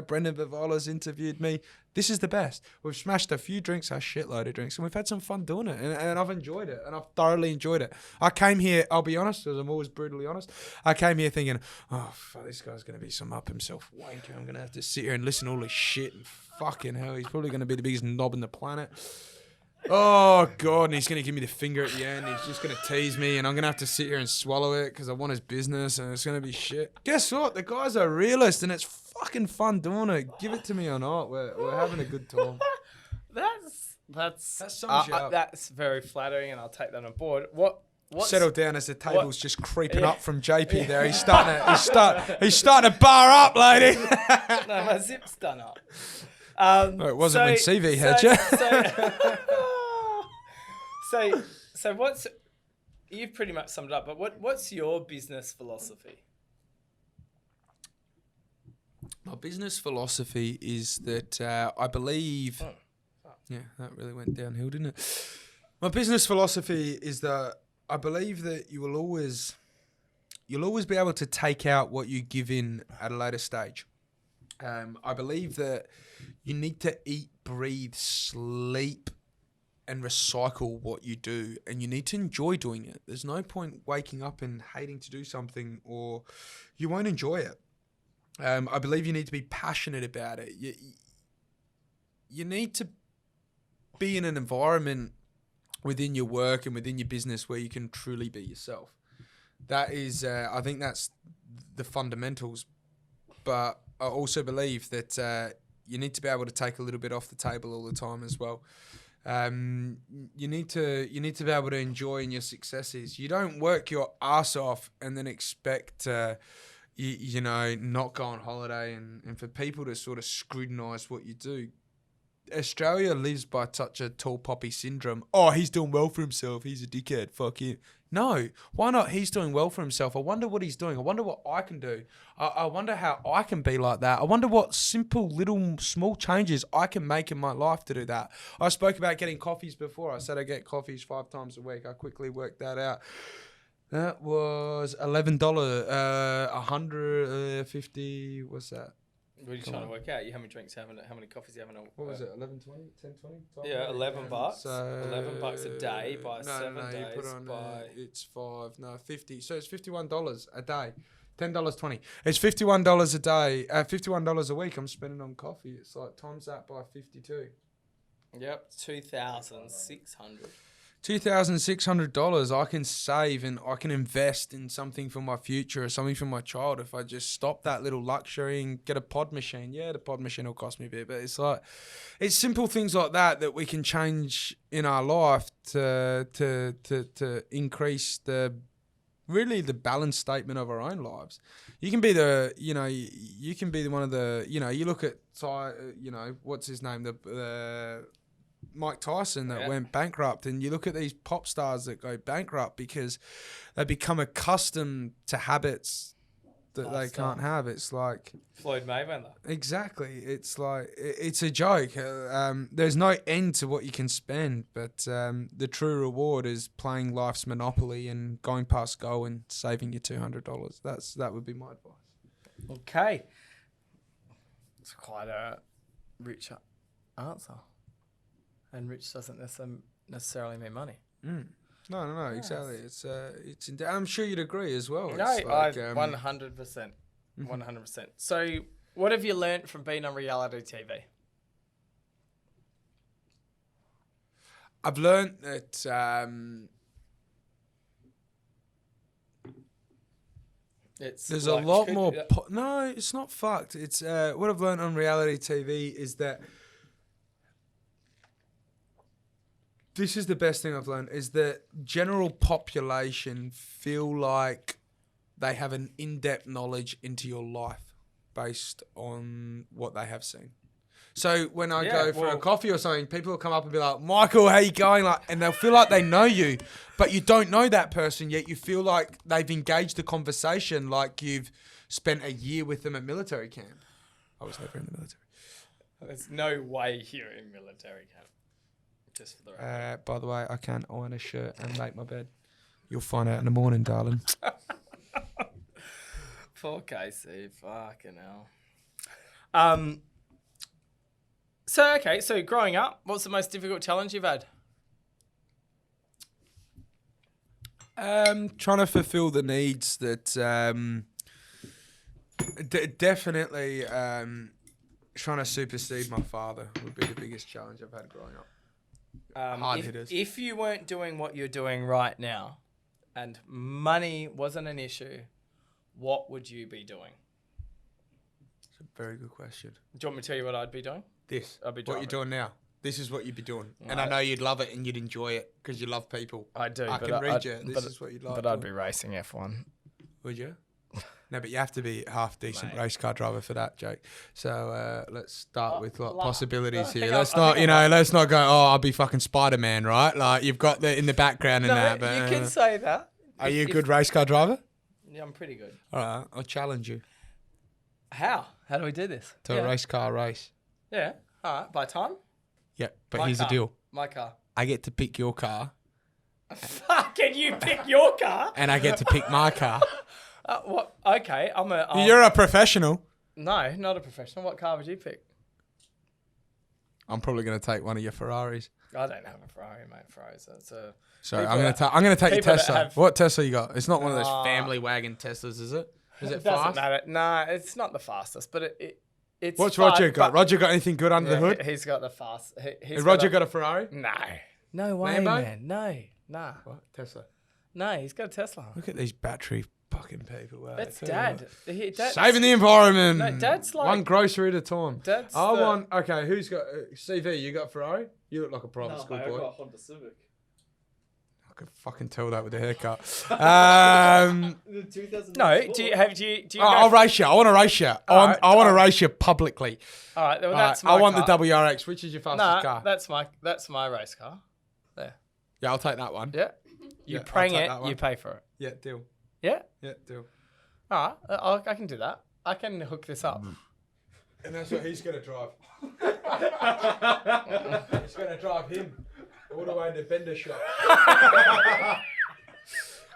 Brendan Vivola's interviewed me. This is the best. We've smashed a few drinks, a shitload of drinks, and we've had some fun doing it. And I've enjoyed it, and I've thoroughly enjoyed it. I came here, I'll be honest, because I'm always brutally honest. I came here thinking, oh, fuck, this guy's going to be some up himself wanker. I'm going to have to sit here and listen to all this shit. And fucking hell, he's probably going to be the biggest knob on the planet. Oh, God, and he's going to give me the finger at the end. He's just going to tease me, and I'm going to have to sit here and swallow it because I want his business, and it's going to be shit. Guess what? The guy's a realist, and it's fucking fun doing it. Give it to me or not. We're having a good time. That sums you up. That's very flattering, and I'll take that on board. Settle down as the table's just creeping up from JP there. He's starting to bar up, lady. No, my zip's done up. It wasn't when CV had you. So what's, you've pretty much summed it up, but what's your business philosophy? My business philosophy is that I believe... Yeah, that really went downhill, didn't it? My business philosophy is that I believe that you'll always be able to take out what you give in at a later stage. I believe that you need to eat, breathe, sleep, and recycle what you do, and you need to enjoy doing it. There's no point waking up and hating to do something, or you won't enjoy it. I believe you need to be passionate about it. You need to be in an environment within your work and within your business where you can truly be yourself. That is, I think that's the fundamentals. But I also believe that you need to be able to take a little bit off the table all the time as well. You need to be able to enjoy in your successes. You don't work your ass off and then expect not go on holiday and for people to sort of scrutinise what you do. Australia lives by such a tall poppy syndrome. Oh, he's doing well for himself. He's a dickhead. Fuck him. No, why not? He's doing well for himself. I wonder what he's doing. I wonder what I can do. I wonder how I can be like that. I wonder what simple, little, small changes I can make in my life to do that. I spoke about getting coffees before. I said I get coffees 5 times a week. I quickly worked that out. That was $11. 150. What's that? What are you trying to work out? How many drinks you having? How many coffees you having? What was it? 11.20? 10.20? Yeah, $11. So, $11 a day by 7 days. You put on, by it's 5. No, 50. So it's $51 a day. $10.20. It's $51 a day. $51 a week. I'm spending on coffee. It's like times that by 52. Yep, $2,600. $2,600 I can save and I can invest in something for my future or something for my child if I just stop that little luxury and get a pod machine. Yeah, the pod machine will cost me a bit, but it's simple things like that we can change in our life to increase the balanced statement of our own lives. You can be one of the, you look at, what's his name? The Mike Tyson that went bankrupt, and you look at these pop stars that go bankrupt because they become accustomed to habits that they can't have. It's like Floyd Mayweather. Exactly. It's like it's a joke. There's no end to what you can spend, but the true reward is playing life's Monopoly and going past go and saving your $200. That would be my advice. Okay, it's quite a rich answer. And rich doesn't necessarily mean money. No, exactly. It's I'm sure you'd agree as well. No, it's like, 100%. 100%. So what have you learnt from being on reality TV? I've learnt that There's a lot more. No, it's not fucked. It's what I've learned on reality TV is that this is the best thing I've learned is that general population feel like they have an in-depth knowledge into your life based on what they have seen. So when I go for a coffee or something, people will come up and be like, Michael, how you going? Like, and they'll feel like they know you, but you don't know that person yet. You feel like they've engaged the conversation like you've spent a year with them at military camp. I was never in the military. There's no way you're in military camp. Just for the record. By the way, I can iron a shirt and make my bed. You'll find out in the morning, darling. Poor Casey. Fucking hell. So growing up, what's the most difficult challenge you've had? Trying to fulfill the needs that definitely trying to supersede my father would be the biggest challenge I've had growing up. Hard hitters. If you weren't doing what you're doing right now and money wasn't an issue, what would you be doing? It's a very good question. Do you want me to tell you what I'd be doing? This. I'd be what you're driving. doing now. This is what you'd be doing. Right. And I know you'd love it and you'd enjoy it because you love people. I do. I but can read I'd- you. This is what you'd like. But I'd be racing F1. Would you? No, but you have to be a half decent Mate. race car driver for that, Jake. So let's start with what like- possibilities I here. think Let's I not, think let's not go. Oh, I'll be fucking Spider-Man, right? Like you've got the in the background and No, that. But you can say that. are you a good race car driver? Yeah, I'm pretty good. All right, I'll challenge you How? How do we do this? to a race car race. Yeah. All right. By time? Yeah, but My here's car. the deal. My car. I get to pick your car, Fucking you pick your car? and I get to pick my car. What? Okay. You're a professional. No, not a professional. What car would you pick? I'm probably going to take one of your Ferraris. I don't have a Ferrari, mate. Ferraris. It's a. Sorry, People I'm that- going to take your people that Tesla. have- What Tesla you got? It's not one of those Ah. family wagon Teslas, is it? Is it Doesn't fast? matter. Nah, it's not the fastest, but it's. What's fun, Roger got? but- Roger got anything good under the hood? He's got the fast. He's Has Roger got a Ferrari? No. No way, Lambo? man. No. Nah. What? Tesla. No, he's got a Tesla. Look at these battery fucking people. Wow, That's I tell you Dad. what. Dad's, Saving the environment. No, Dad's like- one grocery at a time. Dad's I the- want. Okay, who's got CV? You got Ferrari? You look like a private No, school mate, I boy. got a Honda Civic. I could fucking tell that with the haircut. The 2000. No, do you go I'll race you. I want to race you. Alright, I want to race you publicly. All right, well, Alright, that's my I want car. the WRX. Which is your fastest car? That's my race car. There. Yeah, I'll take that one. Yeah. You Yeah, I'll prang take it, that one. you pay for it. Yeah, deal. Yeah? Yeah, deal. All right, I can do that. I can hook this up. And that's what he's going to drive. He's going to drive him all the way to Bender shop.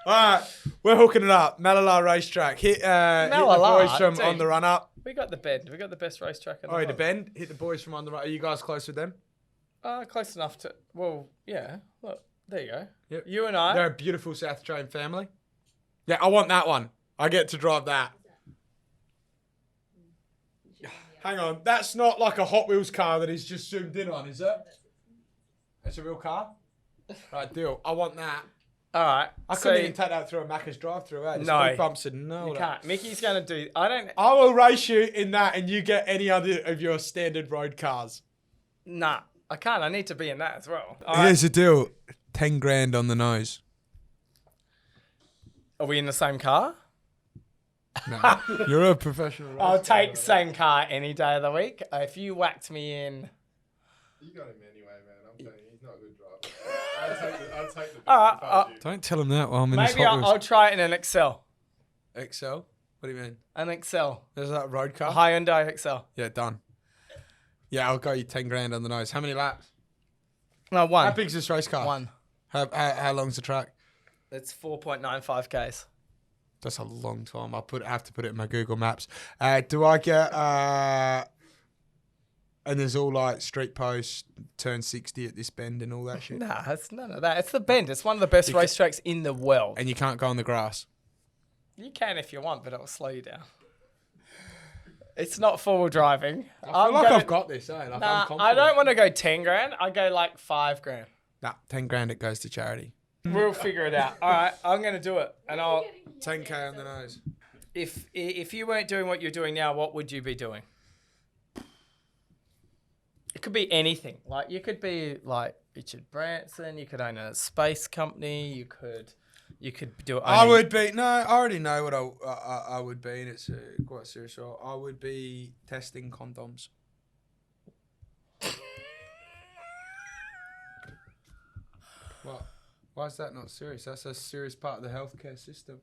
All right, we're hooking it up. Malala racetrack. Hit the Malala, boys from dude. On the Run Up. We got the Bend. We got the best racetrack in the Oh, the world. Bend. Hit the boys from On the Run. Are you guys close with them? Close enough to. Well, yeah. Look, there you go. Yep. You and I. They're a beautiful South Australian family. Yeah, I want that one. I get to drive that. Hang on, that's not like a Hot Wheels car that he's just zoomed in on, is it? That's a real car? Right, deal. I want that. All right. I couldn't even take that through a Macca's drive-through. Eh? No. Speed bumps and no. You can't. Mickey's going to do. I don't. I will race you in that, and you get any other of your standard road cars. Nah, I can't. I need to be in that as well. All right. Here's the deal: 10 grand on the nose. Are we in the same car? No, you're a professional. Race I'll car take driver. same car any day of the week. If you whacked me in. You got him anyway, man. I'm telling you, he's not a good driver. I'll take the. All right, if I was you. Don't tell him that while I'm in this Maybe Hot I'll try it in an Excel. Wheels. XL? What do you mean? An Excel. There's that road car. A Hyundai Excel. Yeah, done. Yeah, I'll go you 10 grand on the nose. How many laps? No, one. How big's this race car? One. How long's the track? It's 4.95 Ks. That's a long time. I have to put it in my Google Maps. Do I get and there's all like street posts, turn 60 at this bend and all that shit. Nah, it's none of that. It's the Bend. It's one of the best racetracks in the world. And you can't go on the grass. You can if you want, but it'll slow you down. It's not forward driving. I feel like I've got this, eh? Like I'm Nah, confident. I don't want to go 10 grand. I go like 5 grand. Nah, 10 grand it goes to charity. We'll figure it out. All right, I'm going to do it. And I'll. 10k on the nose. if you weren't doing what you're doing now, what would you be doing? It could be anything. Like you could be like Richard Branson. You could own a space company. You could do it. I would be I already know what I would be, and it's quite serious. I would be testing condoms. What? Why is that not serious? That's a serious part of the healthcare system.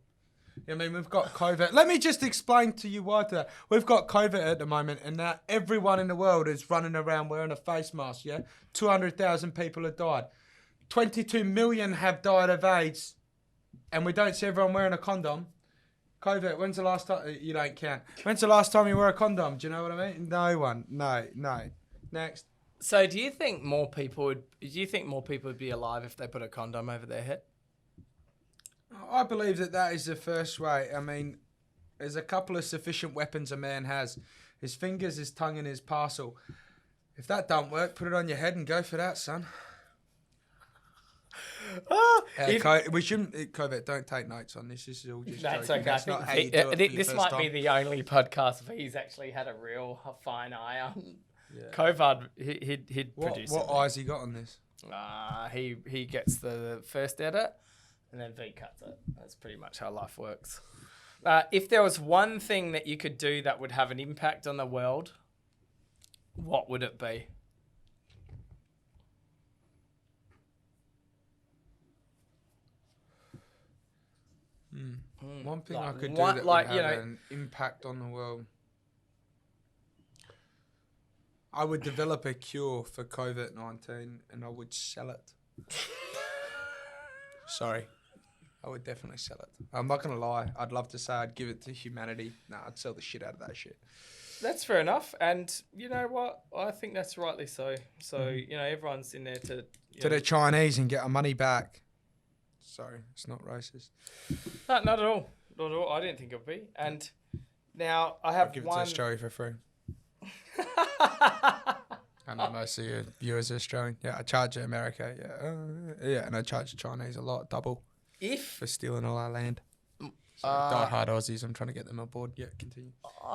I mean, we've got COVID. Let me just explain to you why that. We've got COVID at the moment, and now everyone in the world is running around wearing a face mask, yeah? 200,000 people have died. 22 million have died of AIDS, and we don't see everyone wearing a condom. COVID, when's the last time? You don't count. When's the last time you wore a condom? Do you know what I mean? No one. No. Next. So do you think more people would be alive if they put a condom over their head? I believe that is the first way. I mean, there's a couple of sufficient weapons a man has. His fingers, his tongue, and his parcel. If that don't work, put it on your head and go for that, son. We shouldn't, COVID, don't take notes on this. This is all just That's joking. okay. That's not how you do it for This your might first be time. the only podcast where he's actually had a real fine eye on. Yeah. COVID, he'd produce What it. eyes he got on this? He gets the first edit and then V cuts it. That's pretty much how life works. If there was one thing that you could do that would have an impact on the world, what would it be? One thing Like I could do what- that like, would you have know- an impact on the world. I would develop a cure for COVID-19 and I would sell it. Sorry. I would definitely sell it. I'm not going to lie. I'd love to say I'd give it to humanity. No, I'd sell the shit out of that shit. That's fair enough. And you know what? I think that's rightly so. So, you know, everyone's in there to... To the Chinese and get our money back. Sorry, it's not racist. No, not at all. Not at all. I didn't think it would be. And now I have I'll give it one... to Australia for free. I know most of your viewers are Australian. Yeah, I charge America. Yeah, and I charge the Chinese a lot, double for stealing all our land. Die-hard Aussies. I'm trying to get them on board. Yeah, continue.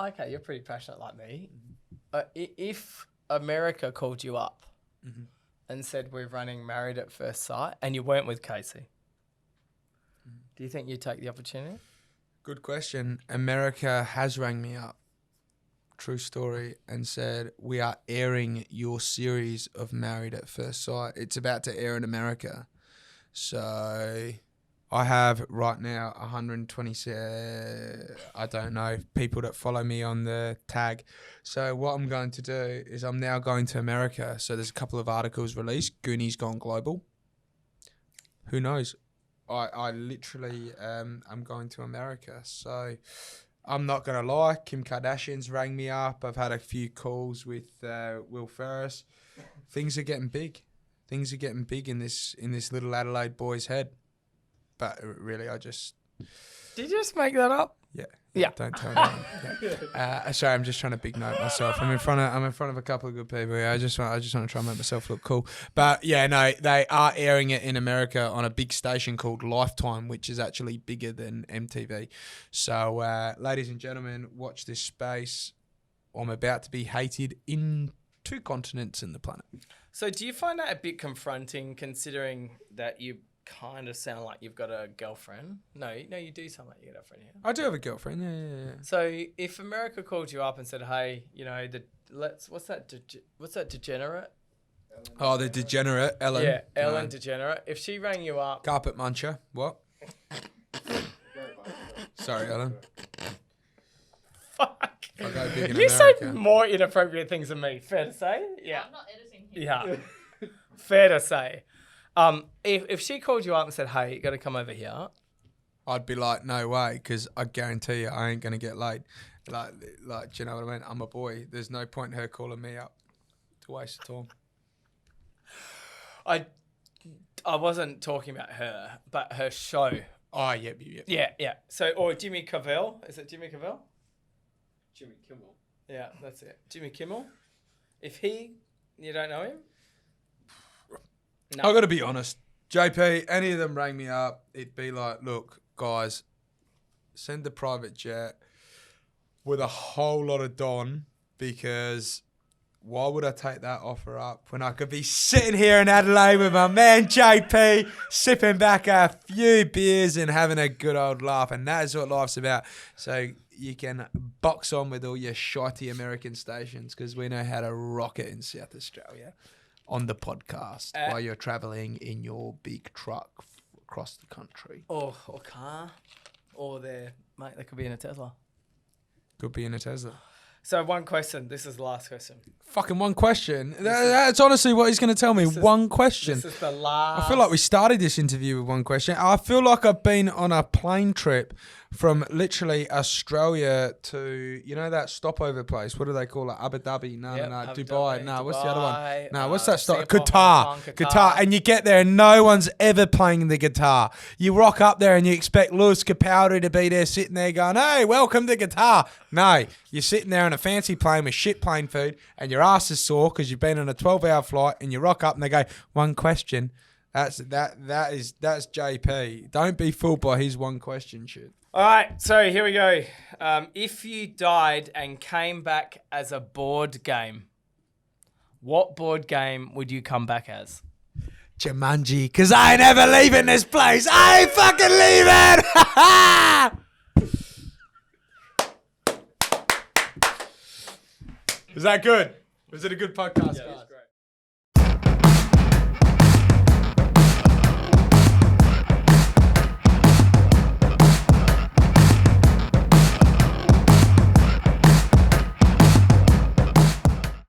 Okay, you're pretty passionate like me. If America called you up and said we're running Married at First Sight and you weren't with Casey, do you think you'd take the opportunity? Good question. America has rang me up, true story, and said, we are airing your series of Married at First Sight. It's about to air in America. So I have right now 120, I don't know, people that follow me on the tag. So what I'm going to do is I'm now going to America. So there's a couple of articles released. Goonies gone global. Who knows? I literally I'm going to America. So I'm not going to lie. Kim Kardashian's rang me up. I've had a few calls with Will Ferris. Things are getting big. Things are getting big in this little Adelaide boy's head. But really, I just... Did you just make that up? Yeah. Don't tell anyone. Yeah. Sorry, I'm just trying to big note myself. I'm in front of a couple of good people here. I just want to try and make myself look cool. But yeah, no, they are airing it in America on a big station called Lifetime, which is actually bigger than MTV. So, ladies and gentlemen, watch this space. I'm about to be hated in 2 continents in the planet. So do you find that a bit confronting considering that you kind of sound like you've got a girlfriend? No, you do sound like you got a girlfriend here. I do have a girlfriend. Yeah. So if America called you up and said, "Hey, you know, what's that degenerate?" Oh, the degenerate Ellen. Yeah, Ellen No. DeGenerate. If she rang you up, Carpet muncher. What? Sorry, Ellen. fuck. I go big in You America. say more inappropriate things than me. Fair to say. Yeah. I'm not editing here. Yeah. Fair to say. If she called you up and said, "Hey, you got to come over here," I'd be like, no way, because I guarantee you I ain't going to get laid. Like, do you know what I mean? I'm a boy. There's no point in her calling me up to waste time. I wasn't talking about her, but her show. Oh, yep. Yeah. So, or Jimmy Cavell. Is it Jimmy Cavell? Jimmy Kimmel. Yeah, that's it. Jimmy Kimmel. You don't know him? No. I got to be honest. JP, any of them rang me up, it'd be like, look, guys, send the private jet. with a whole lot of Don, because why would I take that offer up when I could be sitting here in Adelaide with my man JP, sipping back a few beers and having a good old laugh, and that is what life's about. So you can box on with all your shitey American stations, because we know how to rock it in South Australia on the podcast while you're travelling in your big truck across the country. Or car. Or there could be in a Tesla. Could be in a Tesla. So one question. This is the last question. Fucking one question. That's honestly what he's going to tell me. One question. This is the last. I feel like we started this interview with one question. I feel like I've been on a plane trip from literally Australia to, you know, that stopover place. What do they call it? Abu Dhabi? No, Abu Dubai. Dhabi, No, what's the other one? Dubai, No, what's that stop? Singapore, Qatar. Hong Kong, Qatar. And you get there and no one's ever playing the guitar. You rock up there and you expect Lewis Capaldi to be there sitting there going, hey, welcome to Qatar. No, you're sitting there on a fancy plane with shit plane food and your ass is sore because you've been on a 12-hour flight, and you rock up and they go, one question. That's JP. Don't be fooled by his one question shit. All right, so here we go. If you died and came back as a board game, what board game would you come back as? Jumanji, because I ain't ever leaving this place. I ain't fucking leaving. Is that good? Was it a good podcast? Yeah, it was great.